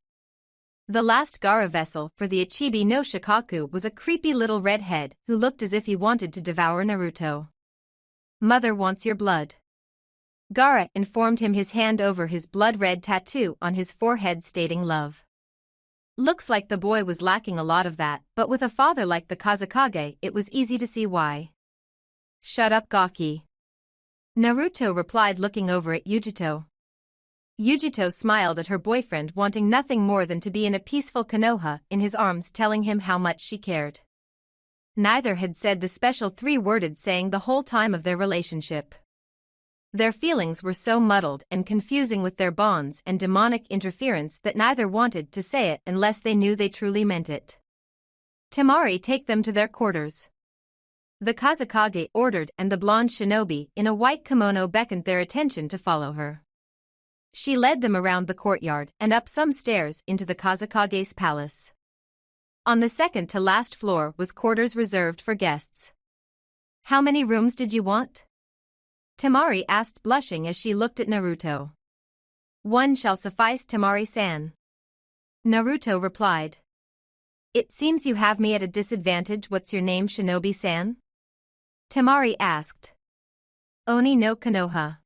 The last Gaara vessel for the Ichibi no Shikaku was a creepy little redhead who looked as if he wanted to devour Naruto. "Mother wants your blood." Gaara informed him, his hand over his blood-red tattoo on his forehead stating love. Looks like the boy was lacking a lot of that, but with a father like the Kazekage it was easy to see why. "Shut up, Gaki," Naruto replied, looking over at Yujito. Yujito smiled at her boyfriend, wanting nothing more than to be in a peaceful Konoha in his arms, telling him how much she cared. Neither had said the special three-worded saying the whole time of their relationship. Their feelings were so muddled and confusing with their bonds and demonic interference that neither wanted to say it unless they knew they truly meant it. "Temari, take them to their quarters," the Kazekage ordered, and the blonde shinobi in a white kimono beckoned their attention to follow her. She led them around the courtyard and up some stairs into the Kazekage's palace. On the second to last floor was quarters reserved for guests. "How many rooms did you want?" Temari asked, blushing as she looked at Naruto. "One shall suffice, Temari-san," Naruto replied. "It seems you have me at a disadvantage. What's your name, Shinobi-san?" Temari asked. "Oni no Konoha,"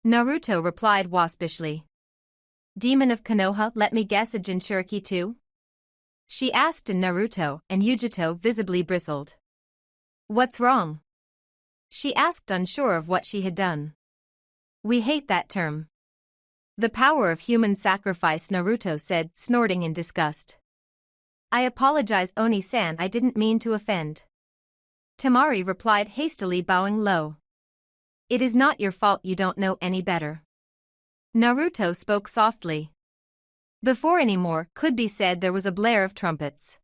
Naruto replied waspishly. "Demon of Konoha, let me guess, a Jinchuriki too?" she asked, and Naruto and Yujito visibly bristled. "What's wrong?" she asked, unsure of what she had done. "We hate that term." "The power of human sacrifice," Naruto said, snorting in disgust. "I apologize, Oni-san, I didn't mean to offend," Temari replied hastily, bowing low. "It is not your fault, you don't know any better," Naruto spoke softly. Before any more could be said, there was a blare of trumpets.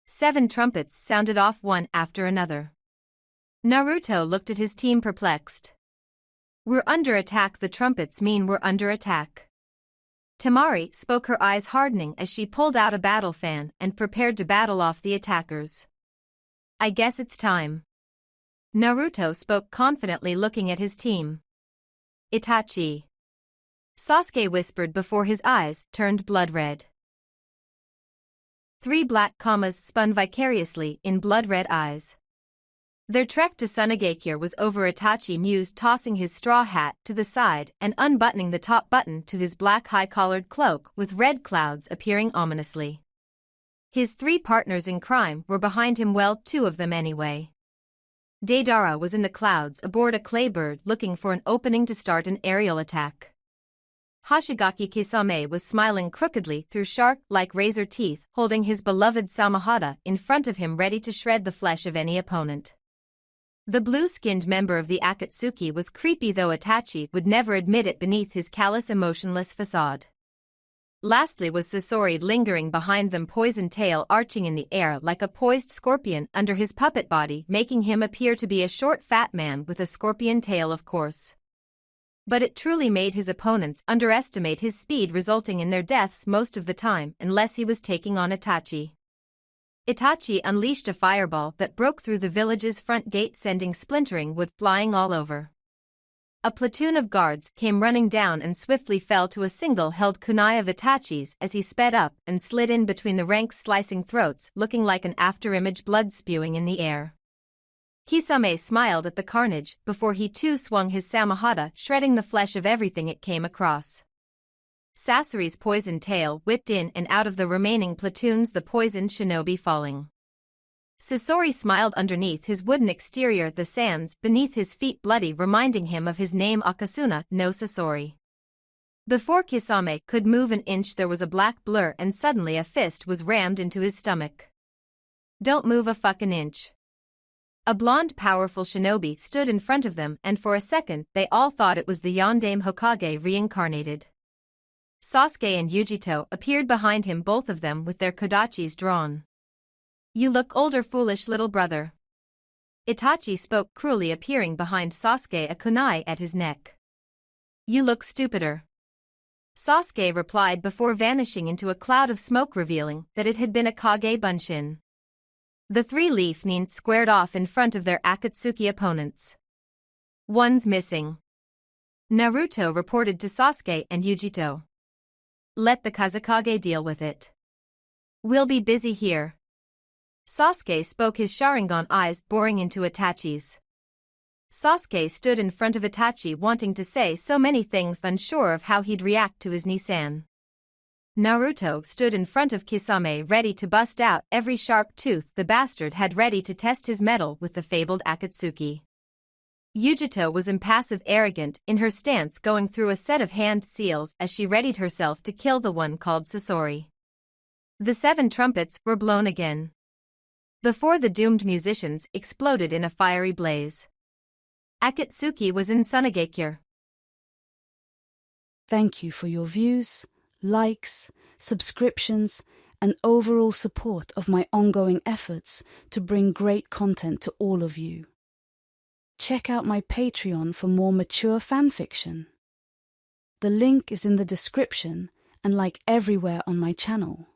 7 trumpets sounded off one after another. Naruto looked at his team, perplexed. "We're under attack. The trumpets mean we're under attack." Temari spoke, her eyes hardening as she pulled out a battle fan and prepared to battle off the attackers. "I guess it's time," Naruto spoke confidently, looking at his team. "Itachi," Sasuke whispered before his eyes turned blood red. 3 black commas spun vicariously in blood red eyes. Their trek to Sunagakure was over. Itachi mused, tossing his straw hat to the side and unbuttoning the top button to his black high-collared cloak with red clouds appearing ominously. His 3 partners in crime were behind him, well, 2 of them anyway. Deidara was in the clouds aboard a clay bird looking for an opening to start an aerial attack. Hoshigaki Kisame was smiling crookedly through shark-like razor teeth, holding his beloved Samahada in front of him, ready to shred the flesh of any opponent. The blue-skinned member of the Akatsuki was creepy, though Itachi would never admit it beneath his callous, emotionless facade. Lastly was Sasori, lingering behind them, poison tail arching in the air like a poised scorpion under his puppet body, making him appear to be a short fat man with a scorpion tail, of course. But it truly made his opponents underestimate his speed, resulting in their deaths most of the time unless he was taking on Itachi. Itachi unleashed a fireball that broke through the village's front gate, sending splintering wood flying all over. A platoon of guards came running down and swiftly fell to a single-held kunai of Itachi's as he sped up and slid in between the ranks, slicing throats, looking like an afterimage, blood spewing in the air. Kisame smiled at the carnage before he too swung his Samahada, shredding the flesh of everything it came across. Sasori's poison tail whipped in and out of the remaining platoons, the poisoned shinobi falling. Sasori smiled underneath his wooden exterior, the sands beneath his feet bloody, reminding him of his name, Akasuna no Sasori. Before Kisame could move an inch, there was a black blur and suddenly a fist was rammed into his stomach. "Don't move a fucking inch." A blonde, powerful shinobi stood in front of them, and for a second they all thought it was the Yondaime Hokage reincarnated. Sasuke and Yujito appeared behind him, both of them with their kodachis drawn. "You look older, foolish little brother," Itachi spoke cruelly, appearing behind Sasuke, a kunai at his neck. "You look stupider," Sasuke replied before vanishing into a cloud of smoke, revealing that it had been a Kage Bunshin. The 3-leaf nin squared off in front of their Akatsuki opponents. "One's missing," Naruto reported to Sasuke and Yujito. Let the Kazekage deal with it. We'll be busy here. Sasuke spoke, his Sharingan eyes boring into Itachi's. Sasuke stood in front of Itachi, wanting to say so many things, unsure of how he'd react to his Nissan. Naruto stood in front of Kisame, ready to bust out every sharp tooth the bastard had, ready to test his mettle with the fabled Akatsuki. Yujito was impassive, arrogant in her stance, going through a set of hand seals as she readied herself to kill the one called Sasori. The 7 trumpets were blown again, before the doomed musicians exploded in a fiery blaze. Akatsuki was in Sunagakure. Thank you for your views, likes, subscriptions, and overall support of my ongoing efforts to bring great content to all of you. Check out my Patreon for more mature fanfiction. The link is in the description and like everywhere on my channel.